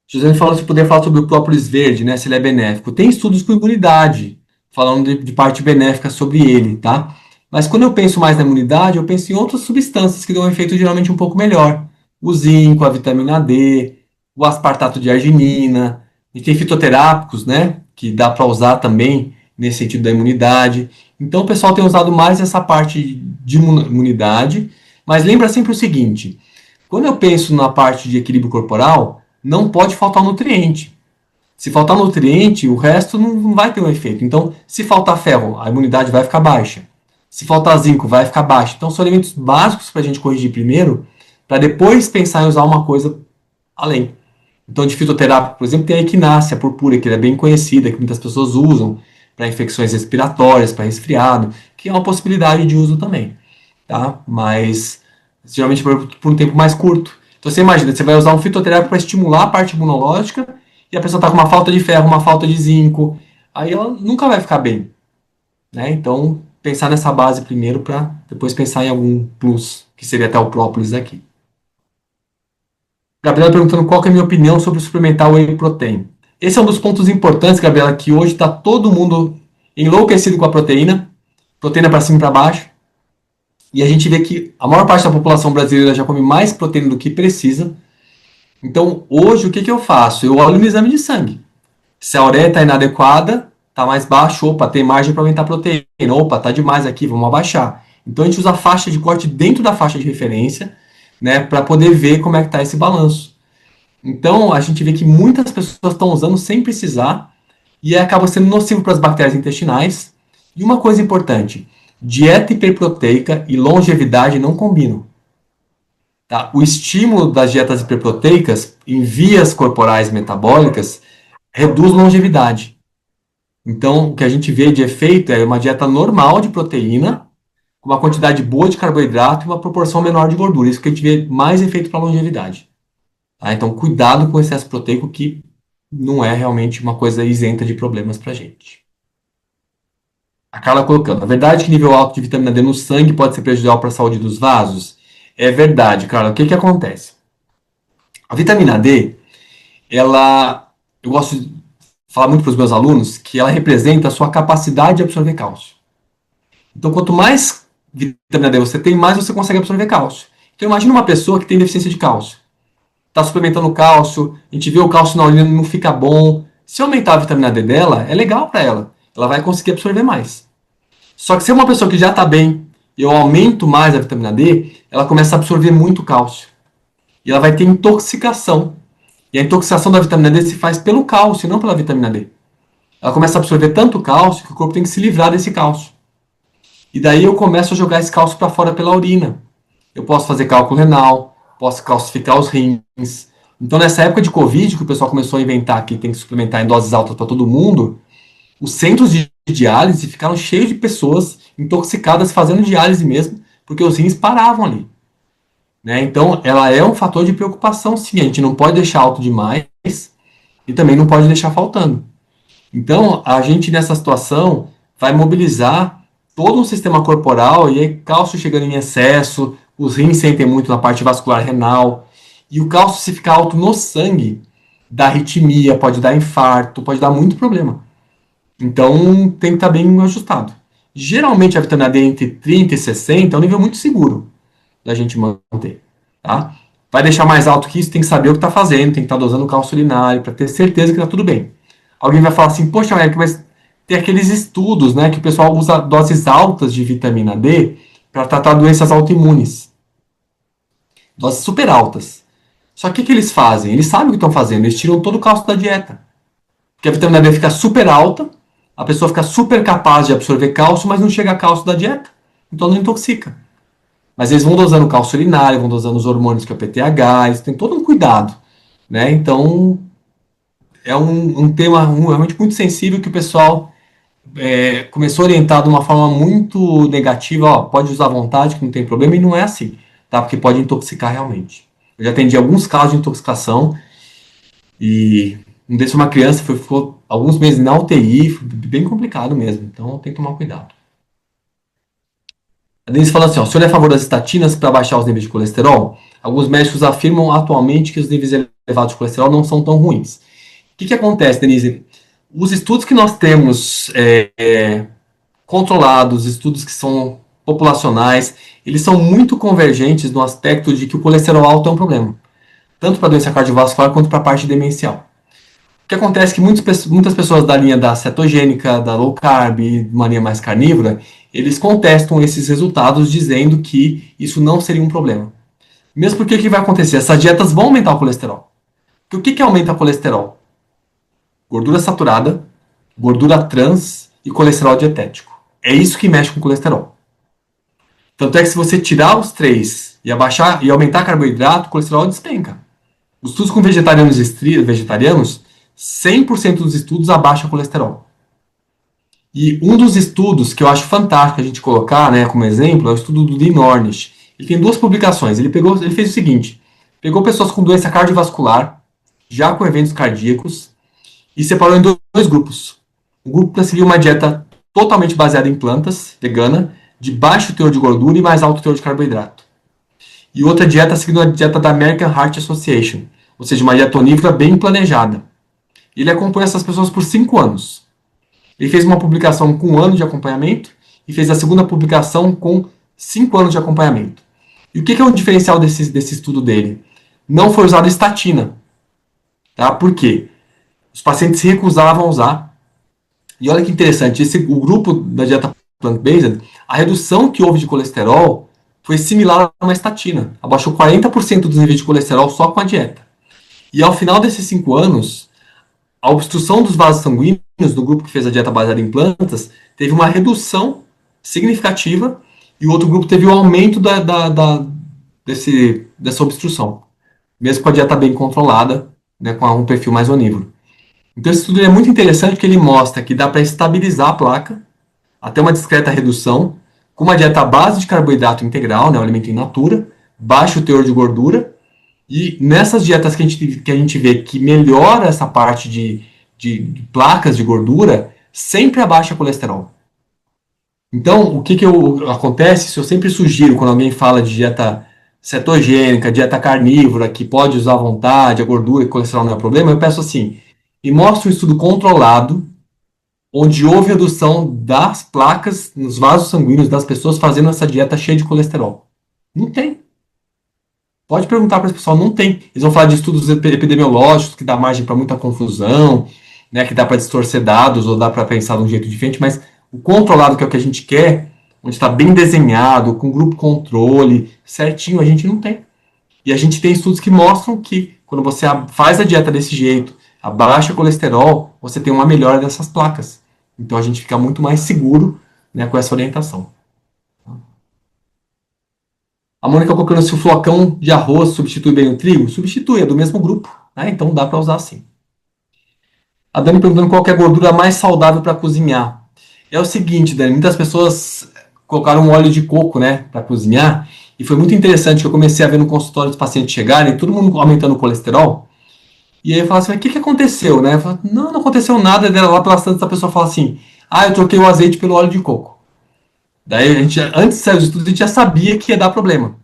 José falou se poderia falar sobre o própolis verde, né? Se ele é benéfico. Tem estudos com imunidade, falando de parte benéfica sobre ele, tá? Mas quando eu penso mais na imunidade, eu penso em outras substâncias que dão um efeito geralmente um pouco melhor. O zinco, a vitamina D, o aspartato de arginina. E tem fitoterápicos, né? Que dá para usar também, nesse sentido da imunidade. Então, o pessoal tem usado mais essa parte de imunidade, mas lembra sempre o seguinte, quando eu penso na parte de equilíbrio corporal, não pode faltar nutriente. Se faltar nutriente, o resto não vai ter um efeito. Então, se faltar ferro, a imunidade vai ficar baixa. Se faltar zinco, vai ficar baixa. Então, são elementos básicos para a gente corrigir primeiro, para depois pensar em usar uma coisa além. Então, de fitoterápico, por exemplo, tem a equinácea purpúrea, que é bem conhecida, que muitas pessoas usam para infecções respiratórias, para resfriado, que é uma possibilidade de uso também, tá? Mas, geralmente, por um tempo mais curto. Então, você imagina, você vai usar um fitoterápico para estimular a parte imunológica e a pessoa está com uma falta de ferro, uma falta de zinco, aí ela nunca vai ficar bem, né? Então, pensar nessa base primeiro para depois pensar em algum plus, que seria até o própolis aqui. Gabriela perguntando qual que é a minha opinião sobre suplementar whey protein. Esse é um dos pontos importantes, Gabriela, que hoje está todo mundo enlouquecido com a proteína para cima e para baixo, e a gente vê que a maior parte da população brasileira já come mais proteína do que precisa. Então, hoje, o que eu faço? Eu olho no exame de sangue. Se a ureia está inadequada, está mais baixo, opa, tem margem para aumentar a proteína, opa, está demais aqui, vamos abaixar. Então, a gente usa a faixa de corte dentro da faixa de referência, né, para poder ver como é que está esse balanço. Então, a gente vê que muitas pessoas estão usando sem precisar e acaba sendo nocivo para as bactérias intestinais. E uma coisa importante, dieta hiperproteica e longevidade não combinam. Tá? O estímulo das dietas hiperproteicas em vias corporais metabólicas reduz longevidade. Então, o que a gente vê de efeito é uma dieta normal de proteína, com uma quantidade boa de carboidrato e uma proporção menor de gordura. Isso que a gente vê mais efeito para longevidade. Tá? Então, cuidado com o excesso proteico, que não é realmente uma coisa isenta de problemas para a gente. A Carla colocando, a verdade é que nível alto de vitamina D no sangue pode ser prejudicial para a saúde dos vasos? É verdade, Carla. O que acontece? A vitamina D, eu gosto de falar muito para os meus alunos que ela representa a sua capacidade de absorver cálcio. Então, quanto mais vitamina D você tem, mais você consegue absorver cálcio. Então, imagina uma pessoa que tem deficiência de cálcio. Está suplementando cálcio, a gente vê o cálcio na urina, não fica bom. Se aumentar a vitamina D dela, é legal para ela. Ela vai conseguir absorver mais. Só que se é uma pessoa que já está bem, e eu aumento mais a vitamina D, ela começa a absorver muito cálcio. E ela vai ter intoxicação. E a intoxicação da vitamina D se faz pelo cálcio, não pela vitamina D. Ela começa a absorver tanto cálcio que o corpo tem que se livrar desse cálcio. E daí eu começo a jogar esse cálcio para fora pela urina. Eu posso fazer cálculo renal, posso calcificar os rins. Então, nessa época de Covid, que o pessoal começou a inventar que tem que suplementar em doses altas para todo mundo, os centros de diálise ficaram cheios de pessoas intoxicadas fazendo diálise mesmo, porque os rins paravam ali. Né? Então, ela é um fator de preocupação, sim. A gente não pode deixar alto demais e também não pode deixar faltando. Então, a gente nessa situação vai mobilizar todo um sistema corporal e aí cálcio chegando em excesso, os rins sentem muito na parte vascular renal, e o cálcio, se ficar alto no sangue, dá arritmia, pode dar infarto, pode dar muito problema. Então, tem que estar bem ajustado. Geralmente, a vitamina D entre 30 e 60 é um nível muito seguro da gente manter. Tá? Vai deixar mais alto que isso, tem que saber o que está fazendo, tem que estar dosando o cálcio urinário para ter certeza que está tudo bem. Alguém vai falar assim, poxa, América, mas tem aqueles estudos, né, que o pessoal usa doses altas de vitamina D para tratar doenças autoimunes. Doses super altas. Só que o que eles fazem? Eles sabem o que estão fazendo, eles tiram todo o cálcio da dieta. Porque a vitamina D fica super alta, a pessoa fica super capaz de absorver cálcio, mas não chega a cálcio da dieta. Então não intoxica. Mas eles vão dosando o cálcio urinário, vão dosando os hormônios que é o PTH, eles têm todo um cuidado. Né? Então, é um tema realmente muito sensível que o pessoal começou a orientar de uma forma muito negativa, ó, pode usar à vontade, que não tem problema, e não é assim, tá? Porque pode intoxicar realmente. Eu já atendi alguns casos de intoxicação, e um desses uma criança ficou alguns meses na UTI, foi bem complicado mesmo, então tem que tomar cuidado. A Denise fala assim, ó, o senhor é a favor das estatinas para baixar os níveis de colesterol? Alguns médicos afirmam atualmente que os níveis elevados de colesterol não são tão ruins. O que acontece, Denise? Os estudos que nós temos controlados, estudos que são populacionais, eles são muito convergentes no aspecto de que o colesterol alto é um problema, tanto para a doença cardiovascular quanto para a parte demencial. O que acontece é que muitas pessoas da linha da cetogênica, da low carb, de uma linha mais carnívora, eles contestam esses resultados dizendo que isso não seria um problema. Mesmo porque o que vai acontecer? Essas dietas vão aumentar o colesterol. Porque o que aumenta o colesterol? Gordura saturada, gordura trans e colesterol dietético. É isso que mexe com o colesterol. Tanto é que se você tirar os três e abaixar e aumentar carboidrato, o colesterol despenca. Os estudos com vegetarianos, 100% dos estudos abaixam o colesterol. E um dos estudos que eu acho fantástico a gente colocar, né, como exemplo, é o estudo do Dean Ornish. Ele tem duas publicações. Ele fez o seguinte: pegou pessoas com doença cardiovascular, já com eventos cardíacos, e separou em dois grupos. Um grupo para seguir uma dieta totalmente baseada em plantas, vegana, de baixo teor de gordura e mais alto teor de carboidrato. E outra dieta seguindo a dieta da American Heart Association, ou seja, uma dieta onívora bem planejada. Ele acompanhou essas pessoas por 5 anos. Ele fez uma publicação com 1 ano de acompanhamento e fez a segunda publicação com 5 anos de acompanhamento. E o que é o diferencial desse estudo dele? Não foi usada estatina. Tá? Por quê? Os pacientes se recusavam a usar. E olha que interessante, o grupo da dieta plant-based, a redução que houve de colesterol foi similar a uma estatina. Abaixou 40% dos níveis de colesterol só com a dieta. E ao final desses 5 anos, a obstrução dos vasos sanguíneos do grupo que fez a dieta baseada em plantas teve uma redução significativa e o outro grupo teve um aumento dessa obstrução, mesmo com a dieta bem controlada, né, com um perfil mais onívoro. Então esse estudo é muito interessante porque ele mostra que dá para estabilizar a placa até uma discreta redução com uma dieta à base de carboidrato integral, né, um alimento in natura, baixo teor de gordura. E nessas dietas que a gente vê que melhora essa parte de placas de gordura, sempre abaixa colesterol. Então, o que acontece? Isso eu sempre sugiro quando alguém fala de dieta cetogênica, dieta carnívora, que pode usar à vontade, a gordura e o colesterol não é problema, eu peço assim, me mostra um estudo controlado, onde houve redução das placas nos vasos sanguíneos das pessoas fazendo essa dieta cheia de colesterol. Não tem. Pode perguntar para esse pessoal, não tem. Eles vão falar de estudos epidemiológicos que dá margem para muita confusão, né, que dá para distorcer dados ou dá para pensar de um jeito diferente, mas o controlado, que é o que a gente quer, onde está bem desenhado, com grupo controle, certinho, a gente não tem. E a gente tem estudos que mostram que quando você faz a dieta desse jeito, abaixa o colesterol, você tem uma melhora dessas placas. Então a gente fica muito mais seguro, né, com essa orientação. A Mônica colocando se o flocão de arroz substitui bem o trigo. Substitui, é do mesmo grupo, né? Então dá para usar sim. A Dani perguntando qual que é a gordura mais saudável para cozinhar. É o seguinte, Dani, muitas pessoas colocaram um óleo de coco, né, para cozinhar, e foi muito interessante que eu comecei a ver no consultório dos pacientes chegarem, todo mundo aumentando o colesterol, e aí eu falava assim, mas o que aconteceu, né? Eu falava, não aconteceu nada, e lá pelas tantas a pessoa fala assim, eu troquei o azeite pelo óleo de coco. Daí a gente, antes de sair do estudo, a gente já sabia que ia dar problema.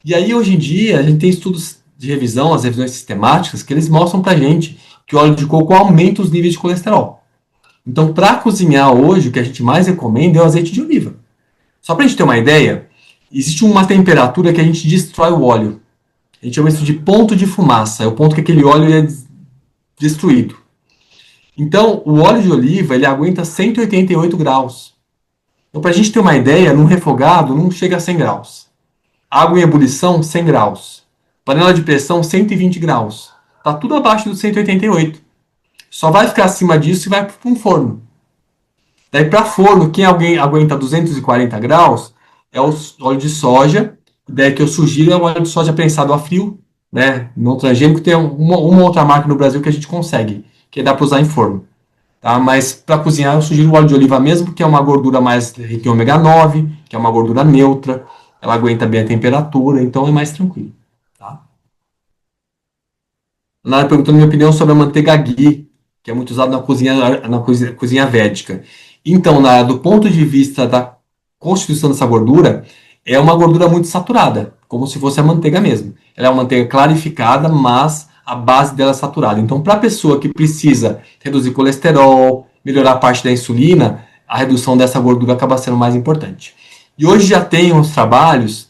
E aí, hoje em dia, a gente tem estudos de revisão, as revisões sistemáticas, que eles mostram pra gente que o óleo de coco aumenta os níveis de colesterol. Então, para cozinhar hoje, o que a gente mais recomenda é o azeite de oliva. Só pra gente ter uma ideia, existe uma temperatura que a gente destrói o óleo. A gente chama isso de ponto de fumaça, é o ponto que aquele óleo é destruído. Então, o óleo de oliva, ele aguenta 188 graus. Então, pra gente ter uma ideia, num refogado não chega a 100 graus. Água em ebulição, 100 graus. Panela de pressão, 120 graus. Está tudo abaixo dos 188. Só vai ficar acima disso e vai para um forno. Daí para forno, quem alguém aguenta 240 graus é o óleo de soja. Daí que eu sugiro é o óleo de soja prensado a frio, né? Não transgênico, tem uma outra marca no Brasil que a gente consegue, que dá para usar em forno. Tá? Mas para cozinhar eu sugiro o óleo de oliva mesmo, porque é uma gordura mais rica em ômega 9, que é uma gordura neutra. Ela aguenta bem a temperatura, então é mais tranquilo. Tá? Lara perguntando minha opinião sobre a manteiga ghee, que é muito usada na cozinha védica. Então, do ponto de vista da constituição dessa gordura, é uma gordura muito saturada, como se fosse a manteiga mesmo. Ela é uma manteiga clarificada, mas a base dela é saturada. Então, para a pessoa que precisa reduzir colesterol, melhorar a parte da insulina, a redução dessa gordura acaba sendo mais importante. E hoje já tem uns trabalhos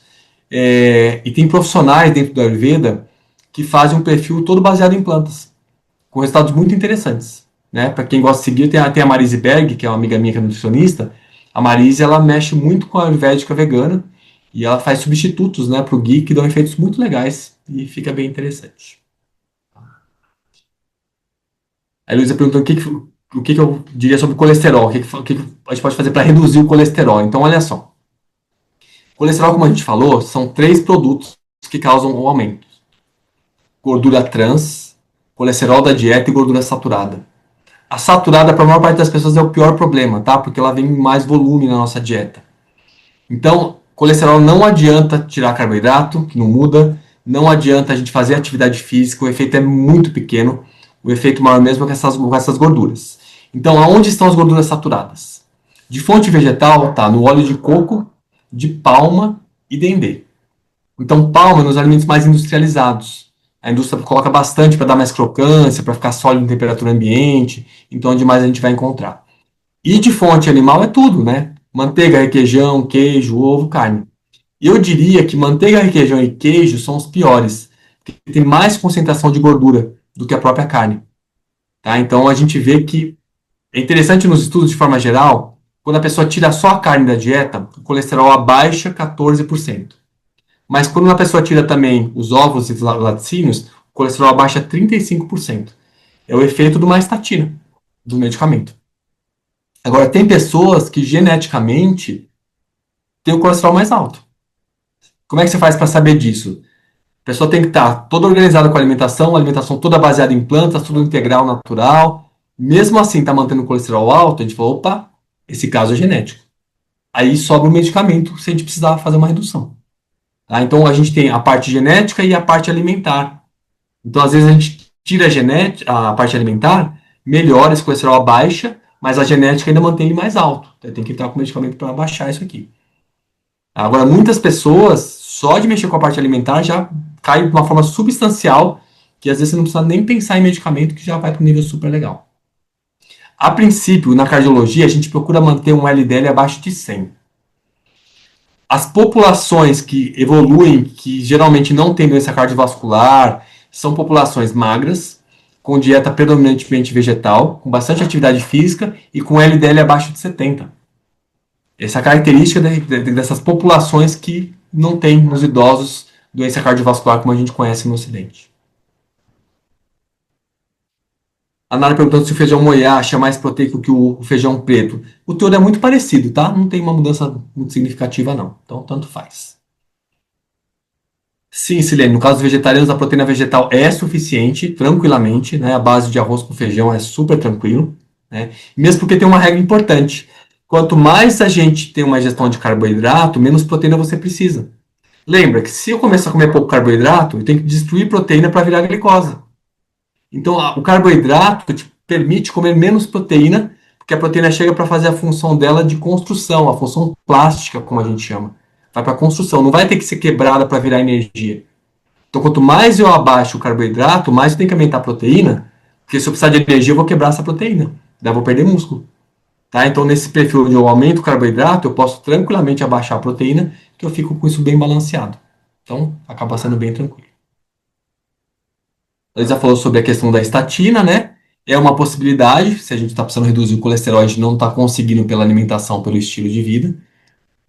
e tem profissionais dentro do Ayurveda que fazem um perfil todo baseado em plantas, com resultados muito interessantes, né? Para quem gosta de seguir, tem a Marise Berg, que é uma amiga minha que é nutricionista. A Marise, ela mexe muito com a Ayurvédica vegana e ela faz substitutos, né, para o ghee que dão efeitos muito legais e fica bem interessante. A Luísa perguntou o que eu diria sobre colesterol, o que a gente pode fazer para reduzir o colesterol. Então, olha só. Colesterol, como a gente falou, são 3 produtos que causam o aumento: gordura trans, colesterol da dieta e gordura saturada. A saturada, para a maior parte das pessoas, é o pior problema, tá? Porque ela vem em mais volume na nossa dieta. Então, colesterol não adianta tirar carboidrato, que não muda, não adianta a gente fazer atividade física, o efeito é muito pequeno, o efeito maior mesmo é com essas gorduras. Então, aonde estão as gorduras saturadas? De fonte vegetal, tá no óleo de coco, de palma e dendê. Então, palma nos alimentos mais industrializados. A indústria coloca bastante para dar mais crocância, para ficar sólido em temperatura ambiente, então onde mais a gente vai encontrar. E de fonte animal é tudo, né? Manteiga, requeijão, queijo, ovo, carne. E eu diria que manteiga, requeijão e queijo são os piores, porque tem mais concentração de gordura do que a própria carne. Tá? Então a gente vê que é interessante nos estudos de forma geral, quando a pessoa tira só a carne da dieta, o colesterol abaixa 14%. Mas quando a pessoa tira também os ovos e os laticínios, o colesterol abaixa 35%. É o efeito de uma estatina, do medicamento. Agora, tem pessoas que geneticamente têm o colesterol mais alto. Como é que você faz para saber disso? A pessoa tem que estar toda organizada com a alimentação toda baseada em plantas, tudo integral, natural. Mesmo assim, está mantendo o colesterol alto, a gente fala, opa, esse caso é genético. Aí sobra o medicamento se a gente precisar fazer uma redução. Tá? Então, a gente tem a parte genética e a parte alimentar. Então, às vezes, a gente tira a parte alimentar, melhora, esse colesterol abaixa, mas a genética ainda mantém ele mais alto. Então, tem que estar com medicamento para baixar isso aqui. Agora, muitas pessoas, só de mexer com a parte alimentar, já cai de uma forma substancial, que às vezes você não precisa nem pensar em medicamento, que já vai para um nível super legal. A princípio, na cardiologia, a gente procura manter um LDL abaixo de 100. As populações que evoluem, que geralmente não têm doença cardiovascular, são populações magras, com dieta predominantemente vegetal, com bastante atividade física e com LDL abaixo de 70. Essa é a característica dessas populações que não têm nos idosos doença cardiovascular como a gente conhece no Ocidente. A Nara perguntando se o feijão moyashi é mais proteico que o feijão preto. O teor é muito parecido, tá? Não tem uma mudança muito significativa, não. Então, tanto faz. Sim, Silene, no caso dos vegetarianos, a proteína vegetal é suficiente, tranquilamente, né? A base de arroz com feijão é super tranquilo, né? Mesmo porque tem uma regra importante. Quanto mais a gente tem uma ingestão de carboidrato, menos proteína você precisa. Lembra que se eu começar a comer pouco carboidrato, eu tenho que destruir proteína para virar glicose. Então, o carboidrato te permite comer menos proteína, porque a proteína chega para fazer a função dela de construção, a função plástica, como a gente chama. Vai para a construção, não vai ter que ser quebrada para virar energia. Então, quanto mais eu abaixo o carboidrato, mais eu tenho que aumentar a proteína, porque se eu precisar de energia, eu vou quebrar essa proteína. Daí eu vou perder músculo. Tá? Então, nesse perfil onde eu aumento o carboidrato, eu posso tranquilamente abaixar a proteína, que eu fico com isso bem balanceado. Então, acaba sendo bem tranquilo. A Elisa falou sobre a questão da estatina, né? É uma possibilidade, se a gente está precisando reduzir o colesterol, a gente não está conseguindo pela alimentação, pelo estilo de vida.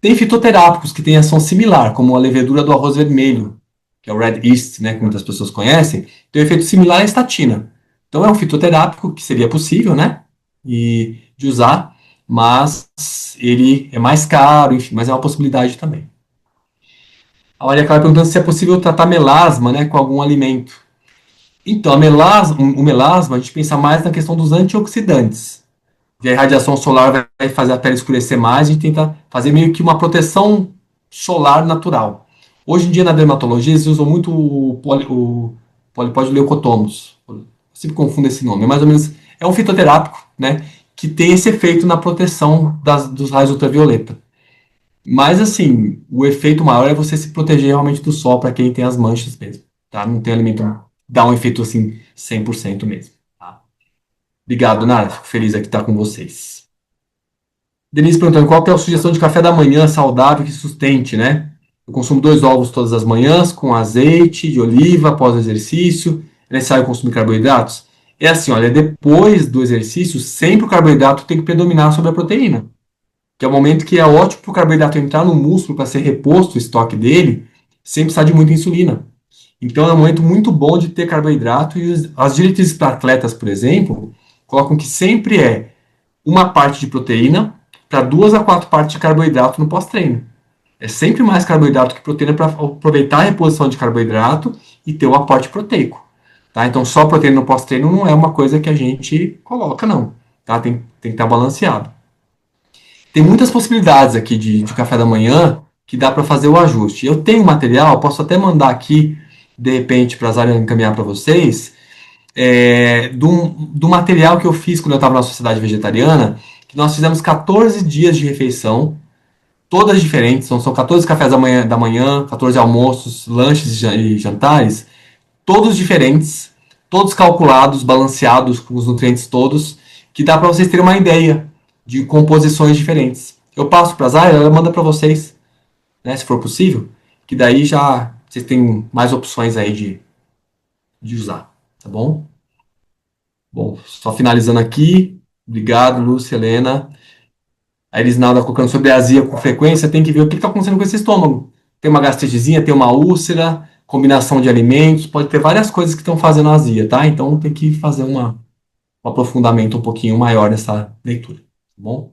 Tem fitoterápicos que têm ação similar, como a levedura do arroz vermelho, que é o red yeast, né, que muitas pessoas conhecem, tem um efeito similar à estatina. Então é um fitoterápico que seria possível, né, de usar, mas ele é mais caro, enfim, mas é uma possibilidade também. A Maria Clara perguntando se é possível tratar melasma, né, com algum alimento. Então, o melasma, a gente pensa mais na questão dos antioxidantes. E a radiação solar vai fazer a pele escurecer mais, a gente tenta fazer meio que uma proteção solar natural. Hoje em dia, na dermatologia, eles usam muito o polipódio leucotomus. Eu sempre confundo esse nome. É mais ou menos, é um fitoterápico, né, que tem esse efeito na proteção dos raios ultravioleta. Mas, assim, o efeito maior é você se proteger realmente do sol para quem tem as manchas mesmo. Tá? Não tem alimento, dá um efeito, assim, 100% mesmo. Tá? Obrigado, Nara. Fico feliz aqui estar com vocês. Denise perguntando qual que é a sugestão de café da manhã saudável que sustente, né? Eu consumo 2 ovos todas as manhãs com azeite de oliva após o exercício. É necessário consumir carboidratos? é assim, olha, depois do exercício, sempre o carboidrato tem que predominar sobre a proteína, que é o momento que é ótimo para o carboidrato entrar no músculo para ser reposto o estoque dele, sem precisar de muita insulina. Então é um momento muito bom de ter carboidrato e as diretrizes para atletas, por exemplo, colocam que sempre é uma parte de proteína para 2 a 4 partes de carboidrato no pós-treino. É sempre mais carboidrato que proteína para aproveitar a reposição de carboidrato e ter o aporte proteico. Tá? Então, só proteína no pós-treino não é uma coisa que a gente coloca, não. Tá? Tem que estar balanceado. Tem muitas possibilidades aqui de café da manhã que dá para fazer o ajuste. Eu tenho material, posso até mandar aqui, de repente, para a Zara encaminhar para vocês, do material que eu fiz quando eu estava na Sociedade Vegetariana, que nós fizemos 14 dias de refeição, todas diferentes, são 14 cafés da manhã, 14 almoços, lanches e jantares, todos diferentes, todos calculados, balanceados com os nutrientes todos, que dá para vocês terem uma ideia de composições diferentes. Eu passo para a Zara, ela manda para vocês, né, se for possível, que daí já vocês têm mais opções aí de usar, tá bom? Bom, só finalizando aqui, obrigado, Lúcia, Helena. A Elisnalda colocando sobre a azia com frequência, tem que ver o que está acontecendo com esse estômago. Tem uma gastritezinha, tem uma úlcera, combinação de alimentos, pode ter várias coisas que estão fazendo azia, tá? Então tem que fazer um aprofundamento um pouquinho maior nessa leitura, tá bom?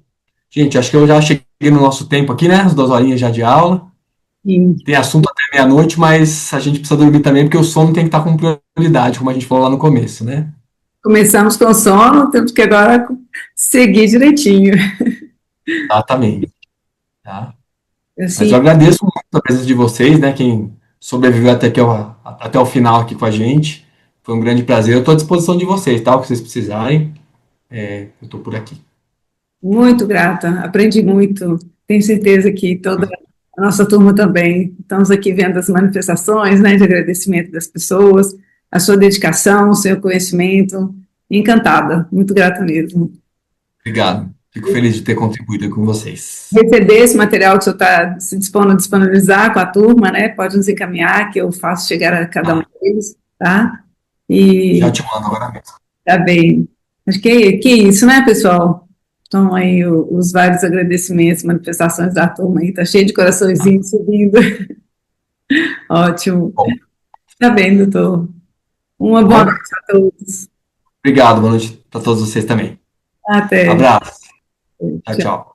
Gente, acho que eu já cheguei no nosso tempo aqui, né? As 2 horinhas já de aula. E Tem assunto até meia-noite, mas a gente precisa dormir também, porque o sono tem que estar com prioridade, como a gente falou lá no começo, né? começamos com sono, temos que agora seguir direitinho. Exatamente. Tá? Mas eu Assim, agradeço muito a presença de vocês, né? Quem sobreviveu até o final aqui com a gente. Foi um grande prazer. Eu estou à disposição de vocês, tá? O que vocês precisarem, eu estou por aqui. muito grata, aprendi muito. Tenho certeza que toda a nossa turma também. Estamos aqui vendo as manifestações, né, de agradecimento das pessoas, a sua dedicação, o seu conhecimento. Encantada, muito grata mesmo. Obrigado. Fico feliz de ter contribuído com vocês. Receber esse material que o senhor está se dispondo a disponibilizar com a turma, né? Pode nos encaminhar, que eu faço chegar a cada um Tá? deles, tá? Já E te mando agora mesmo. tá bem. Acho que é isso, né, pessoal? Então, aí, os vários agradecimentos, manifestações da turma aí, tá cheio de coraçõezinhos subindo. Ótimo. Bom, Tá bem, doutor. Uma tá boa bom? noite a todos. Obrigado. Boa noite para todos vocês também. Até. Abraço. Tchau, tchau.